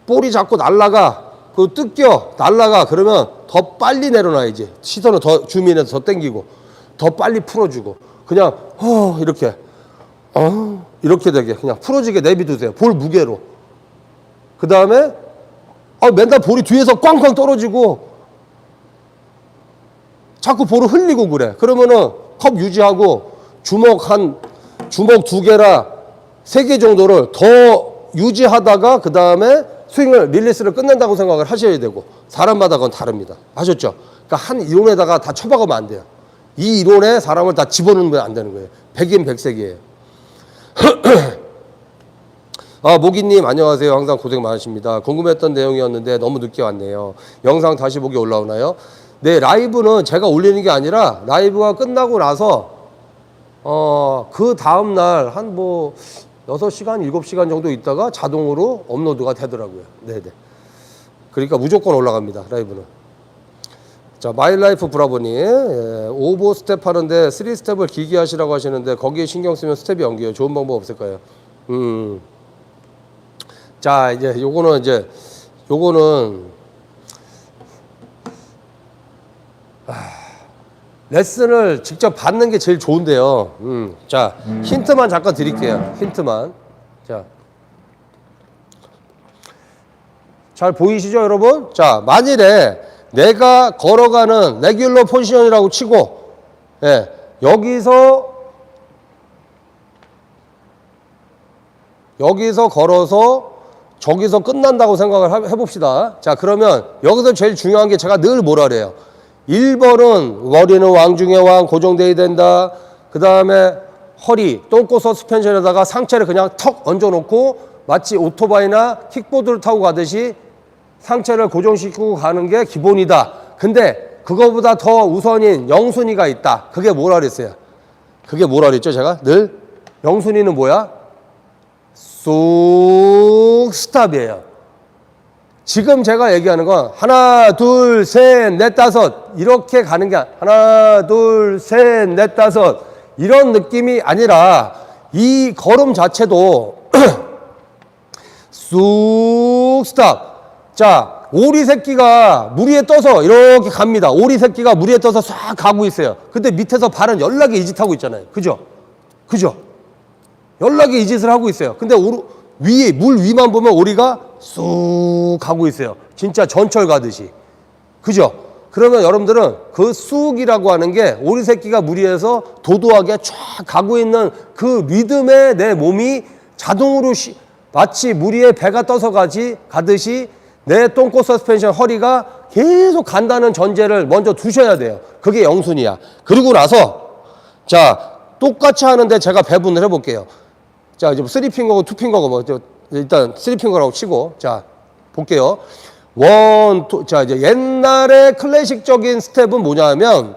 볼이 자꾸 날아가, 뜯겨, 날아가, 그러면 더 빨리 내려놔야지. 시선을 더 주민해서 더 당기고, 더 빨리 풀어주고, 그냥, 이렇게 되게 그냥 풀어지게 내비두세요. 볼 무게로. 그 다음에, 맨날 볼이 뒤에서 꽝꽝 떨어지고, 자꾸 볼을 흘리고 그래. 그러면은 컵 유지하고, 주먹 2개라 3개 정도를 더 유지하다가 그 다음에 스윙을, 릴리스를 끝낸다고 생각을 하셔야 되고, 사람마다 그건 다릅니다. 아셨죠? 그러니까 한 이론에다가 다 쳐박으면 안 돼요. 이 이론에 사람을 다 집어넣으면 안 되는 거예요. 백인백색이에요. 모기님 안녕하세요. 항상 고생 많으십니다. 궁금했던 내용이었는데 너무 늦게 왔네요. 영상 다시 보기 올라오나요? 네, 라이브는 제가 올리는 게 아니라 라이브가 끝나고 나서 그 다음날 한 6시간, 7시간 정도 있다가 자동으로 업로드가 되더라고요. 네네. 그러니까 무조건 올라갑니다. 라이브는. 자, 마이라이프 브라보님. 오버 스텝 하는데 3스텝을 길게 하시라고 하시는데 거기에 신경 쓰면 스텝이 연기해요. 좋은 방법 없을까요? 자, 이제 요거는 레슨을 직접 받는 게 제일 좋은데요. 자, 힌트만 잠깐 드릴게요. 힌트만. 자, 잘 보이시죠, 여러분? 자, 만일에 내가 걸어가는 레귤러 포지션이라고 치고, 예, 여기서 걸어서 저기서 끝난다고 생각을 해봅시다. 자, 그러면 여기서 제일 중요한 게 제가 늘 뭐라 그래요? 1번은 머리는 왕중의 왕 고정돼야 된다. 그 다음에 허리, 똥꼬 서스펜션에다가 상체를 그냥 턱 얹어놓고 마치 오토바이나 킥보드를 타고 가듯이 상체를 고정시키고 가는 게 기본이다. 근데 그거보다 더 우선인 영순위가 있다. 그게 뭐라 그랬어요? 그게 뭐라 그랬죠? 제가 늘 영순위는 뭐야? 쏙 스탑이에요. 지금 제가 얘기하는 건 하나, 둘, 셋, 넷, 다섯 이렇게 가는 게 하나, 둘, 셋, 넷, 다섯 이런 느낌이 아니라 이 걸음 자체도 쑥 스탑. 자, 오리 새끼가 물 위에 떠서 이렇게 갑니다. 오리 새끼가 물 위에 떠서 싹 가고 있어요. 근데 밑에서 발은 연락에 이 짓 하고 있잖아요. 그죠? 연락에 이 짓을 하고 있어요. 근데 물 위만 보면 오리가 쑥 가고 있어요. 진짜 전철 가듯이. 그죠? 그러면 여러분들은 그 쑥이라고 하는 게 오리 새끼가 물 위에서 도도하게 쫙 가고 있는 그 리듬에 내 몸이 자동으로 마치 물 위에 배가 떠서 가듯이 내 똥꼬 서스펜션 허리가 계속 간다는 전제를 먼저 두셔야 돼요. 그게 영순이야. 그리고 나서 자, 똑같이 하는데 제가 배분을 해볼게요. 자, 이제 3핑거고 2핑거고 일단 3핑거라고 치고 자, 볼게요. 자, 이제 옛날의 클래식적인 스텝은 뭐냐면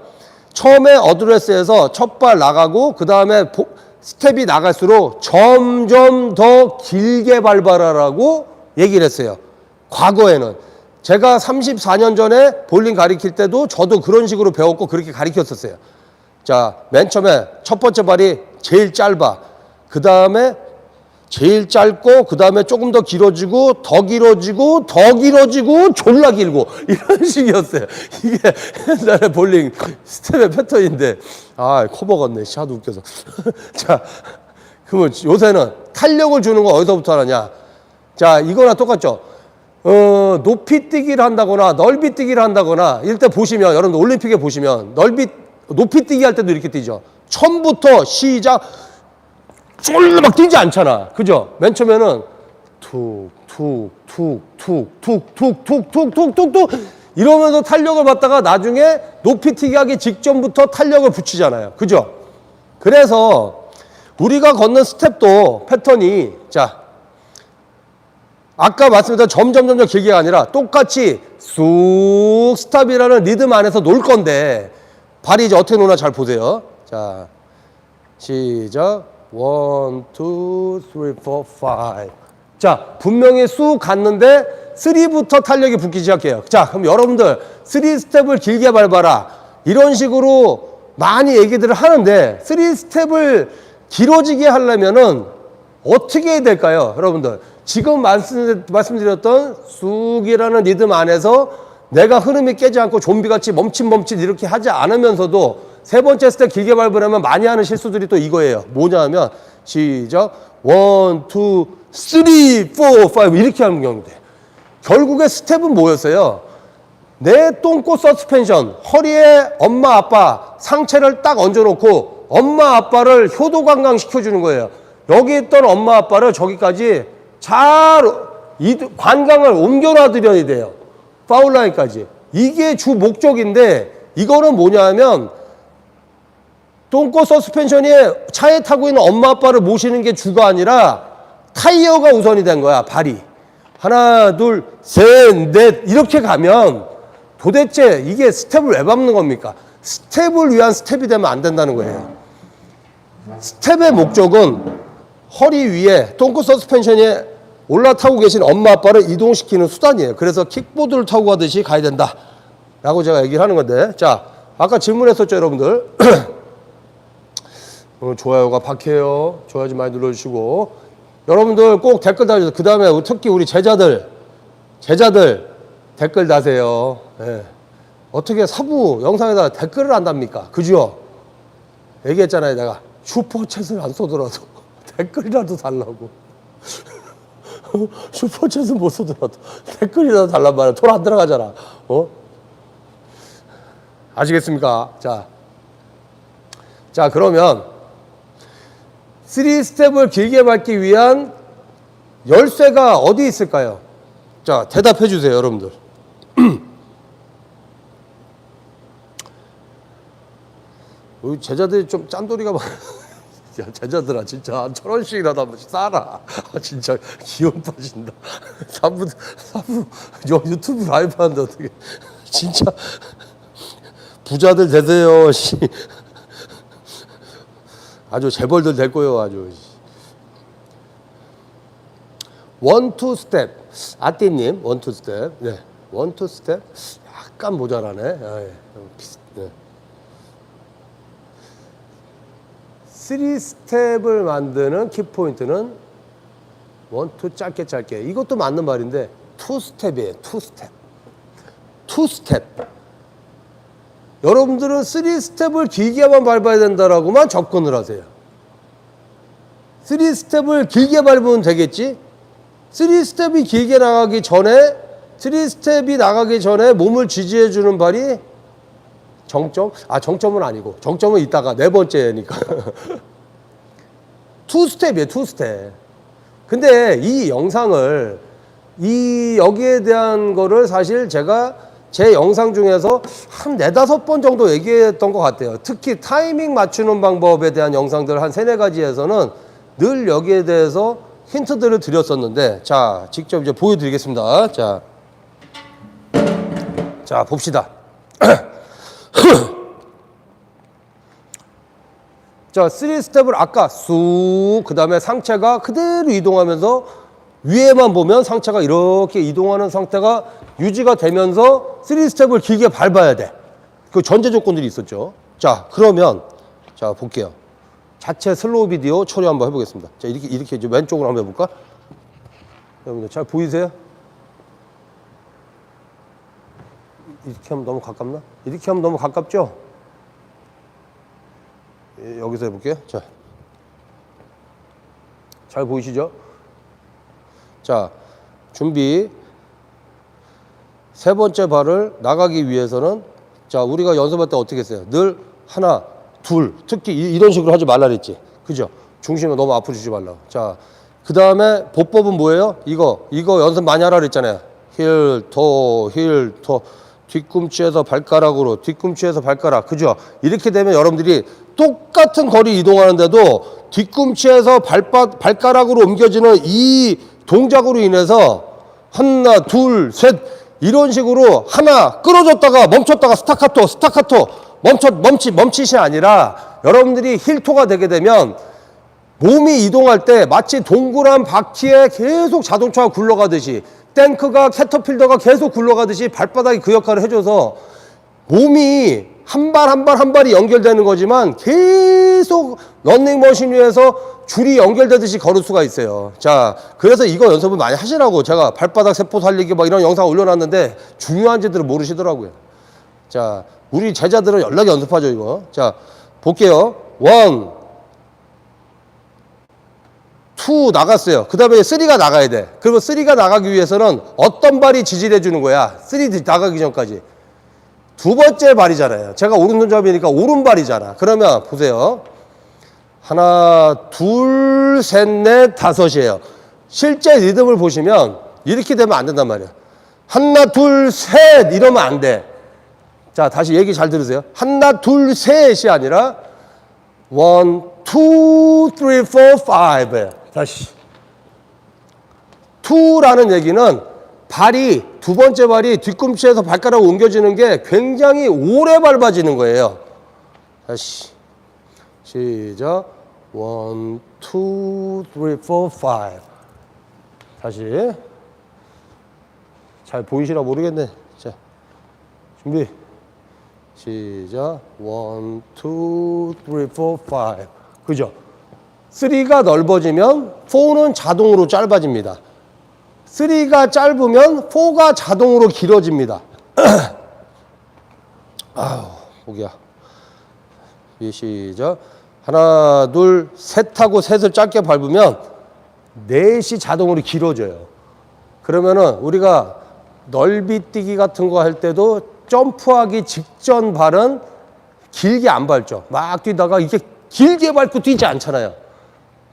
처음에 어드레스에서 첫 발 나가고 그 다음에 스텝이 나갈수록 점점 더 길게 밟아라라고 얘기를 했어요. 과거에는. 제가 34년 전에 볼링 가르칠 때도 저도 그런 식으로 배웠고 그렇게 가르쳤었어요. 자, 맨 처음에 첫 번째 발이 제일 짧아. 그 다음에 제일 짧고 그 다음에 조금 더 길어지고 더 길어지고 더 길어지고 졸라 길고 이런 식이었어요. 이게 옛날에 볼링 스텝의 패턴인데 코 먹었네. 하도 웃겨서. 자, 그러면 요새는 탄력을 주는 거 어디서부터 하느냐. 자, 이거나 똑같죠. 높이 뛰기를 한다거나 넓이 뛰기를 한다거나 이럴 때 보시면 여러분들 올림픽에 보시면 높이 뛰기 할 때도 이렇게 뛰죠. 처음부터 시작 쫄르 막 뛰지 않잖아. 그죠? 맨 처음에는 툭툭툭툭툭툭툭툭툭툭툭 이러면서 탄력을 받다가 나중에 높이 뛰기 하기 직전부터 탄력을 붙이잖아요. 그죠? 그래서 우리가 걷는 스텝도 패턴이 자 아까 말씀드린 점점 길게가 아니라 똑같이 쑥 스탑이라는 리듬 안에서 놀 건데 발이 이제 어떻게 노나 잘 보세요. 자, 시작. 1, 2, 3, 4, 5. 자, 분명히 쑥 갔는데 3부터 탄력이 붙기 시작해요. 자, 그럼 여러분들 3스텝을 길게 밟아라. 이런 식으로 많이 얘기들을 하는데 3스텝을 길어지게 하려면은 어떻게 해야 될까요? 여러분들. 지금 말씀드렸던 쑥이라는 리듬 안에서 내가 흐름이 깨지 않고 좀비같이 멈칫 이렇게 하지 않으면서도 세 번째 스텝 길게 밟으려면 많이 하는 실수들이 또 이거예요. 뭐냐 하면 시작 1, 2, 3, 4, 5 이렇게 하는 경우인데 결국에 스텝은 뭐였어요? 내 똥꼬 서스펜션 허리에 엄마 아빠 상체를 딱 얹어놓고 엄마 아빠를 효도 관광시켜주는 거예요. 여기 있던 엄마 아빠를 저기까지 잘 관광을 옮겨놔드려야 돼요. 파울라인까지. 이게 주 목적인데 이거는 뭐냐 하면 똥꼬 서스펜션이 차에 타고 있는 엄마 아빠를 모시는 게 주가 아니라 타이어가 우선이 된 거야. 발이. 하나 둘 셋 넷 이렇게 가면 도대체 이게 스텝을 왜 밟는 겁니까? 스텝을 위한 스텝이 되면 안 된다는 거예요. 스텝의 목적은 허리 위에 똥꼬 서스펜션에 올라타고 계신 엄마 아빠를 이동시키는 수단이에요. 그래서 킥보드를 타고 가듯이 가야 된다 라고 제가 얘기를 하는 건데 자 아까 질문했었죠 여러분들. 좋아요가 박해요. 좋아요 좀 많이 눌러주시고 여러분들 꼭 댓글 달아주세요. 그 다음에 특히 우리 제자들 댓글 다세요. 네. 어떻게 사부 영상에다가 댓글을 한답니까? 그죠? 얘기했잖아요. 내가 슈퍼챗을 안 쏘더라도 댓글이라도 달라고. 슈퍼챗은 못 쏘더라도 댓글이라도 달란 말이야. 돈 안 들어가잖아. 아시겠습니까? 자 그러면 3스텝을 길게 밟기 위한 열쇠가 어디 있을까요? 자 대답해 주세요 여러분들. 우리 제자들이 좀 짠돌이가 많아. 야 제자들아 진짜 1,000원씩이라도 한 번씩 싸라. 진짜 기운 빠진다. 사부 유튜브 라이브 하는데 어떻게 진짜 부자들 되세요. 아주 재벌들 될 거예요 아주. 1, 2 스텝 아띠님 1, 2 스텝 네 1, 2 스텝 약간 모자라네. 네. 3스텝을 만드는 키포인트는 1, 2 짧게 이것도 맞는 말인데 2스텝이에요. 2스텝 여러분들은 3스텝을 길게만 밟아야 된다라고만 접근을 하세요. 3스텝을 길게 밟으면 되겠지? 3스텝이 길게 나가기 전에 3스텝이 나가기 전에 몸을 지지해주는 발이 정점? 정점은 아니고 정점은 이따가 네 번째니까 2스텝이에요. 2스텝. 근데 이 영상을 여기에 대한 거를 사실 제가 제 영상 중에서 한 4-5번 정도 얘기했던 것 같아요. 특히 타이밍 맞추는 방법에 대한 영상들 한 3-4가지에서는 늘 여기에 대해서 힌트들을 드렸었는데 자 직접 이제 보여드리겠습니다. 자 봅시다. 자 3스텝을 아까 쑥 그 다음에 상체가 그대로 이동하면서 위에만 보면 상체가 이렇게 이동하는 상태가 유지가 되면서 3스텝을 길게 밟아야 돼. 그 전제 조건들이 있었죠. 자, 그러면 자 볼게요. 자체 슬로우 비디오 처리 한번 해보겠습니다. 자, 이렇게 이제 왼쪽으로 한번 해볼까? 여러분들 잘 보이세요? 이렇게 하면 너무 가깝나? 이렇게 하면 너무 가깝죠? 예, 여기서 해볼게요. 자, 잘 보이시죠? 자, 준비. 세 번째 발을 나가기 위해서는 자, 우리가 연습할 때 어떻게 했어요? 늘 하나, 둘, 특히 이런 식으로 하지 말라 그랬지. 그죠? 중심을 너무 앞으로 주지 말라고. 자, 그 다음에 보법은 뭐예요? 이거 연습 많이 하라 그랬잖아요. 힐, 토, 힐, 토. 뒤꿈치에서 발가락으로, 뒤꿈치에서 발가락. 그죠? 이렇게 되면 여러분들이 똑같은 거리 이동하는데도 뒤꿈치에서 발가락으로 옮겨지는 이 동작으로 인해서 하나, 둘, 셋 이런 식으로 하나 끌어줬다가 멈췄다가 스타카토 멈칫이 아니라 여러분들이 힐토가 되게 되면 몸이 이동할 때 마치 동그란 바퀴에 계속 자동차가 굴러가듯이 탱크가 캐터필더가 계속 굴러가듯이 발바닥이 그 역할을 해줘서 몸이 한 발이 연결되는 거지만 계속 런닝머신 위에서 줄이 연결되듯이 걸을 수가 있어요. 자, 그래서 이거 연습을 많이 하시라고 제가 발바닥 세포 살리기 막 이런 영상 올려놨는데 중요한지들은 모르시더라고요. 자, 우리 제자들은 연락이 연습하죠 이거. 자, 볼게요. 1, 2 나갔어요. 그 다음에 3가 나가야 돼. 그러면 3가 나가기 위해서는 어떤 발이 지지를 해주는 거야? 3 나가기 전까지. 두 번째 발이잖아요. 제가 오른손잡이니까 오른발이잖아. 그러면 보세요. 하나, 둘, 셋, 넷, 다섯이에요. 실제 리듬을 보시면 이렇게 되면 안 된단 말이에요. 하나, 둘, 셋 이러면 안 돼. 자, 다시 얘기 잘 들으세요. 하나, 둘, 셋이 아니라 1, 2, 3, 4, 5예요. 다시. 2라는 얘기는 발이 두 번째 발이 뒤꿈치에서 발가락으로 옮겨지는 게 굉장히 오래 밟아지는 거예요. 다시 시작. 1, 2, 3, 4, 5 다시. 잘 보이시나 모르겠네. 자, 준비 시작. 1, 2, 3, 4, 5 그죠? 3가 넓어지면 4는 자동으로 짧아집니다. 3가 짧으면 4가 자동으로 길어집니다. 아우, 목이야. 시작. 하나, 둘, 셋하고 셋을 짧게 밟으면 넷이 자동으로 길어져요. 그러면은 우리가 넓이 뛰기 같은 거 할 때도 점프하기 직전 발은 길게 안 밟죠. 막 뛰다가 이게 길게 밟고 뛰지 않잖아요.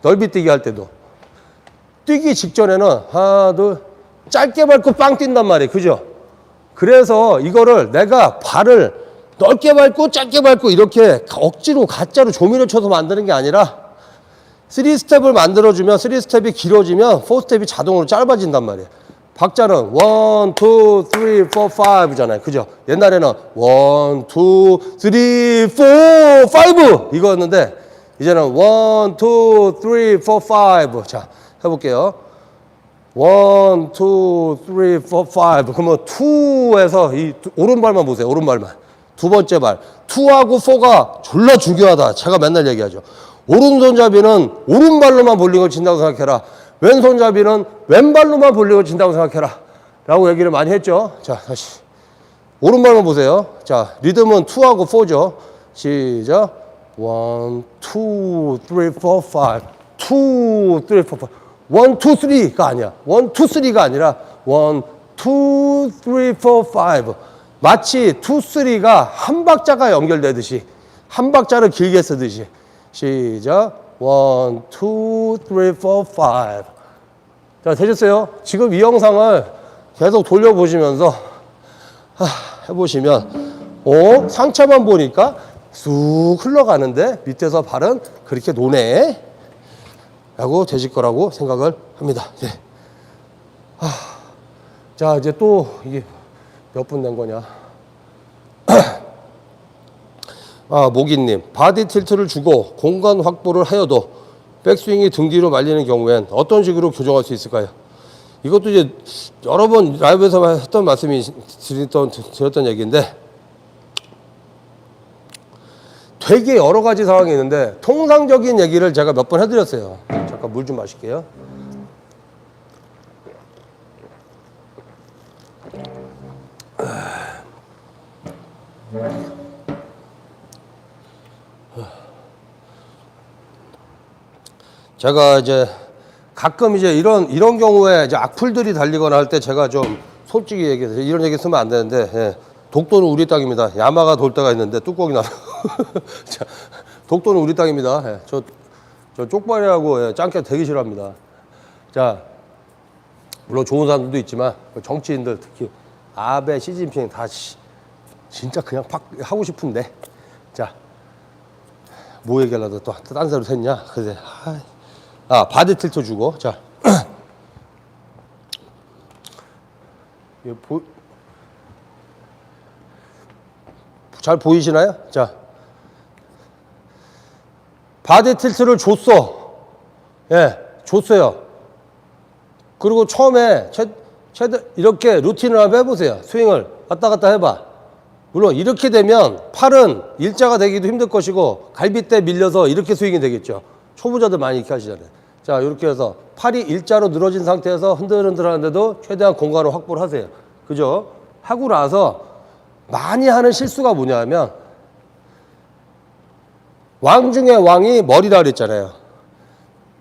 넓이 뛰기 할 때도. 뛰기 직전에는 하나, 둘, 짧게 밟고 빵 뛴단 말이에요. 그죠? 그래서 이거를 내가 발을 넓게 밟고 짧게 밟고 이렇게 억지로 가짜로 조미료 쳐서 만드는 게 아니라 3스텝을 만들어주면 3스텝이 길어지면 4스텝이 자동으로 짧아진단 말이에요. 박자는 1, 2, 3, 4, 5잖아요. 그죠? 옛날에는 1, 2, 3, 4, 5 이거였는데 이제는 1, 2, 3, 4, 5 자, 해볼게요. 1, 2, 3, 4, 5 그러면 2에서 이 오른발만 보세요. 오른발만. 두 번째 발. 2하고 4가 졸라 중요하다. 제가 맨날 얘기하죠. 오른손잡이는 오른발로만 볼링을 친다고 생각해라. 왼손잡이는 왼발로만 볼링을 친다고 생각해라. 라고 얘기를 많이 했죠. 자, 다시. 오른발만 보세요. 자, 리듬은 2하고 4죠. 시작. 1, 2, 3, 4, 5 2, 3, 4, 5 1, 2, 3가 아니야. 1, 2, 3가 아니라 1, 2, 3, 4, 5 마치 2, 3가 한 박자가 연결되듯이 한 박자를 길게 쓰듯이 시작. 1, 2, 3, 4, 5 자, 되셨어요? 지금 이 영상을 계속 돌려보시면서 해보시면 상체만 보니까 쑥 흘러가는데 밑에서 발은 그렇게 노네 라고 되실 거라고 생각을 합니다. 네. 자, 이제 또 이게 몇 분 된 거냐. 모기님, 바디 틸트를 주고 공간 확보를 하여도 백스윙이 등 뒤로 말리는 경우엔 어떤 식으로 교정할 수 있을까요? 이것도 이제 여러 번 라이브에서 했던 말씀이 드렸던 얘기인데, 되게 여러 가지 상황이 있는데 통상적인 얘기를 제가 몇 번 해드렸어요. 잠깐 물 좀 마실게요. 제가 이제 가끔 이제 이런 경우에 이제 악플들이 달리거나 할 때 제가 좀 솔직히 얘기해서 이런 얘기 쓰면 안 되는데, 예, 독도는 우리 땅입니다. 야마가 돌 때가 있는데 뚜껑이 나. 자, 독도는 우리 땅입니다. 예, 저 쪽발이하고 예, 짱깨 되게 싫어합니다. 자, 물론 좋은 사람들도 있지만 정치인들 특히 아베, 시진핑 다 진짜 그냥 팍 하고 싶은데, 자, 뭐 얘기하려다 또 딴 사람 샜냐? 그래. 바디 틸트 주고, 자. 잘 보이시나요? 자. 바디 틸트를 줬어. 예, 줬어요. 그리고 처음에 최대 이렇게 루틴을 한번 해보세요. 스윙을 왔다 갔다 해봐. 물론 이렇게 되면 팔은 일자가 되기도 힘들 것이고 갈비대 밀려서 이렇게 스윙이 되겠죠. 초보자들 많이 이렇게 하시잖아요. 자, 이렇게 해서 팔이 일자로 늘어진 상태에서 흔들흔들 하는데도 최대한 공간을 확보를 하세요. 그죠? 하고 나서 많이 하는 실수가 뭐냐면, 왕 중에 왕이 머리라 그랬잖아요.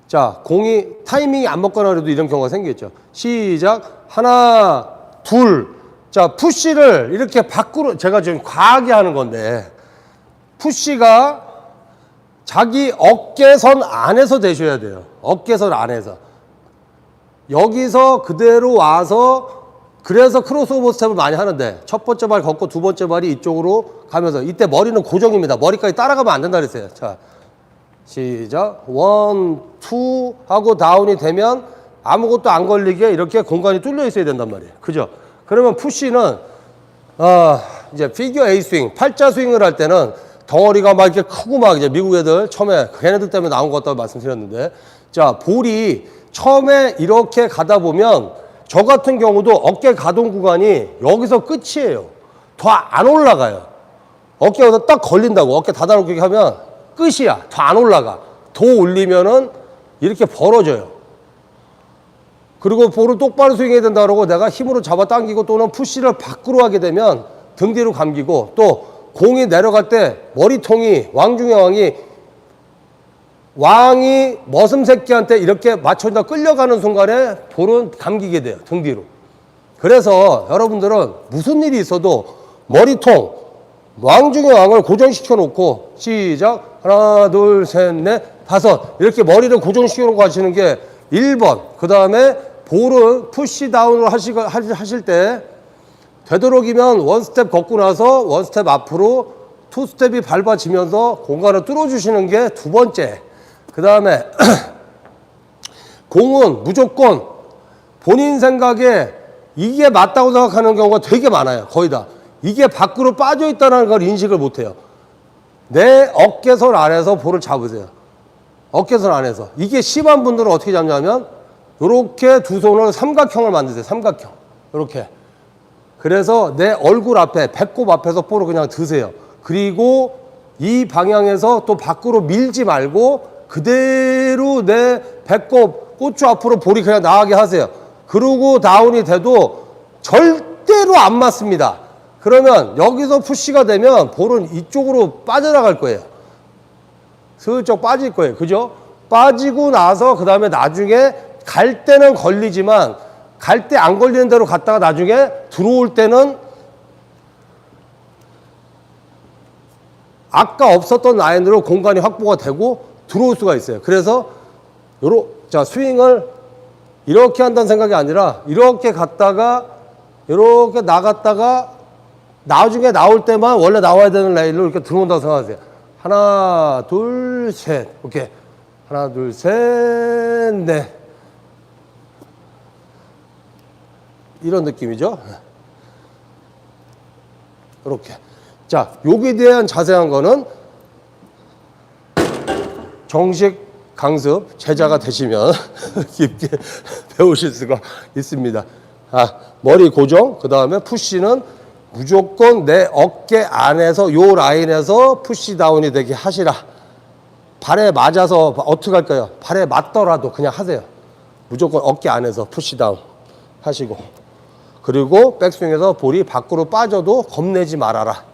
자, 공이 타이밍이 안 먹거나 그래도 이런 경우가 생기겠죠. 시작. 하나, 둘. 자, 푸시를 이렇게 밖으로, 제가 지금 과하게 하는 건데, 푸시가 자기 어깨선 안에서 되셔야 돼요. 어깨선 안에서. 여기서 그대로 와서, 그래서 크로스오버 스텝을 많이 하는데, 첫 번째 발 걷고 두 번째 발이 이쪽으로 가면서, 이때 머리는 고정입니다. 머리까지 따라가면 안 된다 그랬어요. 자, 시작. 원, 투 하고 다운이 되면 아무것도 안 걸리게 이렇게 공간이 뚫려 있어야 된단 말이에요. 그죠? 그러면 푸시는, 이제 피겨 A 스윙, 팔자 스윙을 할 때는 덩어리가 막 이렇게 크고 막 이제 미국 애들 처음에 걔네들 때문에 나온 것 같다고 말씀드렸는데, 자, 볼이 처음에 이렇게 가다 보면 저 같은 경우도 어깨 가동 구간이 여기서 끝이에요. 더 안 올라가요. 어깨가 딱 걸린다고 어깨 닫아놓게 하면 끝이야. 더 안 올라가. 더 올리면은 이렇게 벌어져요. 그리고 볼을 똑바로 스윙해야 된다 그러고 내가 힘으로 잡아당기고 또는 푸시를 밖으로 하게 되면 등 뒤로 감기고, 또 공이 내려갈 때 머리통이, 왕 중에 왕이 머슴 새끼한테 이렇게 맞춰다 끌려가는 순간에 볼은 감기게 돼요. 등 뒤로. 그래서 여러분들은 무슨 일이 있어도 머리통, 왕 중에 왕을 고정시켜 놓고, 시작. 하나, 둘, 셋, 넷, 다섯. 이렇게 머리를 고정시켜 놓고 하시는 게 1번. 그 다음에 볼을 푸시다운으로 하실 때 되도록이면 원 스텝 걷고 나서 원 스텝 앞으로 투 스텝이 밟아지면서 공간을 뚫어주시는 게 두 번째. 그 다음에 공은 무조건 본인 생각에 이게 맞다고 생각하는 경우가 되게 많아요. 거의 다. 이게 밖으로 빠져 있다는 걸 인식을 못해요. 내 어깨선 안에서 볼을 잡으세요. 어깨선 안에서. 이게 심한 분들은 어떻게 잡냐면 이렇게 두 손을 삼각형을 만드세요. 삼각형. 이렇게. 그래서 내 얼굴 앞에, 배꼽 앞에서 볼을 그냥 드세요. 그리고 이 방향에서 또 밖으로 밀지 말고 그대로 내 배꼽, 꼬추 앞으로 볼이 그냥 나가게 하세요. 그러고 다운이 돼도 절대로 안 맞습니다. 그러면 여기서 푸시가 되면 볼은 이쪽으로 빠져나갈 거예요. 슬쩍 빠질 거예요. 그죠? 빠지고 나서 그 다음에 나중에 갈 때는 걸리지만 갈 때 안 걸리는 대로 갔다가 나중에 들어올 때는 아까 없었던 라인으로 공간이 확보가 되고 들어올 수가 있어요. 그래서 자, 스윙을 이렇게 한다는 생각이 아니라 이렇게 갔다가 이렇게 나갔다가 나중에 나올 때만 원래 나와야 되는 라인으로 이렇게 들어온다고 생각하세요. 하나, 둘, 셋. 오케이. 하나, 둘, 셋, 넷. 이런 느낌이죠. 이렇게. 자, 여기에 대한 자세한 거는 정식 강습 제자가 되시면 깊게 배우실 수가 있습니다. 머리 고정, 그 다음에 푸시는 무조건 내 어깨 안에서 요 라인에서 푸시 다운이 되게 하시라. 발에 맞아서 어떻게 할까요? 발에 맞더라도 그냥 하세요. 무조건 어깨 안에서 푸시 다운 하시고, 그리고 백스윙에서 볼이 밖으로 빠져도 겁내지 말아라.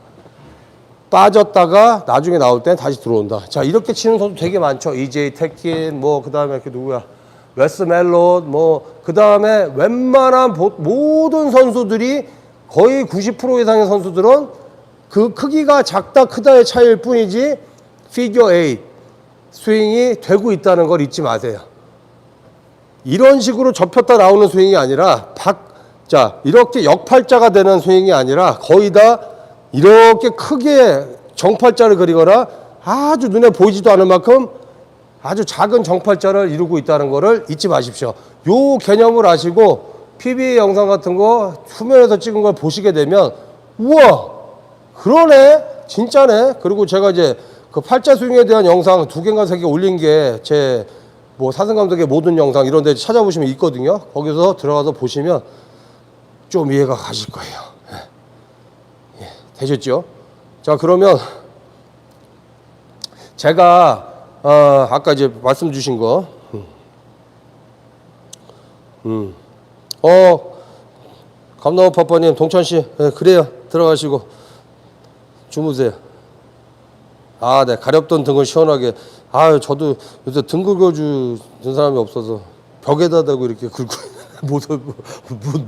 빠졌다가 나중에 나올 땐 다시 들어온다. 자, 이렇게 치는 선수 되게 많죠. 이제이 테킨, 뭐 그 다음에 그 누구야, 웨스 멜롯, 뭐 그 다음에 웬만한 모든 선수들이 거의 90% 이상의 선수들은 그 크기가 작다 크다의 차이일 뿐이지 피겨 8 스윙이 되고 있다는 걸 잊지 마세요. 이런 식으로 접혔다 나오는 스윙이 아니라 자, 이렇게 역팔자가 되는 스윙이 아니라 거의 다 이렇게 크게 정팔자를 그리거나 아주 눈에 보이지도 않을 만큼 아주 작은 정팔자를 이루고 있다는 것을 잊지 마십시오. 요 개념을 아시고 PBA 영상 같은 거 후면에서 찍은 걸 보시게 되면 우와 그러네 진짜네. 그리고 제가 이제 그 팔자 스윙에 대한 영상 2개인가 3개 올린 게 제 뭐 사승 감독의 모든 영상 이런 데 찾아보시면 있거든요. 거기서 들어가서 보시면 좀 이해가 가실 거예요. 예, 되셨죠? 자, 그러면 제가 아까 이제 말씀 주신 거 감나무 파파님, 동찬씨, 네, 그래요. 들어가시고 주무세요. 네, 가렵던 등을 시원하게. 저도 요새 등 긁어주는 사람이 없어서 벽에다 대고 이렇게 긁고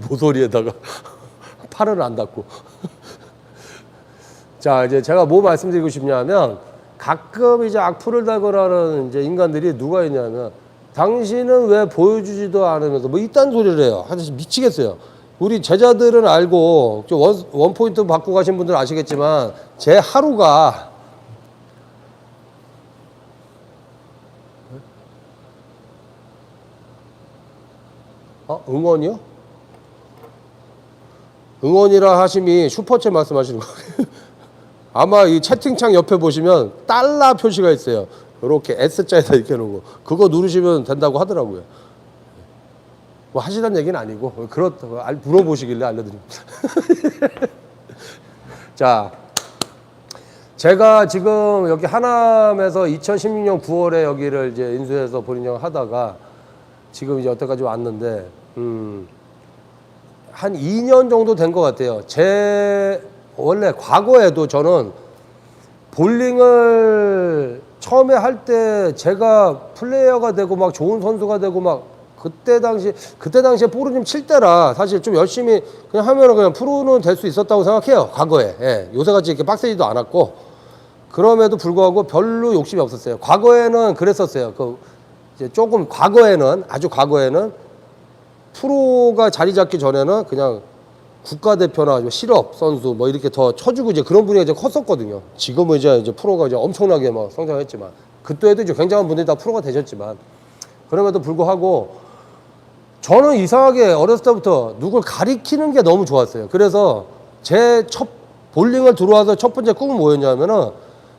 모서리에다가 팔은 안 닿고. 자, 이제 제가 뭐 말씀드리고 싶냐면, 가끔 이제 악플을 달거나 하는 이제 인간들이 누가 있냐면, 당신은 왜 보여주지도 않으면서 뭐 이딴 소리를 해요. 하여튼 미치겠어요. 우리 제자들은 알고 원포인트 받고 가신 분들은 아시겠지만 제 하루가 응원이요? 응원이라 하심이 슈퍼챗 말씀하시는 거예요. 아마 이 채팅창 옆에 보시면 달러 표시가 있어요. 이렇게 S자에다 이렇게 해놓은 거. 그거 누르시면 된다고 하더라고요. 뭐 하시란 얘기는 아니고 그렇다고 물어보시길래 알려드립니다. 자, 제가 지금 여기 하남에서 2016년 9월에 여기를 이제 인수해서 본인형 하다가 지금 이제 여태까지 왔는데 한 2년 정도 된 것 같아요. 원래 과거에도 저는 볼링을 처음에 할 때 제가 플레이어가 되고 막 좋은 선수가 되고 막 그때 당시에 볼을 좀 칠 때라 사실 좀 열심히 그냥 하면은 그냥 프로는 될 수 있었다고 생각해요. 과거에. 예, 요새같이 이렇게 빡세지도 않았고 그럼에도 불구하고 별로 욕심이 없었어요. 과거에는 그랬었어요. 이제 조금 아주 과거에는 프로가 자리 잡기 전에는 그냥 국가대표나 실업 선수 뭐 이렇게 더 쳐주고 이제 그런 분위기가 이제 컸었거든요. 지금은 이제 프로가 이제 엄청나게 막 성장했지만 그때도 이제 굉장한 분들이 다 프로가 되셨지만 그럼에도 불구하고 저는 이상하게 어렸을 때부터 누굴 가리키는 게 너무 좋았어요. 그래서 제 볼링을 들어와서 첫 번째 꿈은 뭐였냐면은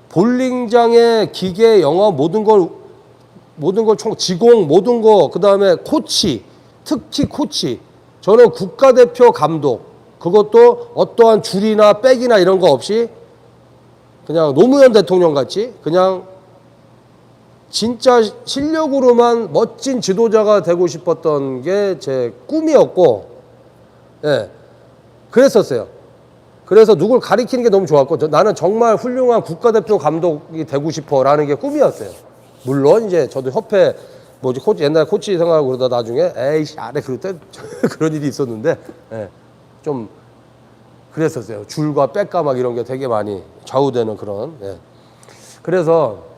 볼링장의 기계 영업 모든 걸 지공 모든 거 그다음에 코치 특히 코치 저는 국가대표 감독 그것도 어떠한 줄이나 백이나 이런 거 없이 그냥 노무현 대통령 같이 그냥 진짜 실력으로만 멋진 지도자가 되고 싶었던 게 제 꿈이었고, 예, 그랬었어요. 그래서 누굴 가리키는 게 너무 좋았고, 나는 정말 훌륭한 국가대표 감독이 되고 싶어라는 게 꿈이었어요. 물론 이제 저도 협회 옛날 코치 생각하고 그러다 나중에 에이씨 안해 그럴 때 그런 일이 있었는데, 예, 좀 그랬었어요. 줄과 백과 막 이런 게 되게 많이 좌우되는 그런. 예. 그래서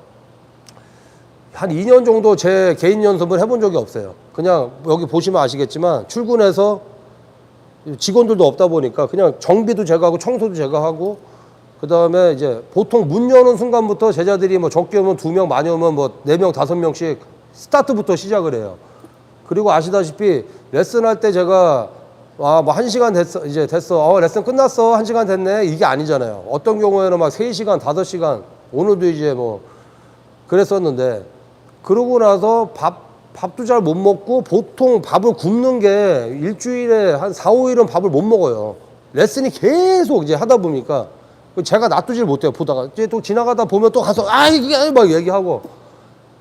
한 2년 정도 제 개인 연습을 해본 적이 없어요. 그냥 여기 보시면 아시겠지만 출근해서 직원들도 없다 보니까 그냥 정비도 제가 하고 청소도 제가 하고 그 다음에 이제 보통 문 여는 순간부터 제자들이 뭐 적게 오면 2명 많이 오면 뭐 4명 5명씩 스타트부터 시작을 해요. 그리고 아시다시피 레슨 할 때 제가 뭐 1시간 됐어 이제 됐어 레슨 끝났어 1시간 됐네 이게 아니잖아요. 어떤 경우에는 막 3시간 5시간 오늘도 이제 뭐 그랬었는데 그러고 나서 밥도 잘 못 먹고 보통 밥을 굶는 게 일주일에 한 4, 5일은 밥을 못 먹어요. 레슨이 계속 이제 하다 보니까 제가 놔두질 못해요. 보다가 이제 또 지나가다 보면 또 가서 이게 막 얘기하고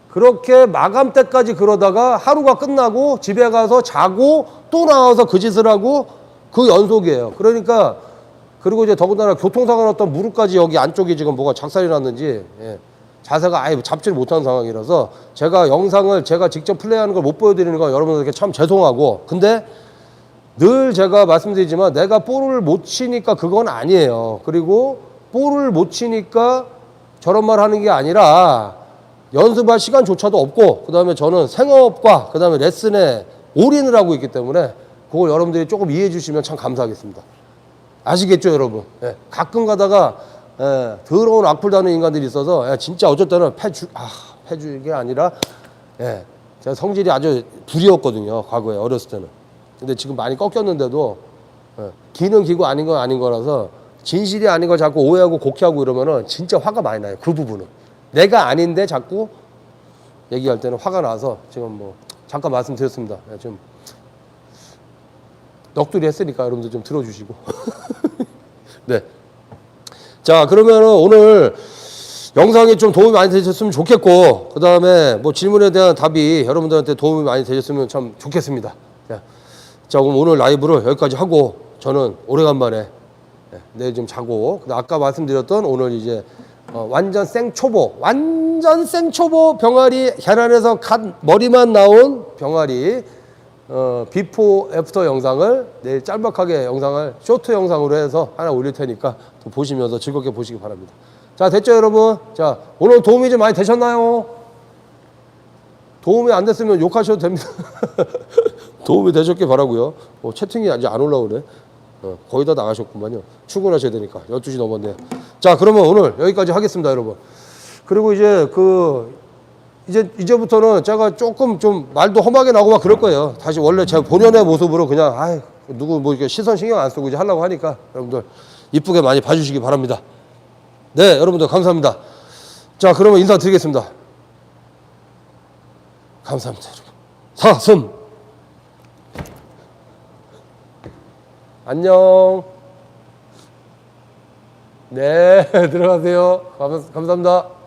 그렇게 마감 때까지 그러다가 하루가 끝나고 집에 가서 자고 또 나와서 그 짓을 하고 그 연속이에요. 그러니까 그리고 이제 더군다나 교통사고 났던 무릎까지 여기 안쪽에 지금 뭐가 작살이 났는지 자세가 아예 잡지를 못하는 상황이라서 제가 영상을 제가 직접 플레이하는 걸 못 보여드리는 건 여러분들께 참 죄송하고 근데 늘 제가 말씀드리지만 내가 볼을 못 치니까 그건 아니에요. 그리고 볼을 못 치니까 저런 말 하는 게 아니라 연습할 시간조차도 없고 그 다음에 저는 생업과 그 다음에 레슨에 올인을 하고 있기 때문에 그걸 여러분들이 조금 이해해 주시면 참 감사하겠습니다. 아시겠죠 여러분? 가끔 가다가 더러운 악플 다는 인간들이 있어서 진짜 어쩔 때는 패주게 아니라 제가 성질이 아주 불이었거든요. 과거에 어렸을 때는. 근데 지금 많이 꺾였는데도 기는 기고 아닌 건 아닌 거라서 진실이 아닌 걸 자꾸 오해하고 곡해하고 이러면은 진짜 화가 많이 나요. 그 부분은. 내가 아닌데 자꾸 얘기할 때는 화가 나서 지금 뭐 잠깐 말씀드렸습니다. 좀 넋두리 했으니까 여러분들 좀 들어주시고. 네. 자, 그러면은 오늘 영상이 좀 도움이 많이 되셨으면 좋겠고, 그 다음에 뭐 질문에 대한 답이 여러분들한테 도움이 많이 되셨으면 참 좋겠습니다. 자, 그럼 오늘 라이브를 여기까지 하고, 저는 오래간만에 내일 좀 자고, 아까 말씀드렸던 오늘 이제 완전 생초보 병아리 계란에서 갓 머리만 나온 병아리 비포 애프터 영상을 내일 짤막하게 영상을 쇼트 영상으로 해서 하나 올릴 테니까 또 보시면서 즐겁게 보시기 바랍니다. 자, 됐죠 여러분? 자, 오늘 도움이 좀 많이 되셨나요? 도움이 안 됐으면 욕하셔도 됩니다. 도움이 되셨길 바라고요. 채팅이 이제 안 올라오네. 거의 다 나가셨구만요. 출근하셔야 되니까 12시 넘었네요. 자, 그러면 오늘 여기까지 하겠습니다 여러분. 그리고 이제 이제부터는 제가 조금 좀 말도 험하게 나오고 막 그럴 거예요. 다시 원래 제 본연의 모습으로 그냥 누구 뭐 이렇게 시선 신경 안 쓰고 이제 하려고 하니까 여러분들 이쁘게 많이 봐주시기 바랍니다. 네, 여러분들 감사합니다. 자, 그러면 인사드리겠습니다. 감사합니다 여러분. 사슴 안녕. 네, 들어가세요. 감사합니다.